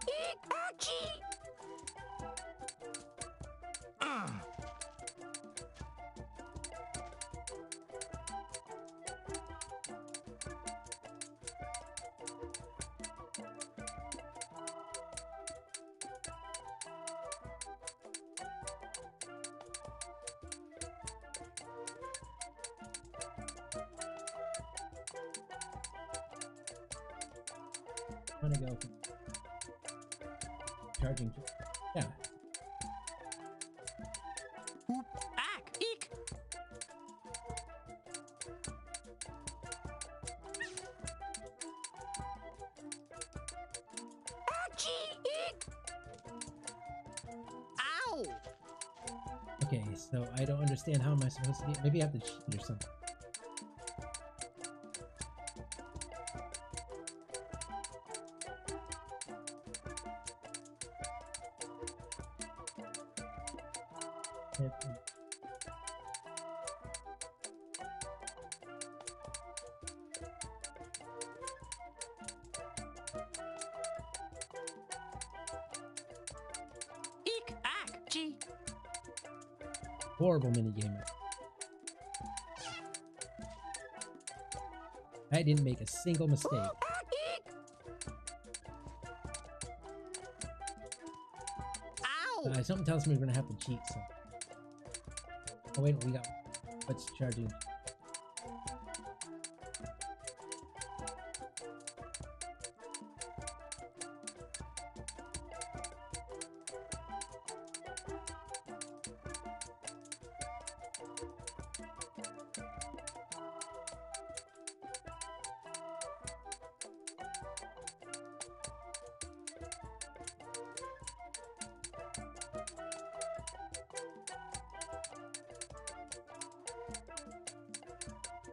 Eek-ak-chi. I'm gonna go charging. Yeah. Ak-eek. Ak-chi-eek. Ow! Okay, so I don't understand how am I supposed to get. Maybe I have to cheat or something. Eek-ak-chi. Horrible minigame. I didn't make a single mistake. Eek. Ow! Something tells me we're gonna have to cheat. So. Oh wait, we got what's charging?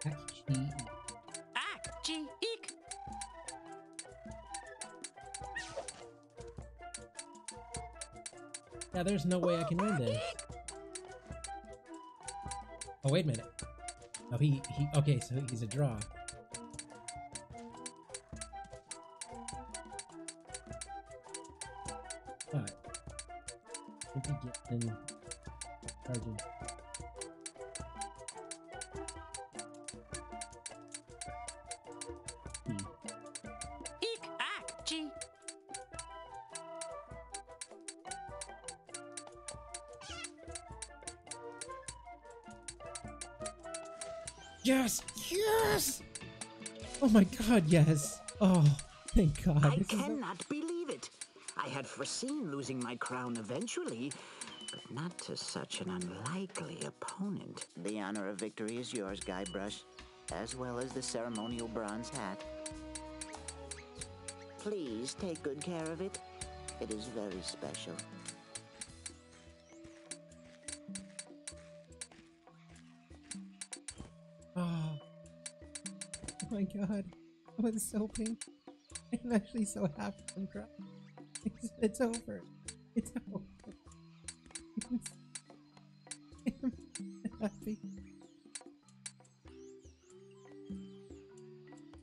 Actually, Ak-chi-eek. yeah, there's no way I can win this. Oh wait a minute. Oh, he okay, so he's a draw. But if he gets in charging. Eek-ak-chi. Yes! Yes! Oh my god, yes! Oh, thank god. I This is cannot believe it. I had foreseen losing my crown eventually, but not to such an unlikely opponent. The honor of victory is yours, Guybrush, as well as the ceremonial bronze hat. Please take good care of it. It is very special. Oh my god, that was so painful. I'm actually so happy I'm crying. It's over. It's over. I'm happy.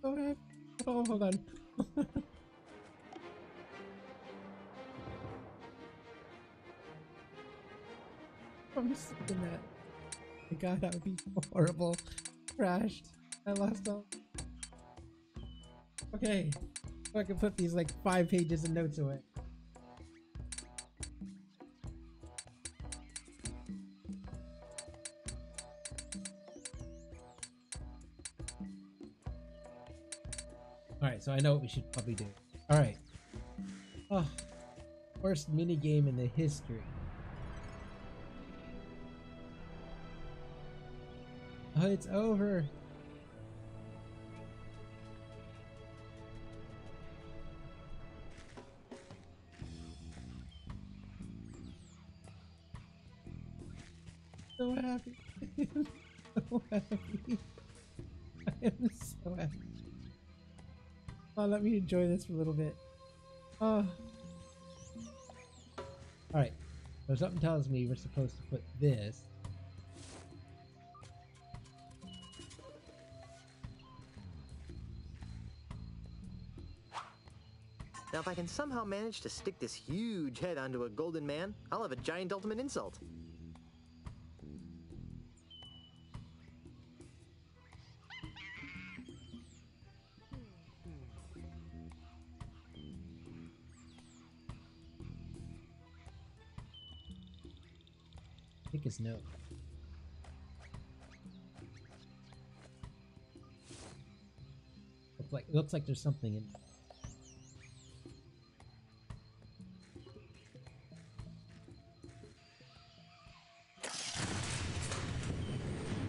So happy. Oh, hold on. I'm sick of that. My god, that would be horrible. Crashed. I lost all. Okay. So I can put these like 5 pages of notes away. Alright, so I know what we should probably do. Alright. Oh, worst minigame in the history. Oh, it's over. So happy. So happy. I am so happy. Oh, let me enjoy this for a little bit. Oh. Alright. So something tells me we're supposed to put this. Now if I can somehow manage to stick this huge head onto a golden man, I'll have a giant ultimate insult. Pick his note. Looks like there's something in there.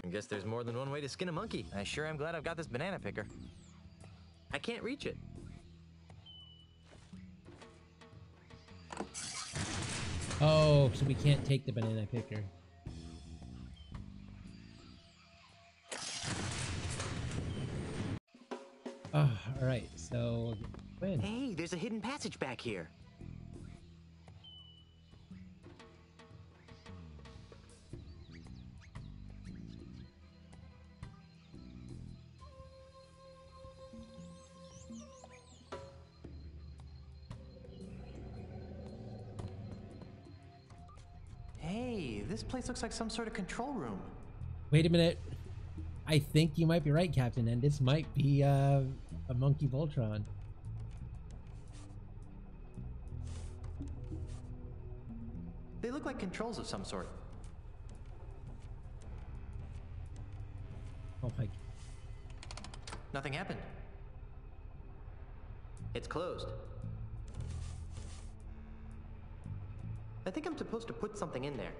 I guess there's more than one way to skin a monkey. I sure am glad I've got this banana picker. I can't reach it. Oh, so we can't take the banana picker. Oh, alright, so win. Hey, there's a hidden passage back here. Hey, this place looks like some sort of control room. Wait a minute. I think you might be right, Captain, and this might be a Monkey Voltron. They look like controls of some sort. Oh my. Nothing happened. It's closed. I think I'm supposed to put something in there.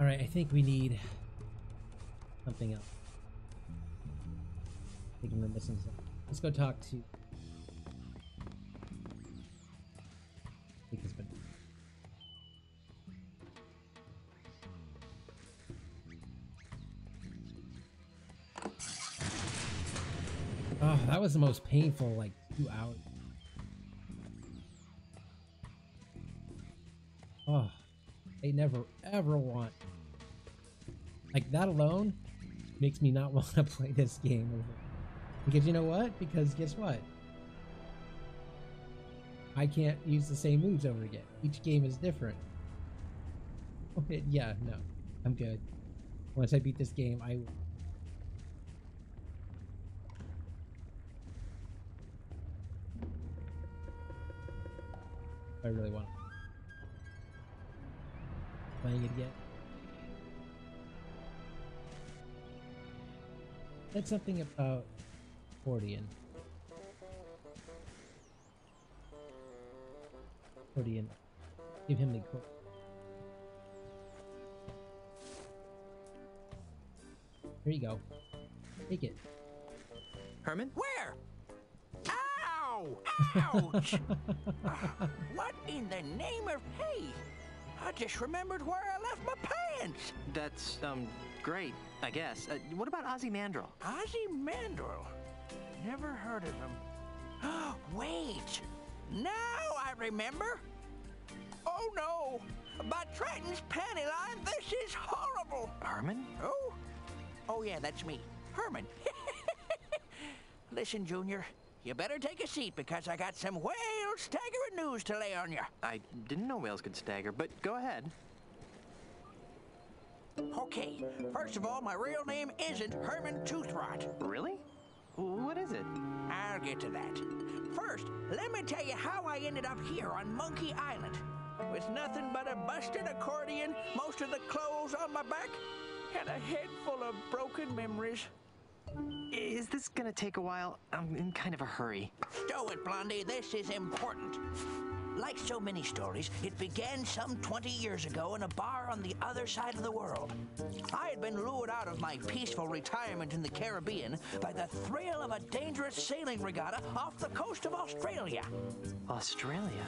Alright, I think we need something else. I think we're missing something. Let's go talk to... Oh, that was the most painful, like, 2 hours. Oh, I never, ever want... Like, that alone makes me not want to play this game over. Because you know what? Because guess what? I can't use the same moves over again. Each game is different. Yeah, no, I'm good. Once I beat this game, I really want playing it again. That's something about accordion. Accordion. Give him the accordion. Here you go. Take it. Herman? Where? Ow! Ouch! What in the name of... Hey! I just remembered where I left my pants! That's, great, I guess. What about Ozymandias? Ozymandias? Never heard of him. Wait! Now I remember! Oh no! By Trenton's panty line, this is horrible! Herman? Oh? Oh yeah, that's me. Herman. Listen, Junior, you better take a seat because I got some whale staggering news to lay on you. I didn't know whales could stagger, but go ahead. Okay, first of all, my real name isn't Herman Toothrot. Really? What is it? I'll get to that. First, let me tell you how I ended up here on Monkey Island. With nothing but a busted accordion, most of the clothes on my back, and a head full of broken memories. Is this gonna take a while? I'm in kind of a hurry. Stow it, Blondie. This is important. Like so many stories, it began some 20 years ago in a bar on the other side of the world. I had been lured out of my peaceful retirement in the Caribbean by the thrill of a dangerous sailing regatta off the coast of Australia. Australia?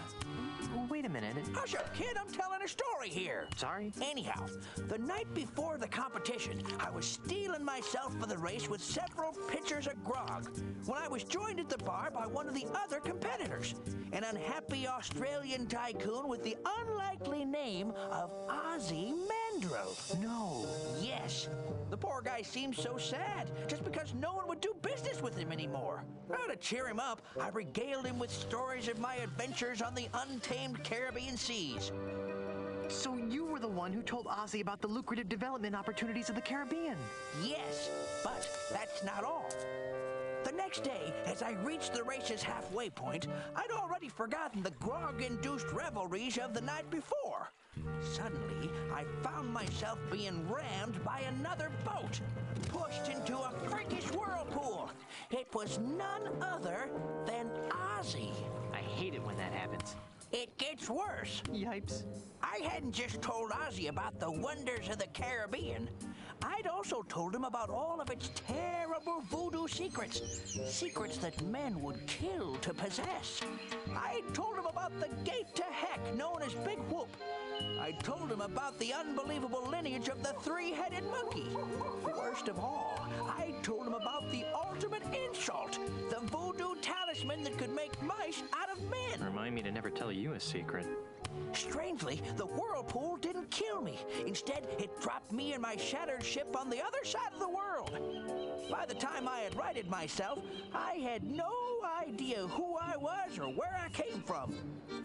Wait a minute. Hush up, kid. I'm telling a story here. Sorry? Anyhow, the night before the competition, I was steeling myself for the race with several pitchers of grog when I was joined at the bar by one of the other competitors, an unhappy Australian tycoon with the unlikely name of Ozymandias. No. Yes. The poor guy seemed so sad just because no one would do business with him anymore. Well, to cheer him up, I regaled him with stories of my adventures on the untamed Caribbean seas. So you were the one who told Ozzy about the lucrative development opportunities of the Caribbean. Yes, but that's not all. The next day, as I reached the race's halfway point, I'd already forgotten the grog-induced revelries of the night before. Suddenly, I found myself being rammed by another boat, pushed into a freakish whirlpool. It was none other than Ozzy. I hate it when that happens. It gets worse. Yipes. I hadn't just told Ozzy about the wonders of the Caribbean. I'd also told him about all of its terrible voodoo secrets. Secrets that men would kill to possess. I'd told him about the gate to heck known as Big Whoop. I told him about the unbelievable lineage of the three-headed monkey. Worst of all, I told him about the ultimate insult, the voodoo talisman that could make mice out of men. Remind me to never tell you a secret. Strangely, the whirlpool didn't kill me. Instead, it dropped me and my shattered ship on the other side of the world. By the time I had righted myself, I had no idea who I was or where I came from.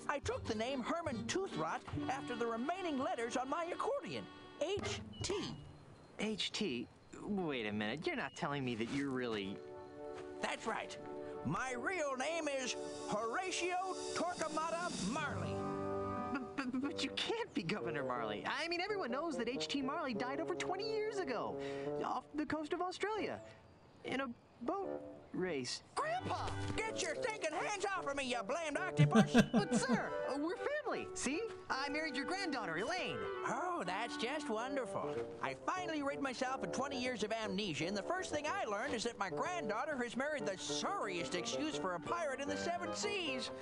I took the name Herman Toothrot after the remaining letters on my accordion, H.T. H.T.? Wait a minute, you're not telling me that you're really... That's right. My real name is Horatio Torquemada Marley. But you can't be Governor Marley. I mean, everyone knows that H.T. Marley died over 20 years ago off the coast of Australia in a boat race. Grandpa! Get your stinking hands off of me, you blamed octopus! But sir, we're family. See? I married your granddaughter, Elaine. Oh, that's just wonderful. I finally rid myself of 20 years of amnesia, and the first thing I learned is that my granddaughter has married the sorriest excuse for a pirate in the seven seas.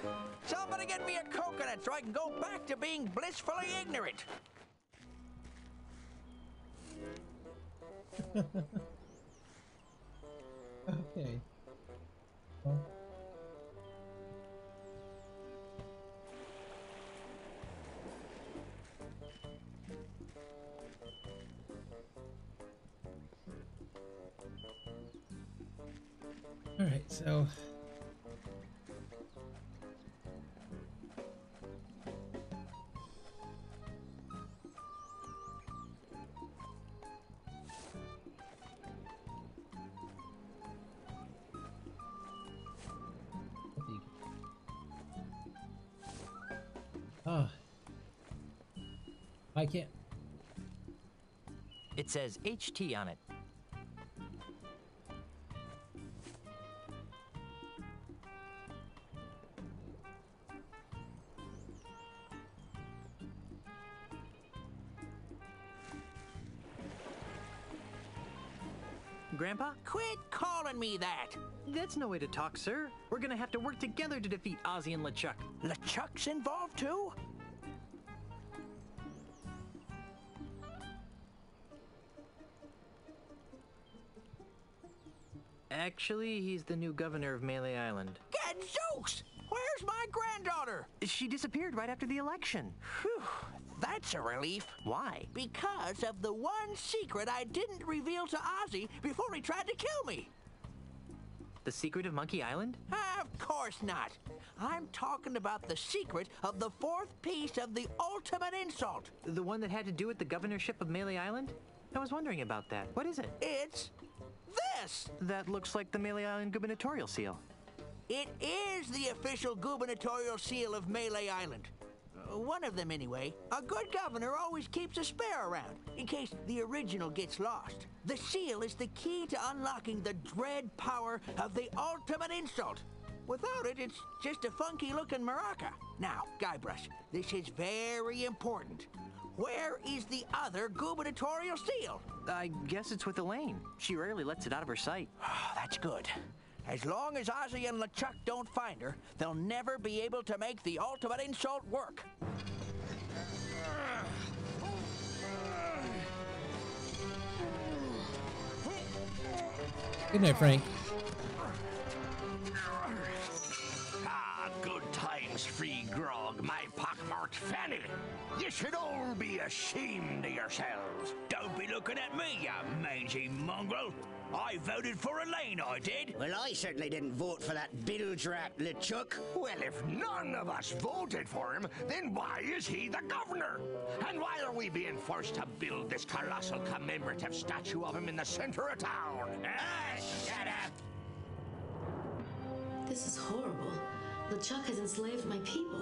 Somebody get me a coconut so I can go back to being blissfully ignorant. Okay. Well. All right, so Oh. I can't. It says HT on it. Grandpa? Quit calling me that. That's no way to talk, sir. We're gonna have to work together to defeat Ozzy and LeChuck. LeChuck's involved too? Actually, he's the new governor of Melee Island. Gadzooks! Where's my granddaughter? She disappeared right after the election. Whew, that's a relief. Why? Because of the one secret I didn't reveal to Ozzy before he tried to kill me. The secret of Monkey Island? Of course not. I'm talking about the secret of the fourth piece of the ultimate insult. The one that had to do with the governorship of Melee Island? I was wondering about that. What is it? It's this. That looks like the Melee Island gubernatorial seal. It is the official gubernatorial seal of Melee Island. One of them, anyway. A good governor always keeps a spare around, in case the original gets lost. The seal is the key to unlocking the dread power of the ultimate insult. Without it, it's just a funky-looking maraca. Now, Guybrush, this is very important. Where is the other gubernatorial seal? I guess it's with Elaine. She rarely lets it out of her sight. That's good. As long as Ozzy and LeChuck don't find her, they'll never be able to make the ultimate insult work. Good night, Frank. Ah, good times, free grog, my pockmarked fanny. You should all be ashamed of yourselves. Don't be looking at me, you mangy mongrel. I voted for Elaine, I did. Well, I certainly didn't vote for that bilge-rat LeChuck. Well, if none of us voted for him, then why is he the governor? And why are we being forced to build this colossal commemorative statue of him in the center of town? Shut up! This is horrible. LeChuck has enslaved my people.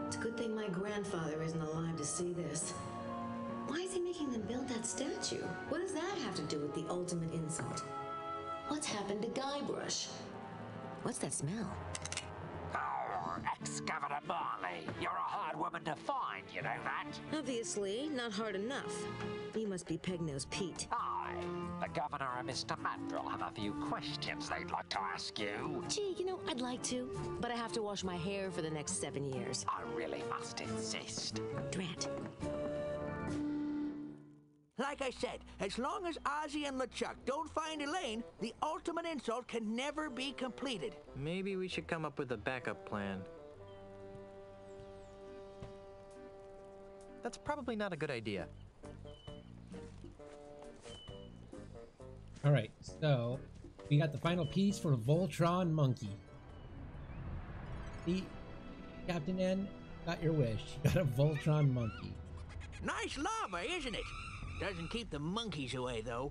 It's a good thing my grandfather isn't alive to see this. Why is he making them build that statue? What does that have to do with the ultimate insult? What's happened to Guybrush? What's that smell? Oh, ex-Governor Marley, you're a hard woman to find, you know that? Obviously, not hard enough. You must be Peg-Nose Pete. I, the Governor and Mr. Mandrill, have a few questions they'd like to ask you. Gee, you know, I'd like to, but I have to wash my hair for the next 7 years. I really must insist. Drat. Like I said, as long as Ozzy and LeChuck don't find Elaine, the ultimate insult can never be completed. Maybe we should come up with a backup plan. That's probably not a good idea. All right, so we got the final piece for Voltron Monkey. The Captain N got your wish. You got a Voltron Monkey. Nice llama, isn't it? Doesn't keep the monkeys away, though.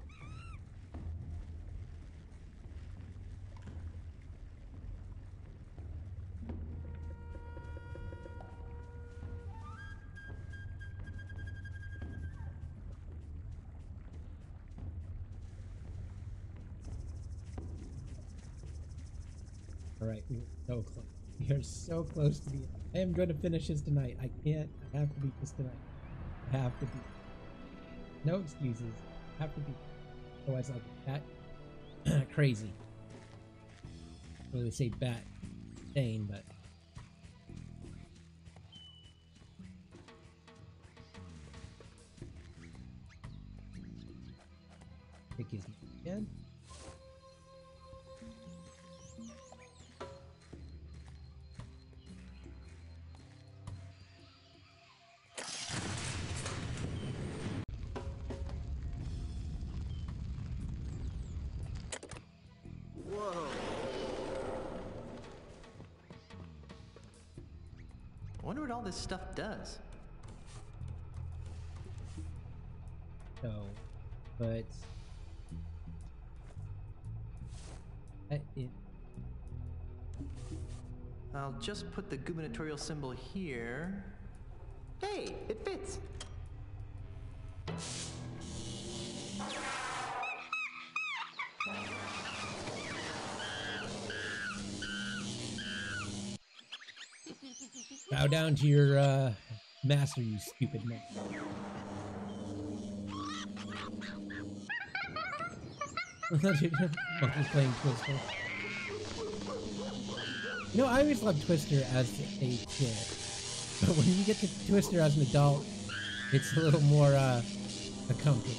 All right, we're so close. We are so close to the end. I am going to finish this tonight. I can't. I have to beat this tonight. I have to beat. No excuses. I have to beat. Otherwise, I'll get bat crazy. I really say bat sane, but. Pick his name again. I wonder what all this stuff does. So, but I'll just put the gubernatorial symbol here. Hey, it fits. Bow down to your master, you stupid man. Monkey playing Twister. You know, I always loved Twister as a kid, but when you get to Twister as an adult, it's a little more uncomfortable.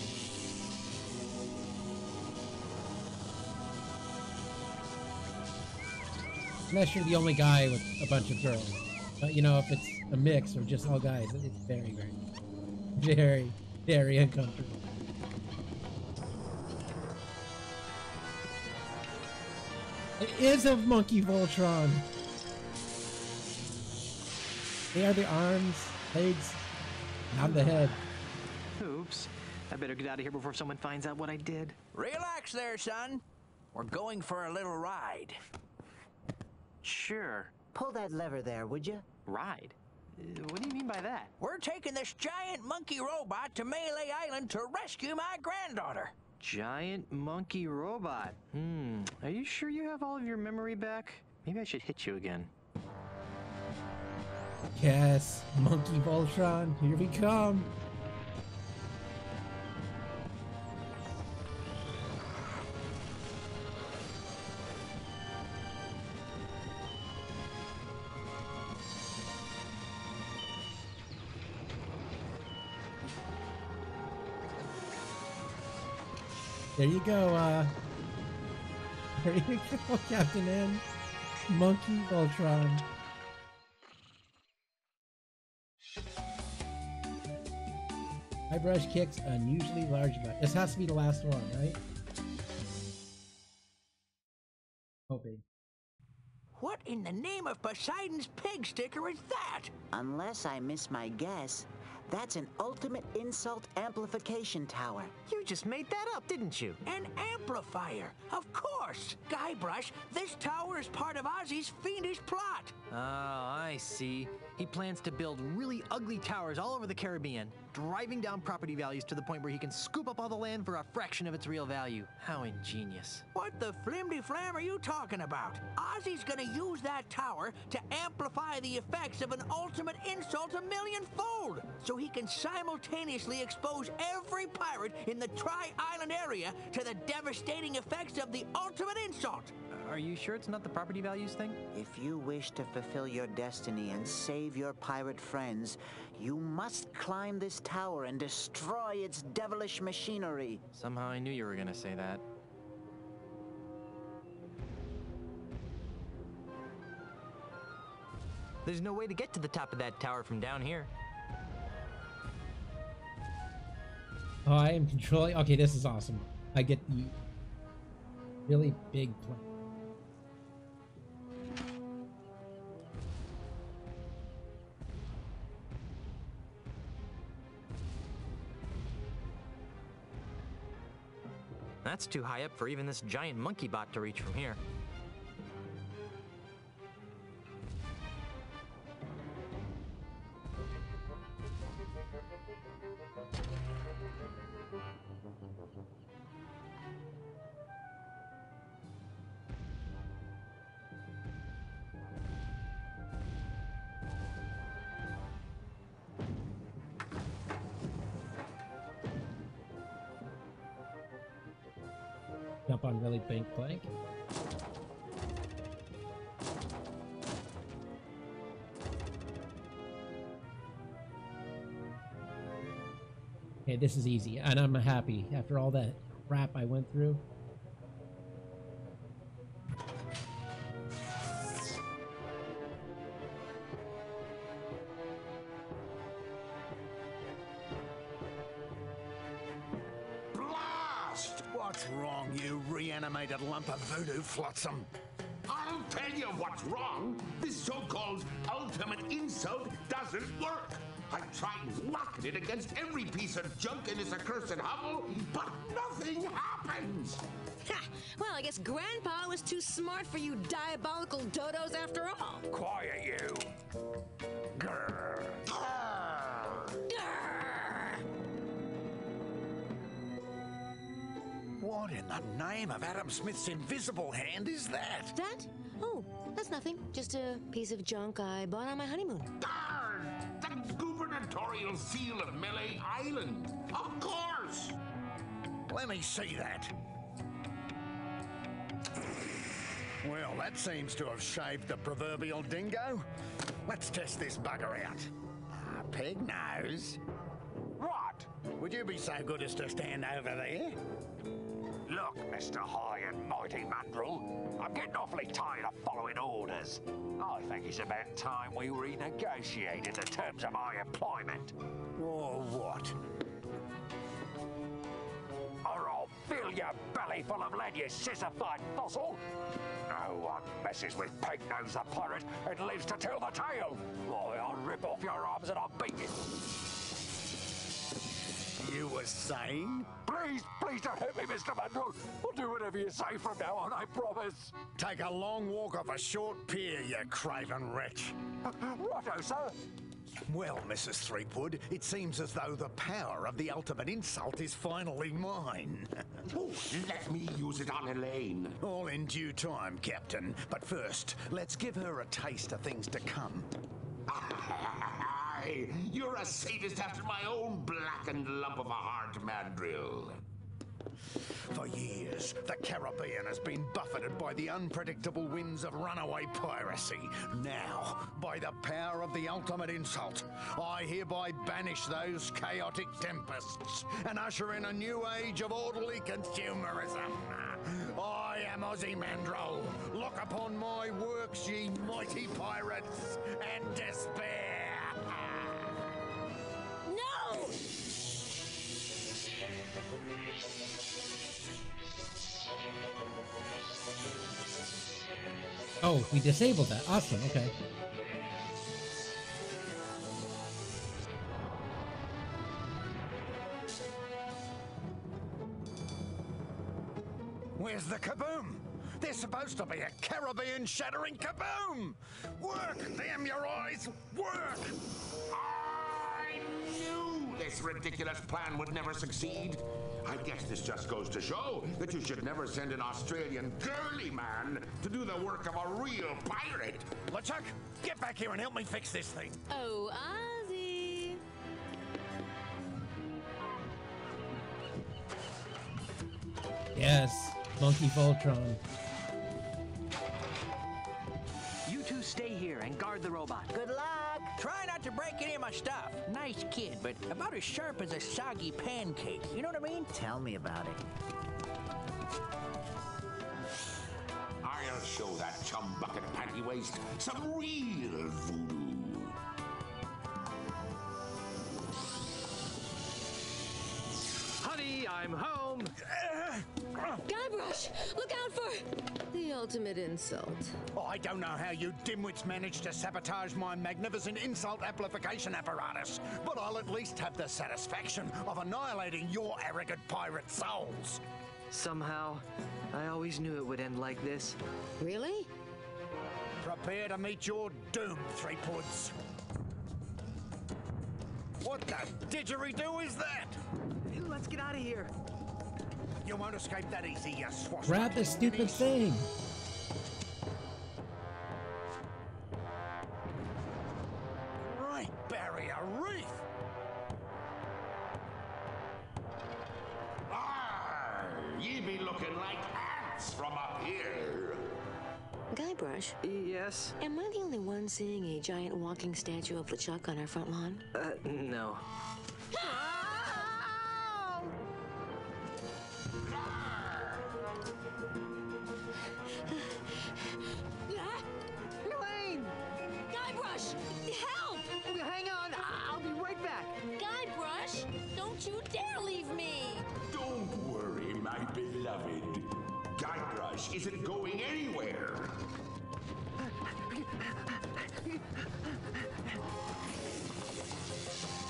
Unless you're the only guy with a bunch of girls. But you know, if it's a mix or just all guys, it's very, very, very, very uncomfortable. It is a monkey Voltron. They are the arms, legs, not the head. Oops. I better get out of here before someone finds out what I did. Relax there, son. We're going for a little ride. Sure. Pull that lever there, would you? Ride? What do you mean by that? We're taking this giant monkey robot to Melee Island to rescue my granddaughter. Giant monkey robot. Are you sure you have all of your memory back? Maybe I should hit you again. Yes, monkey Voltron, here we come. There you go, there you go, Captain N. Monkey Voltron. My brush kicks unusually large butt. This has to be the last one, right? Hoping. What in the name of Poseidon's pig sticker is that? Unless I miss my guess, that's an ultimate insult amplification tower. You just made that up, didn't you? An amplifier, of course. Guybrush, this tower is part of Ozzy's fiendish plot. Oh, I see. He plans to build really ugly towers all over the Caribbean, driving down property values to the point where he can scoop up all the land for a fraction of its real value. How ingenious. What the flimdy-flam are you talking about? Ozzy's gonna use that tower to amplify the effects of an ultimate insult a millionfold, so he can simultaneously expose every pirate in the Tri-Island area to the devastating effects of the ultimate insult. Are you sure it's not the property values thing? If you wish to fulfill your destiny and save your pirate friends, you must climb this tower and destroy its devilish machinery. Somehow I knew you were gonna say that. There's no way to get to the top of that tower from down here. Oh, I am controlling. Okay, this is awesome. I get the really big plane. That's too high up for even this giant monkey bot to reach from here. Jump on really big plank. Okay, this is easy, and I'm happy after all that crap I went through. What's wrong, you reanimated lump of voodoo flotsam? I'll tell you what's wrong. This so-called ultimate insult doesn't work. I tried locking it against every piece of junk in this accursed hovel, but nothing happens. Ha! Well, I guess Grandpa was too smart for you diabolical dodos after all. Quiet, you. Grr. the name of Adam Smith's invisible hand is that? That? Oh, that's nothing. Just a piece of junk I bought on my honeymoon. Darn! The gubernatorial seal of Melee Island. Of course! Let me see that. Well, that seems to have shaved the proverbial dingo. Let's test this bugger out. Peg nose. What? Would you be so good as to stand over there? Look, Mr. High and Mighty Mandrill, I'm getting awfully tired of following orders. I think it's about time we renegotiated the terms of my employment. Or what? Or I'll fill your belly full of lead, you sissified fossil. No one messes with Peg-Nose the pirate and lives to tell the tale. Why, I'll rip off your arms and I'll beat you. You were saying? Please, please don't hurt me, Mr. Mandrill. I'll do whatever you say from now on, I promise. Take a long walk off a short pier, you craven wretch. Righto, sir. Well, Mrs. Threepwood, it seems as though the power of the ultimate insult is finally mine. Oh, let me use it on Elaine. All in due time, Captain. But first, let's give her a taste of things to come. Aye, you're a sadist after my own blackened lump of a heart, Mandrill. For years, the Caribbean has been buffeted by the unpredictable winds of runaway piracy. Now, by the power of the ultimate insult, I hereby banish those chaotic tempests and usher in a new age of orderly consumerism. I am Ozymandias. Look upon my works, ye mighty pirates, and despair. No! Oh, we disabled that. Awesome. Okay. Where's the kaboom? There's supposed to be a Caribbean shattering kaboom! Work! Damn your eyes! Work! I knew this ridiculous plan would never succeed. I guess this just goes to show that you should never send an Australian girly man to do the work of a real pirate. LeChuck, get back here and help me fix this thing. Oh, Ozzy. Yes. Monkey Voltron. You two stay here and guard the robot. Good luck. Try not to break any of my stuff. Nice kid, but about as sharp as a soggy pancake. You know what I mean? Tell me about it. I'll show that chum bucket panty waist some real voodoo. Honey, I'm home. Guybrush, look out for the ultimate insult. Oh, I don't know how you dimwits managed to sabotage my magnificent insult amplification apparatus, but I'll at least have the satisfaction of annihilating your arrogant pirate souls. Somehow, I always knew it would end like this. Really? Prepare to meet your doom, Threepwoods. What the didgeridoo is that? Let's get out of here. You won't escape that easy, you swashbuckling Grab this stupid ninnies. thing. Great barrier reef! Ye be looking like ants from up here. Guybrush, Yes? am I the only one seeing a giant walking statue of LeChuck on our front lawn? No. Elaine! Guybrush, help! Hang on, I'll be right back. Guybrush, don't you dare leave me! Don't worry, my beloved. Guybrush isn't going anywhere.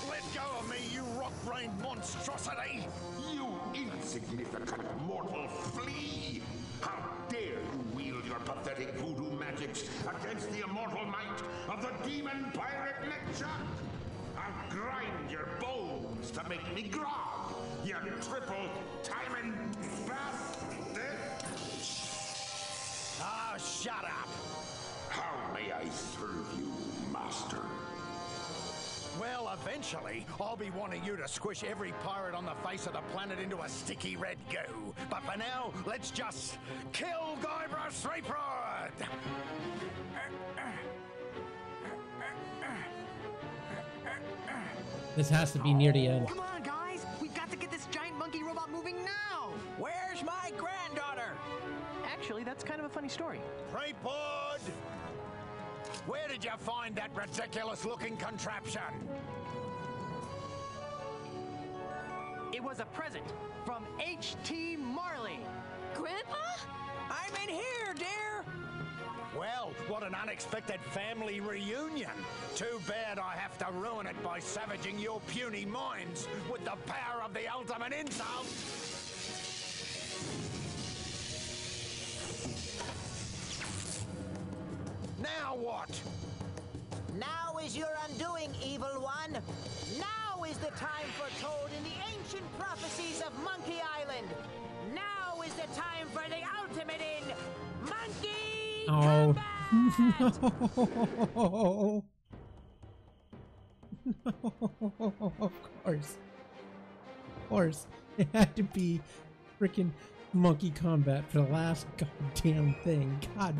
Let go of me, you rock-brained monstrosity! You insignificant mortal flea! How dare you wield your pathetic voodoo magics against the immortal might of the demon pirate LeChuck? I'll grind your bones to make me grog, you triple timing bath! Ah, shut up! How may I serve you, Master? Well, eventually, I'll be wanting you to squish every pirate on the face of the planet into a sticky red goo. But for now, let's just kill Guybrush Threepwood! This has to be near the end. Come on, guys! We've got to get this giant monkey robot moving now! Where's my granddaughter? Actually, that's kind of a funny story. Threepwood! Where did you find that ridiculous-looking contraption? It was a present from H.T. Marley. Grandpa? I'm in here, dear. Well, what an unexpected family reunion. Too bad I have to ruin it by savaging your puny minds with the power of the ultimate insult. Now what? Now is your undoing, evil one. Now is the time foretold in the ancient prophecies of Monkey Island. Now is the time for the ultimate in Monkey Oh. Combat! No. Of course. Of course. It had to be freaking Monkey Combat for the last goddamn thing. God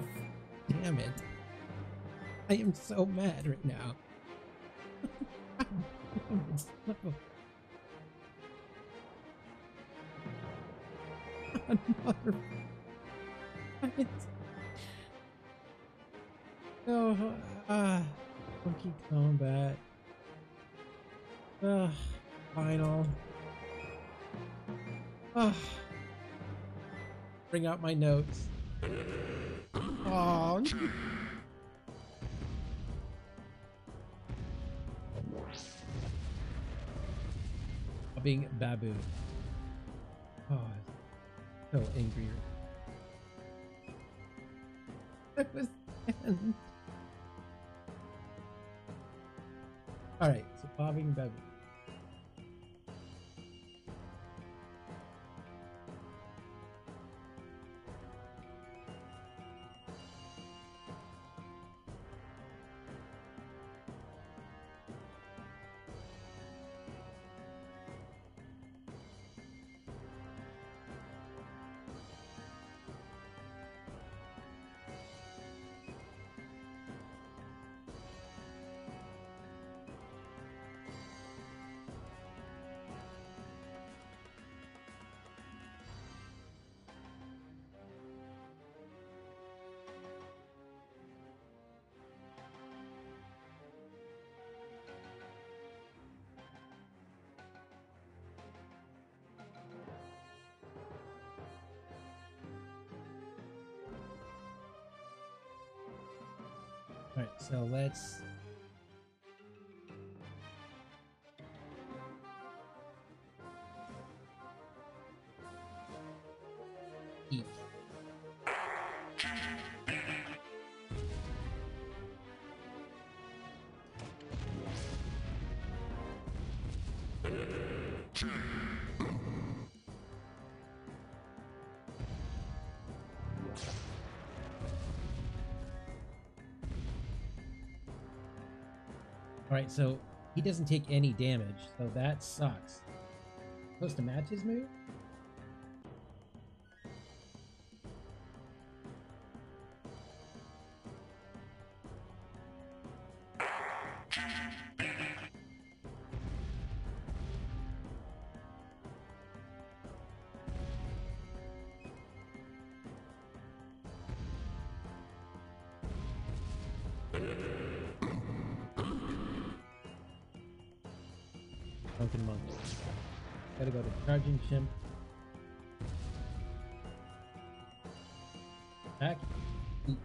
damn it. I am so mad right now. Another. No, Monkey Combat. Final. Bring out my notes. Oh. Being Babu. Oh, so angry. That was end. Alright, so bobbing Babu. Alright, so let's eat. Alright, so he doesn't take any damage, so that sucks. Supposed to match his move? Drunken Monk. Gotta go to Charging Chimp. Attack. Eat.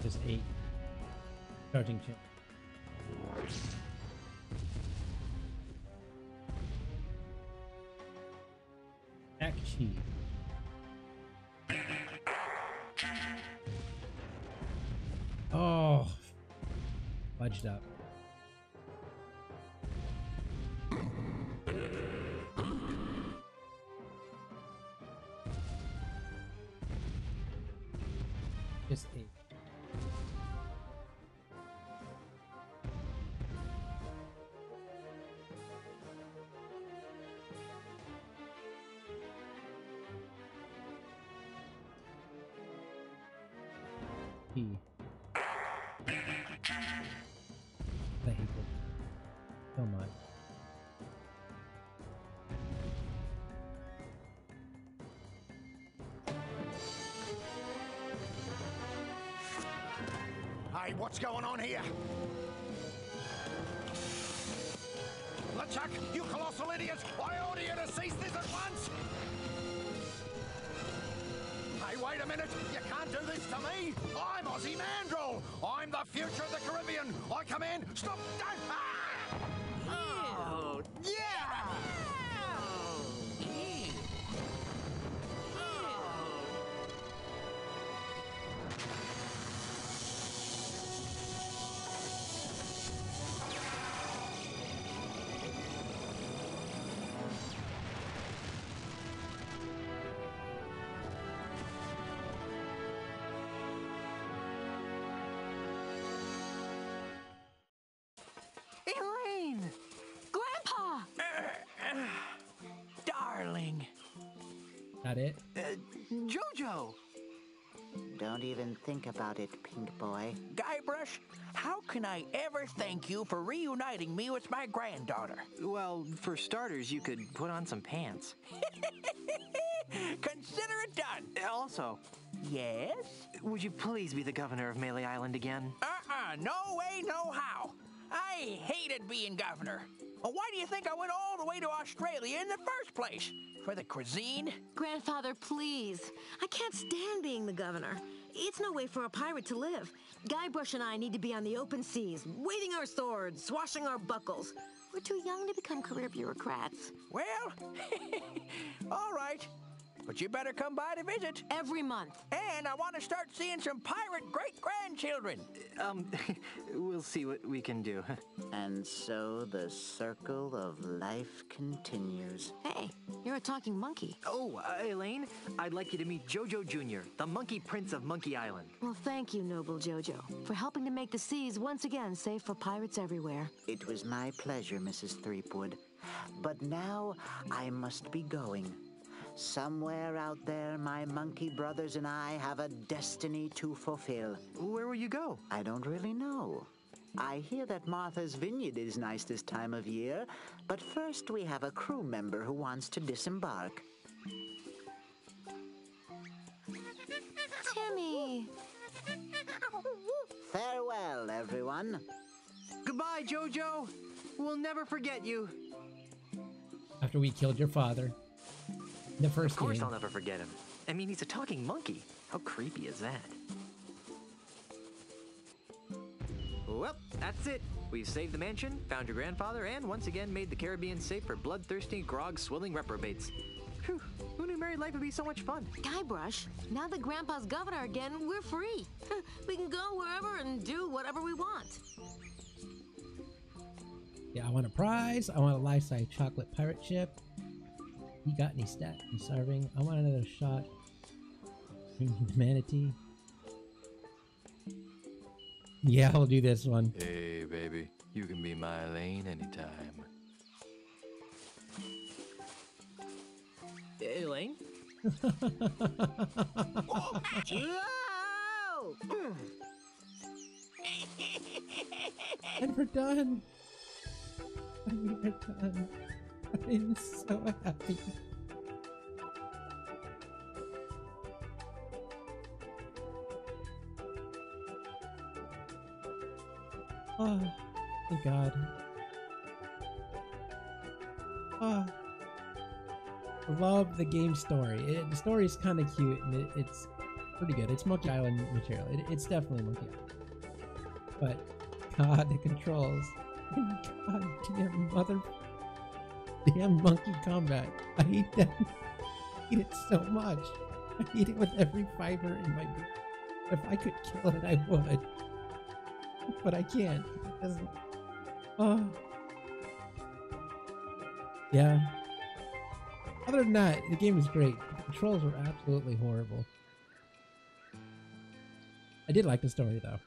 Just 8. Charging Chimp. Action. T. Oh, fudged up. Just 8. P. I hate it so much. Hey, what's going on here? LeChuck, you colossal idiot! I order you to cease this at once! Hey, wait a minute! You can't do this to me! I'm Ozzy Mandrill! I'm the future of the Caribbean! I command... Stop! Don't! Ah! Oh, yeah! Elaine! Grandpa! Darling. That it? Jojo! Don't even think about it, Pink Boy. Guybrush, how can I ever thank you for reuniting me with my granddaughter? Well, for starters, you could put on some pants. Consider it done. Also, Yes? would you please be the governor of Melee Island again? No way, no how. I hated being governor. Well, why do you think I went all the way to Australia in the first place? For the cuisine? Grandfather, please. I can't stand being the governor. It's no way for a pirate to live. Guybrush and I need to be on the open seas, waving our swords, swashing our buckles. We're too young to become career bureaucrats. Well, all right. But you better come by to visit. Every month. And I want to start seeing some pirate great-grandchildren. We'll see what we can do. And so the circle of life continues. Hey, you're a talking monkey. Oh, Elaine, I'd like you to meet Jojo Jr., the Monkey Prince of Monkey Island. Well, thank you, noble Jojo, for helping to make the seas once again safe for pirates everywhere. It was my pleasure, Mrs. Threepwood. But now I must be going. Somewhere out there, my monkey brothers and I have a destiny to fulfill. Where will you go? I don't really know. I hear that Martha's Vineyard is nice this time of year, but first we have a crew member who wants to disembark. Timmy! Farewell, everyone. Goodbye, Jojo. We'll never forget you. After we killed your father. The first Of course game. I'll never forget him. I mean, he's a talking monkey. How creepy is that? Well, that's it. We've saved the mansion, found your grandfather, and once again made the Caribbean safe for bloodthirsty, grog-swilling reprobates. Whew, who knew married life would be so much fun? Guybrush, now that Grandpa's governor again, we're free. We can go wherever and do whatever we want. Yeah, I want a prize. I want a life-size chocolate pirate ship. You got any stat in starving? I want another shot. Manatee. Yeah, I'll do this one. Hey, baby, you can be my Elaine anytime. Elaine? Whoa! And we're done. And we're done. I'm so happy. Oh, thank God. Oh, I love the game story. The story is kind of cute and it's pretty good. It's Monkey Island material. It's definitely Monkey Island. But God, the controls. God damn mother. Damn monkey combat. I hate that. hate it so much. I hate it with every fiber in my being. If I could kill it, I would. But I can't. It doesn't. Oh. Yeah. Other than that, the game is great. The controls were absolutely horrible. I did like the story, though.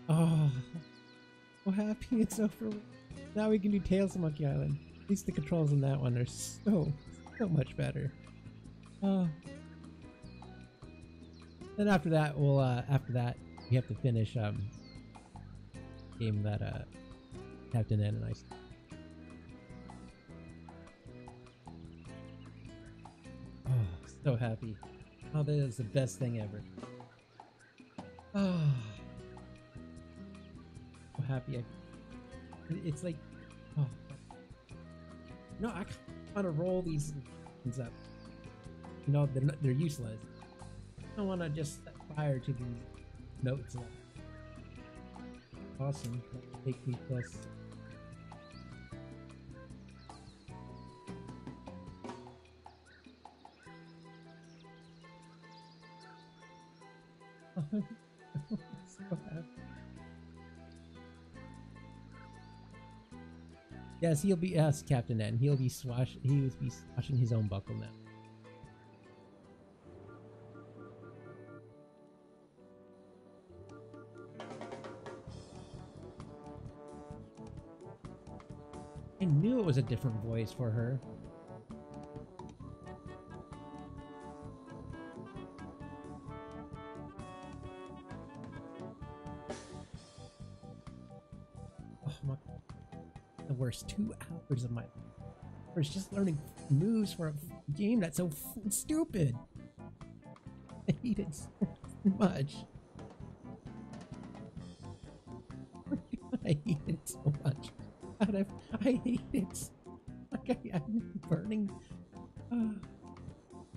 Oh. So happy it's over. Now we can do Tales of Monkey Island. At least the controls in that one are so much better. Oh. Then after that, we have to finish game that Captain N and I. Oh, so happy. Oh, that is the best thing ever. Oh. So happy. It's like, oh. No, I want to roll these things up. You know, they're useless. I don't want to just set fire to these notes. Awesome. Take me plus. So happy. Yes, he'll be Captain N. He will be swashing his own buckle now. I knew it was a different voice for her. Oh my. The worst 2 hours of my life. I was just learning moves for a game that's so stupid. I hate it so much. I hate it so much. I hate it. Like I'm burning.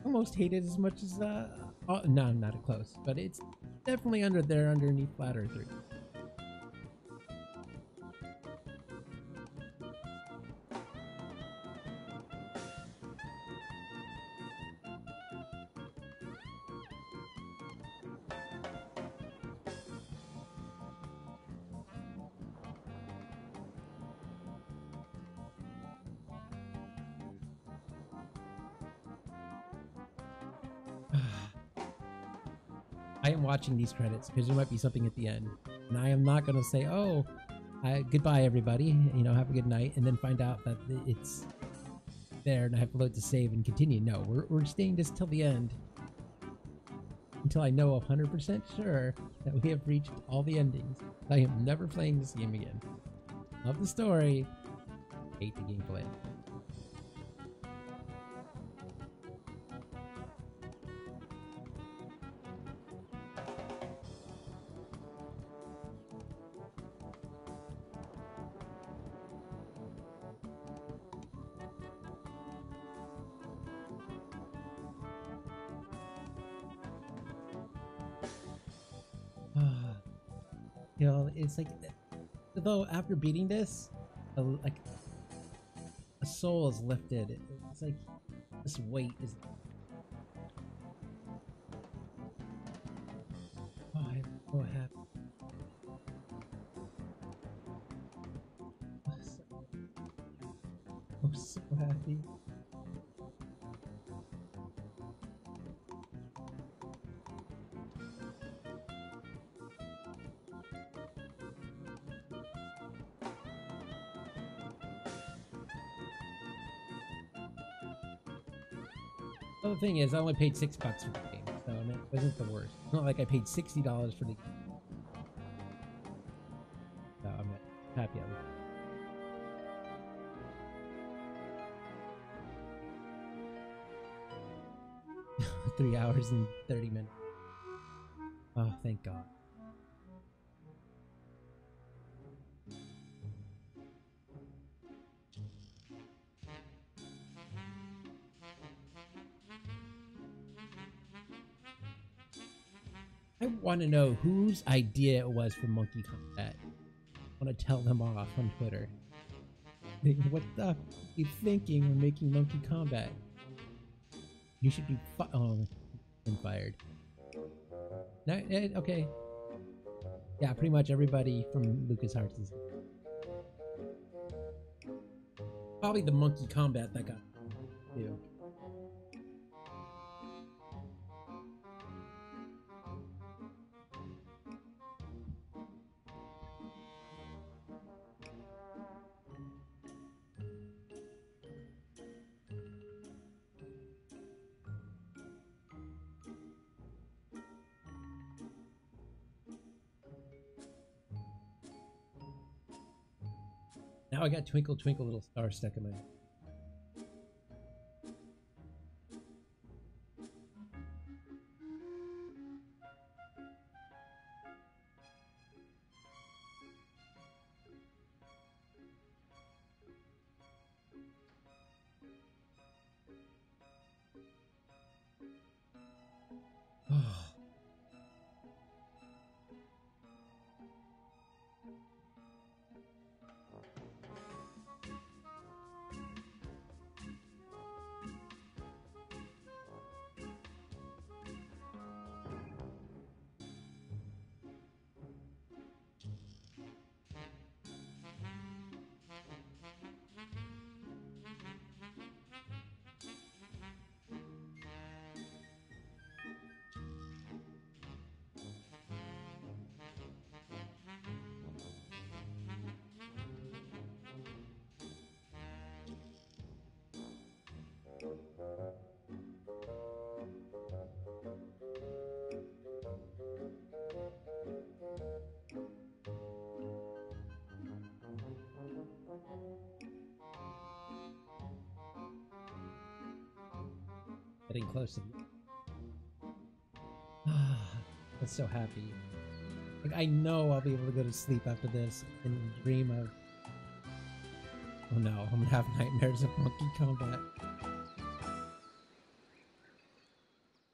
Almost hate it as much as oh, no, not close, but it's definitely underneath Flat Earth 3. I am watching these credits because there might be something at the end, and I am not going to say, "Oh, goodbye, everybody. You know, have a good night," and then find out that it's there and I have to load to save and continue. No, we're staying just till the end, until I know 100% sure that we have reached all the endings. I am never playing this game again. Love the story, hate the gameplay. You know, it's like, though after beating this, like a soul is lifted. It's like this weight is. Oh, I'm so happy. I'm so happy. The other thing is, I only paid $6 for the game, so it wasn't the worst. It's not like I paid $60 for the game. So I'm happy of it. 3 hours and 30 minutes. Oh, thank God. I want to know whose idea it was for Monkey Combat. I want to tell them off on Twitter. What the you thinking when making Monkey Combat? You should be oh, been fired. No, okay. Yeah, pretty much everybody from LucasArts is probably the Monkey Combat that got you. Now I got Twinkle Twinkle Little Star stuck in my head. Getting close to I'm so happy. Like, I know I'll be able to go to sleep after this and dream of... Oh no, I'm gonna have nightmares of Monkey Combat.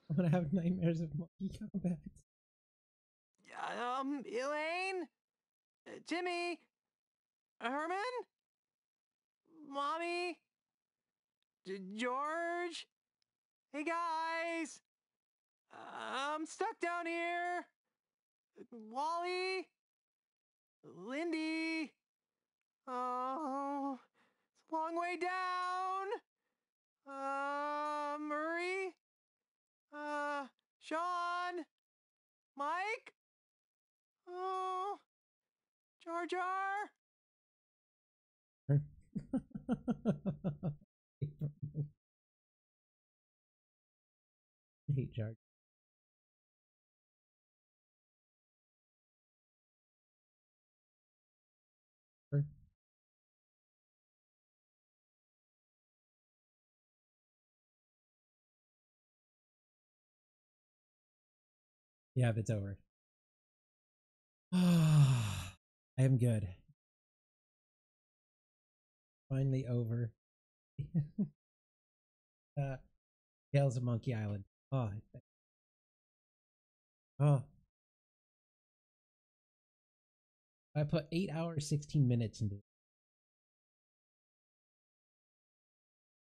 I'm gonna have nightmares of Monkey Combat. Elaine? Timmy? Herman? Mommy? George? Hey guys! I'm stuck down here! Wally? Lindy? Oh, it's a long way down! Murray? Sean? Mike? Oh, Jar Jar? I hate Jar. Yeah, it's over. I am good. Finally over. Tales of Monkey Island. Oh, I put 8 hours 16 minutes into it.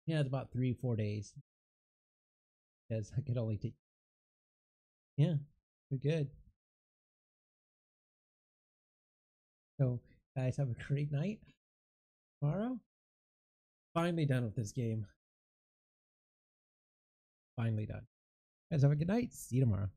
Yeah, it's about 3-4 days. Because I could only take. Yeah, we're good. So, guys, have a great night. Tomorrow, finally done with this game. Finally done. Guys, have a good night. See you tomorrow.